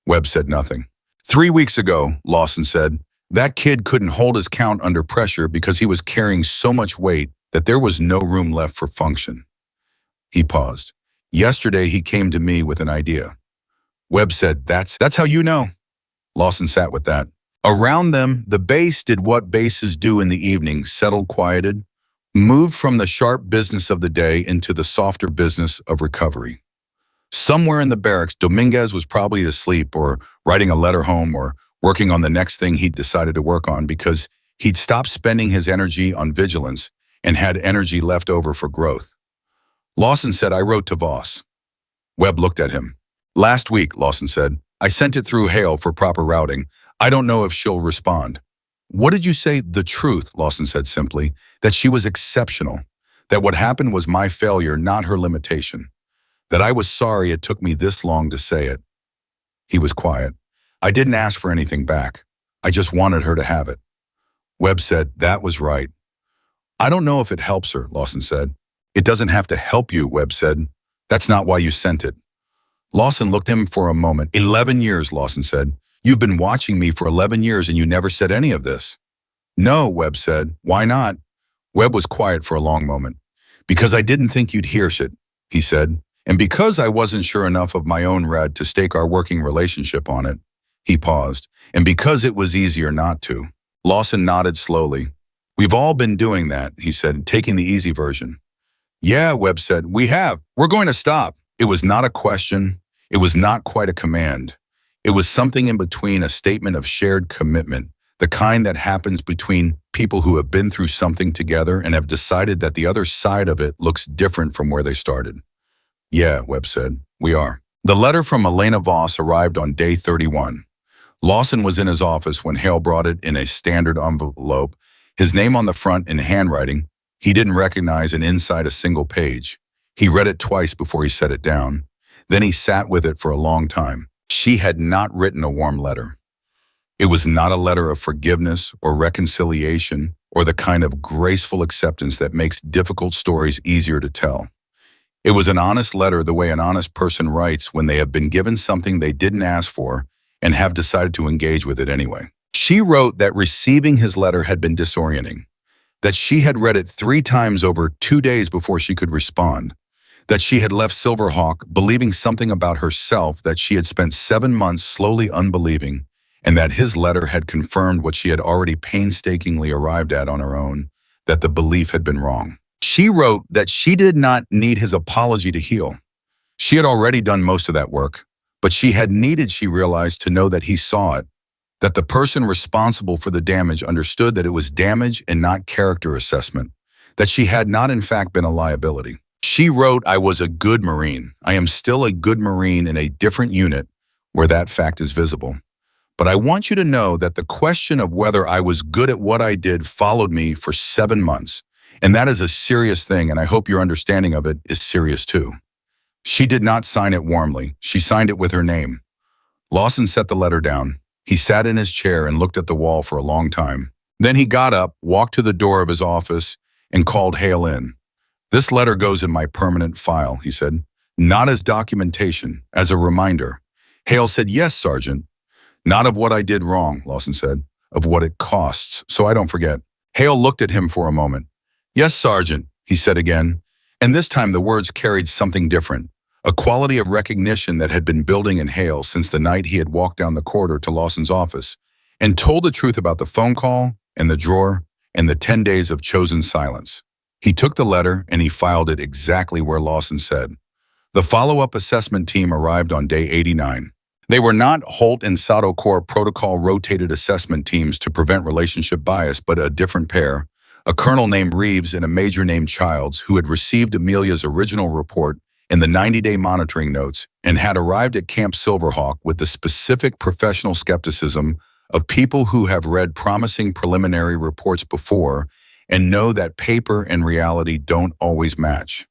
[SPEAKER 1] Webb said nothing. 3 weeks ago," Lawson said, "that kid couldn't hold his count under pressure because he was carrying so much weight that there was no room left for function." He paused. "Yesterday, he came to me with an idea." Webb said, That's how you know." Lawson sat with that. Around them, the base did what bases do in the evening, settled, quieted, moved from the sharp business of the day into the softer business of recovery. Somewhere in the barracks, Dominguez was probably asleep or writing a letter home or working on the next thing he'd decided to work on because he'd stopped spending his energy on vigilance and had energy left over for growth. Lawson said, "I wrote to Voss." Webb looked at him. "Last week," Lawson said. "I sent it through Hale for proper routing. I don't know if she'll respond." "What did you say?" "The truth," Lawson said simply, "that she was exceptional, that what happened was my failure, not her limitation, that I was sorry it took me this long to say it." He was quiet. "I didn't ask for anything back. I just wanted her to have it." Webb said, "That was right." "I don't know if it helps her," Lawson said. "It doesn't have to help you," Webb said. "That's not why you sent it." Lawson looked at him for a moment. 11 years, Lawson said. "You've been watching me for 11 years and you never said any of this." "No," Webb said. "Why not?" Webb was quiet for a long moment. "Because I didn't think you'd hear it," he said. "And because I wasn't sure enough of my own red to stake our working relationship on it." He paused. "And because it was easier not to." Lawson nodded slowly. "We've all been doing that," he said, "taking the easy version." "Yeah," Webb said, "we have. We're going to stop." It was not a question. It was not quite a command. It was something in between, a statement of shared commitment, the kind that happens between people who have been through something together and have decided that the other side of it looks different from where they started. Yeah, Webb said, we are. The letter from Elena Voss arrived on day 31. Lawson was in his office when Hale brought it in a standard envelope, his name on the front in handwriting he didn't recognize, and inside a single page. He read it twice before he set it down. Then he sat with it for a long time. She had not written a warm letter. It was not a letter of forgiveness or reconciliation or the kind of graceful acceptance that makes difficult stories easier to tell. It was an honest letter, the way an honest person writes when they have been given something they didn't ask for and have decided to engage with it anyway. She wrote that receiving his letter had been disorienting, that she had read it 3 times over 2 days before she could respond, that she had left Silverhawk believing something about herself that she had spent 7 months slowly unbelieving, and that his letter had confirmed what she had already painstakingly arrived at on her own, that the belief had been wrong. She wrote that she did not need his apology to heal. She had already done most of that work, but she had needed, she realized, to know that he saw it, that the person responsible for the damage understood that it was damage and not character assessment, that she had not in fact been a liability. She wrote, I was a good Marine. I am still a good Marine in a different unit where that fact is visible. But I want you to know that the question of whether I was good at what I did followed me for 7 months. And that is a serious thing, and I hope your understanding of it is serious too. She did not sign it warmly. She signed it with her name. Lawson set the letter down. He sat in his chair and looked at the wall for a long time. Then he got up, walked to the door of his office, and called Hale in. This letter goes in my permanent file, he said. Not as documentation, as a reminder. Hale said, yes, Sergeant. Not of what I did wrong, Lawson said, of what it costs, so I don't forget. Hale looked at him for a moment. Yes, Sergeant, he said again, and this time the words carried something different, a quality of recognition that had been building in Hale since the night he had walked down the corridor to Lawson's office and told the truth about the phone call and the drawer and the 10 days of chosen silence. He took the letter and he filed it exactly where Lawson said. The follow-up assessment team arrived on day 89. They were not Holt and Sato Corps protocol-rotated assessment teams to prevent relationship bias, but a different pair, a colonel named Reeves and a major named Childs, who had received Amelia's original report in the 90-day monitoring notes and had arrived at Camp Silverhawk with the specific professional skepticism of people who have read promising preliminary reports before and know that paper and reality don't always match.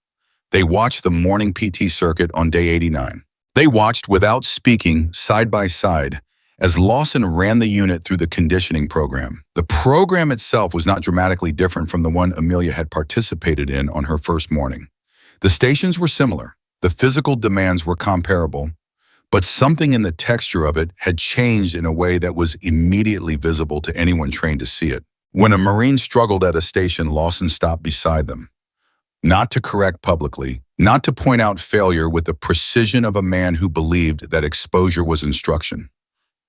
[SPEAKER 1] They watched the morning PT circuit on day 89. They watched without speaking, side by side, as Lawson ran the unit through the conditioning program. The program itself was not dramatically different from the one Amelia had participated in on her first morning. The stations were similar, the physical demands were comparable, but something in the texture of it had changed in a way that was immediately visible to anyone trained to see it. When a Marine struggled at a station, Lawson stopped beside them. Not to correct publicly, not to point out failure with the precision of a man who believed that exposure was instruction.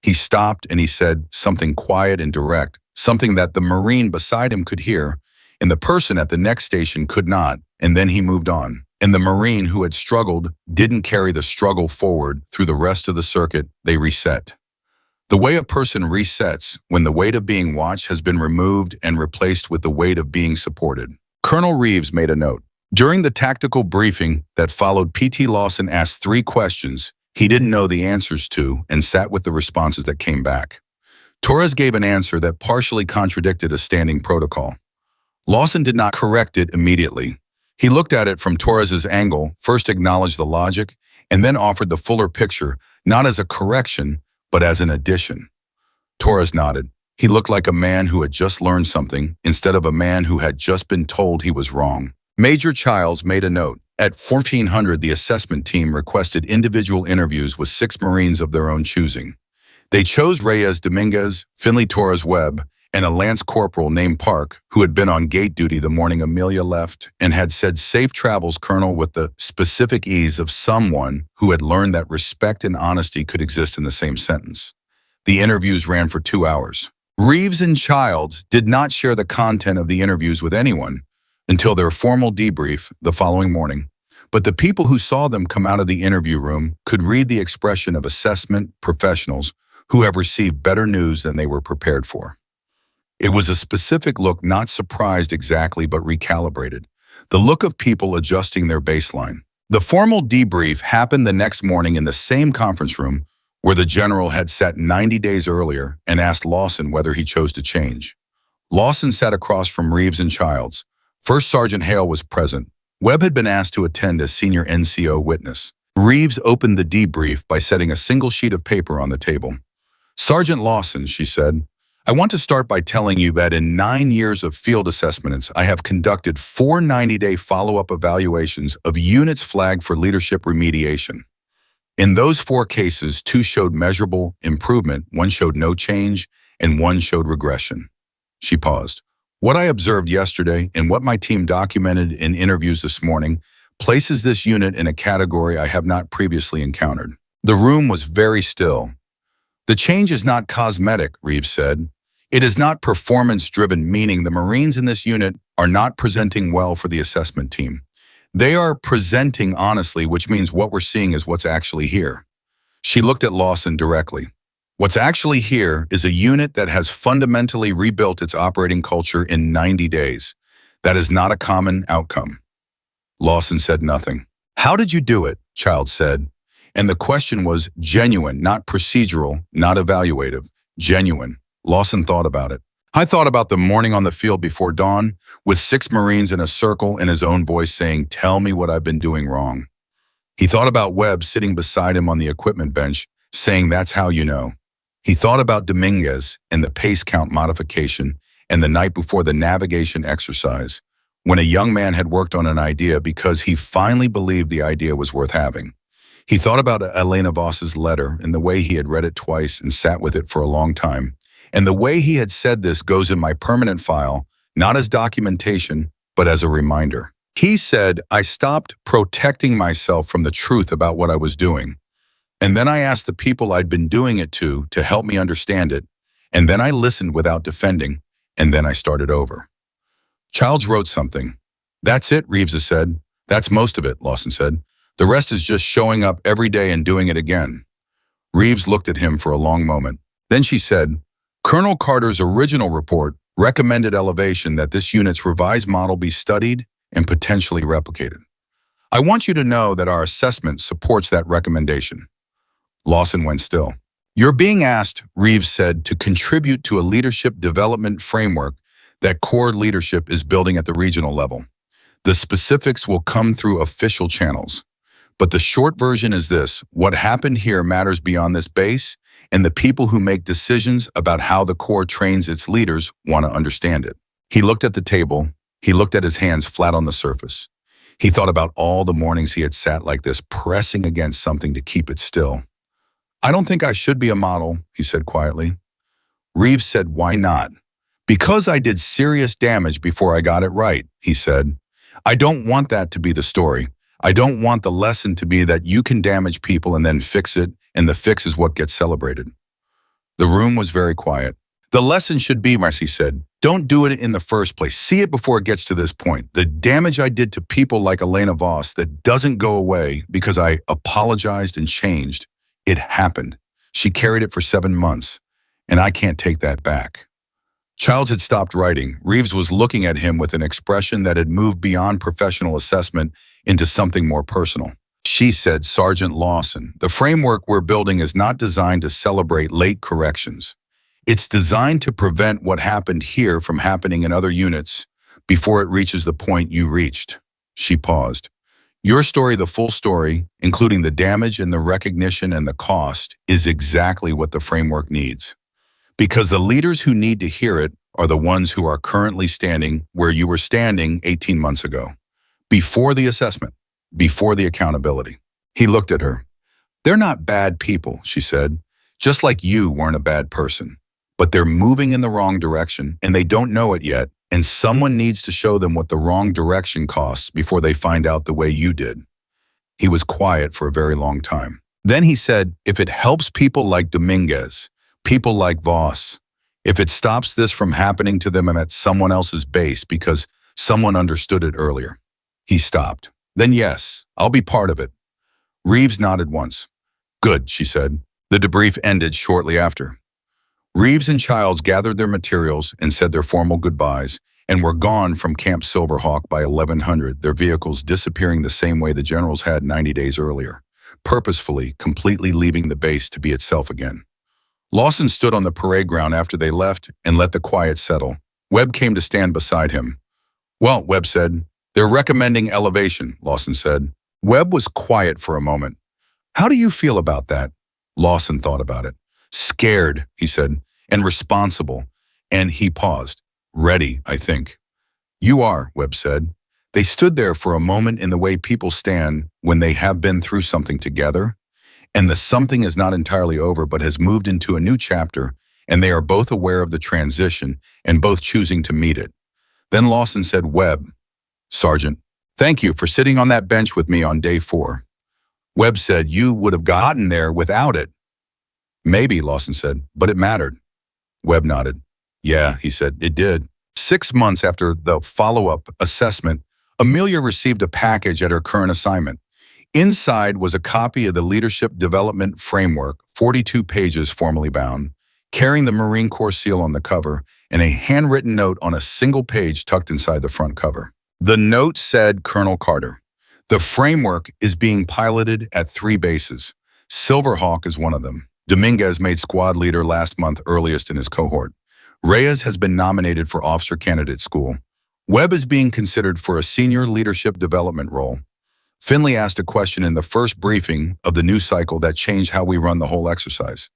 [SPEAKER 1] He stopped and he said something quiet and direct, something that the Marine beside him could hear, and the person at the next station could not, and then he moved on. And the Marine who had struggled didn't carry the struggle forward through the rest of the circuit, they reset. The way a person resets when the weight of being watched has been removed and replaced with the weight of being supported. Colonel Reeves made a note. During the tactical briefing that followed, PT Lawson asked 3 questions he didn't know the answers to and sat with the responses that came back. Torres gave an answer that partially contradicted a standing protocol. Lawson did not correct it immediately. He looked at it from Torres's angle, first acknowledged the logic, and then offered the fuller picture, not as a correction, but as an addition. Torres nodded. He looked like a man who had just learned something, instead of a man who had just been told he was wrong. Major Childs made a note. At 1400, the assessment team requested individual interviews with 6 Marines of their own choosing. They chose Reyes Dominguez, Finley Torres Webb, and a Lance Corporal named Park, who had been on gate duty the morning Amelia left and had said safe travels, Colonel, with the specific ease of someone who had learned that respect and honesty could exist in the same sentence. The interviews ran for 2 hours. Reeves and Childs did not share the content of the interviews with anyone until their formal debrief the following morning. But the people who saw them come out of the interview room could read the expression of assessment professionals who have received better news than they were prepared for. It was a specific look, not surprised exactly, but recalibrated. The look of people adjusting their baseline. The formal debrief happened the next morning in the same conference room where the general had sat 90 days earlier and asked Lawson whether he chose to change. Lawson sat across from Reeves and Childs. First Sergeant Hale was present. Webb had been asked to attend as senior NCO witness. Reeves opened the debrief by setting a single sheet of paper on the table. "Sergeant Lawson," she said, "I want to start by telling you that in 9 years of field assessments, I have conducted 4 90-day follow-up evaluations of units flagged for leadership remediation. In those 4 cases, 2 showed measurable improvement, 1 showed no change, and 1 showed regression." She paused. "What I observed yesterday and what my team documented in interviews this morning places this unit in a category I have not previously encountered." The room was very still. "The change is not cosmetic," Reeves said. "It is not performance-driven, meaning the Marines in this unit are not presenting well for the assessment team. They are presenting honestly, which means what we're seeing is what's actually here." She looked at Lawson directly. "What's actually here is a unit that has fundamentally rebuilt its operating culture in 90 days. That is not a common outcome." Lawson said nothing. "How did you do it?" Childs said. And the question was genuine, not procedural, not evaluative. Genuine. Lawson thought about it. "I thought about the morning on the field before dawn, with 6 Marines in a circle in his own voice saying, 'Tell me what I've been doing wrong.' He thought about Webb sitting beside him on the equipment bench, saying, 'That's how you know.' He thought about Dominguez and the pace count modification and the night before the navigation exercise, when a young man had worked on an idea because he finally believed the idea was worth having. He thought about Elena Voss's letter and the way he had read it twice and sat with it for a long time. And the way he had said, 'This goes in my permanent file, not as documentation, but as a reminder.' He said, 'I stopped protecting myself from the truth about what I was doing. And then I asked the people I'd been doing it to help me understand it. And then I listened without defending. And then I started over.'" Childs wrote something. "That's it," Reeves said. "That's most of it," Lawson said. "The rest is just showing up every day and doing it again." Reeves looked at him for a long moment. Then she said, "Colonel Carter's original report recommended elevation, that this unit's revised model be studied and potentially replicated. I want you to know that our assessment supports that recommendation." Lawson went still. "You're being asked," Reeves said, "to contribute to a leadership development framework that core leadership is building at the regional level. The specifics will come through official channels. But the short version is this: what happened here matters beyond this base, and the people who make decisions about how the Corps trains its leaders want to understand it." He looked at the table. He looked at his hands flat on the surface. He thought about all the mornings he had sat like this, pressing against something to keep it still. "I don't think I should be a model," he said quietly. Reeves said, "Why not?" "Because I did serious damage before I got it right," he said. "I don't want that to be the story. I don't want the lesson to be that you can damage people and then fix it, and the fix is what gets celebrated." The room was very quiet. "The lesson should be," Marcy said, "don't do it in the first place. See it before it gets to this point. The damage I did to people like Elena Voss that doesn't go away because I apologized and changed. It happened. She carried it for 7 months, and I can't take that back." Childs had stopped writing. Reeves was looking at him with an expression that had moved beyond professional assessment into something more personal. She said, "Sergeant Lawson, the framework we're building is not designed to celebrate late corrections. It's designed to prevent what happened here from happening in other units before it reaches the point you reached." She paused. "Your story, the full story, including the damage and the recognition and the cost, is exactly what the framework needs. Because the leaders who need to hear it are the ones who are currently standing where you were standing 18 months ago. Before the assessment, before the accountability." He looked at her. "They're not bad people," she said, "just like you weren't a bad person. But they're moving in the wrong direction, and they don't know it yet, and someone needs to show them what the wrong direction costs before they find out the way you did." He was quiet for a very long time. Then he said, "If it helps people like Dominguez, people like Voss, if it stops this from happening to them at someone else's base because someone understood it earlier." He stopped. Then yes, I'll be part of it. Reeves nodded once. Good, she said. The debrief ended shortly after. Reeves and Childs gathered their materials and said their formal goodbyes, and were gone from Camp Silverhawk by 1100, their vehicles disappearing the same way the generals had 90 days earlier, purposefully, completely leaving the base to be itself again. Lawson stood on the parade ground after they left and let the quiet settle. Webb came to stand beside him. Well, Webb said, they're recommending elevation, Lawson said. Webb was quiet for a moment. How do you feel about that? Lawson thought about it. Scared, he said, and responsible. And he paused. Ready, I think. You are, Webb said. They stood there for a moment in the way people stand when they have been through something together, and the something is not entirely over but has moved into a new chapter, and they are both aware of the transition and both choosing to meet it. Then Lawson said, Webb, Sergeant, thank you for sitting on that bench with me on day 4. Webb said, you would have gotten there without it. Maybe, Lawson said, but it mattered. Webb nodded. Yeah, he said, it did. 6 months after the follow-up assessment, Amelia received a package at her current assignment. Inside was a copy of the Leadership Development Framework, 42 pages formally bound, carrying the Marine Corps seal on the cover, and a handwritten note on a single page tucked inside the front cover. The note said, Colonel Carter, the framework is being piloted at 3 bases. Silverhawk is one of them. Dominguez made squad leader last month, earliest in his cohort. Reyes has been nominated for officer candidate school. Webb is being considered for a senior leadership development role. Finley asked a question in the first briefing of the new cycle that changed how we run the whole exercise.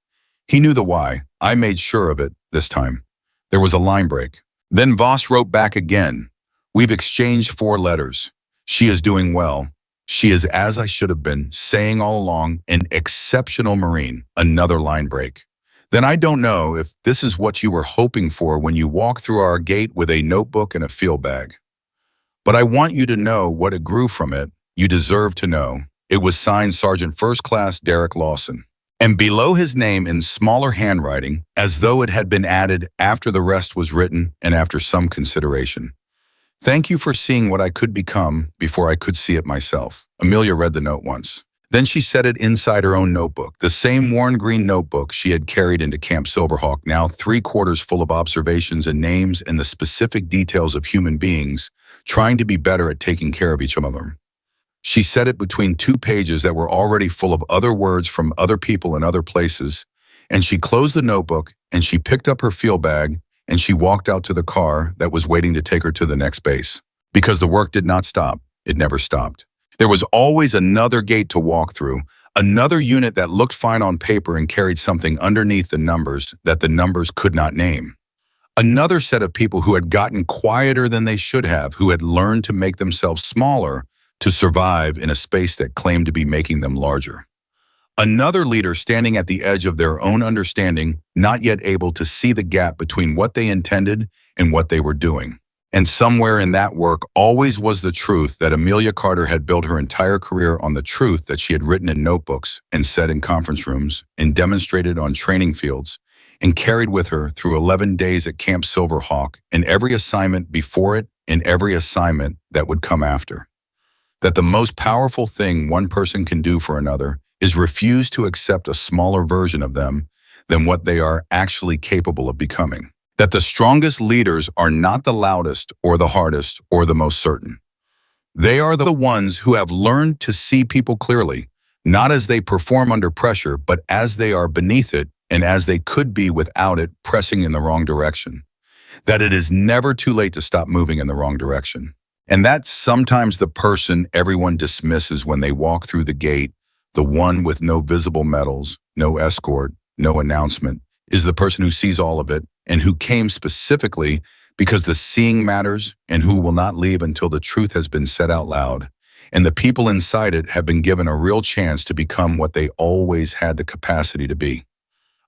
[SPEAKER 1] He knew the why. I made sure of it this time. There was a line break. Then Voss wrote back again. We've exchanged 4 letters. She is doing well. She is as I should have been, saying all along, an exceptional Marine. Another line break. Then I don't know if this is what you were hoping for when you walked through our gate with a notebook and a field bag. But I want you to know what it grew from it. You deserve to know. It was signed Sergeant First Class Derek Lawson. And below his name in smaller handwriting, as though it had been added after the rest was written and after some consideration. Thank you for seeing what I could become before I could see it myself. Amelia read the note once. Then she set it inside her own notebook, the same worn green notebook she had carried into Camp Silverhawk, now 3/4 full of observations and names and the specific details of human beings, trying to be better at taking care of each of them. She set it between 2 pages that were already full of other words from other people in other places, and she closed the notebook and she picked up her field bag and she walked out to the car that was waiting to take her to the next base. Because the work did not stop. It never stopped. There was always another gate to walk through, another unit that looked fine on paper and carried something underneath the numbers that the numbers could not name. Another set of people who had gotten quieter than they should have, who had learned to make themselves smaller to survive in a space that claimed to be making them larger. Another leader standing at the edge of their own understanding, not yet able to see the gap between what they intended and what they were doing. And somewhere in that work always was the truth that Amelia Carter had built her entire career on, the truth that she had written in notebooks and said in conference rooms and demonstrated on training fields and carried with her through 11 days at Camp Silverhawk and every assignment before it and every assignment that would come after. That the most powerful thing one person can do for another is refuse to accept a smaller version of them than what they are actually capable of becoming. That the strongest leaders are not the loudest or the hardest or the most certain. They are the ones who have learned to see people clearly, not as they perform under pressure, but as they are beneath it and as they could be without it, pressing in the wrong direction. That it is never too late to stop moving in the wrong direction. And that's sometimes the person everyone dismisses when they walk through the gate, the one with no visible medals, no escort, no announcement, is the person who sees all of it and who came specifically because the seeing matters and who will not leave until the truth has been said out loud. And the people inside it have been given a real chance to become what they always had the capacity to be.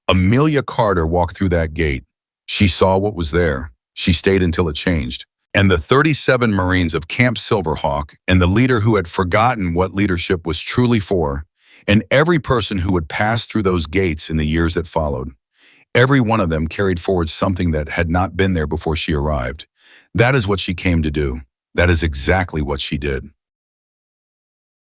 [SPEAKER 1] Amelia Carter walked through that gate. She saw what was there. She stayed until it changed. And the 37 Marines of Camp Silverhawk and the leader who had forgotten what leadership was truly for, and every person who would pass through those gates in the years that followed, every one of them carried forward something that had not been there before she arrived. That is what she came to do. That is exactly what she did.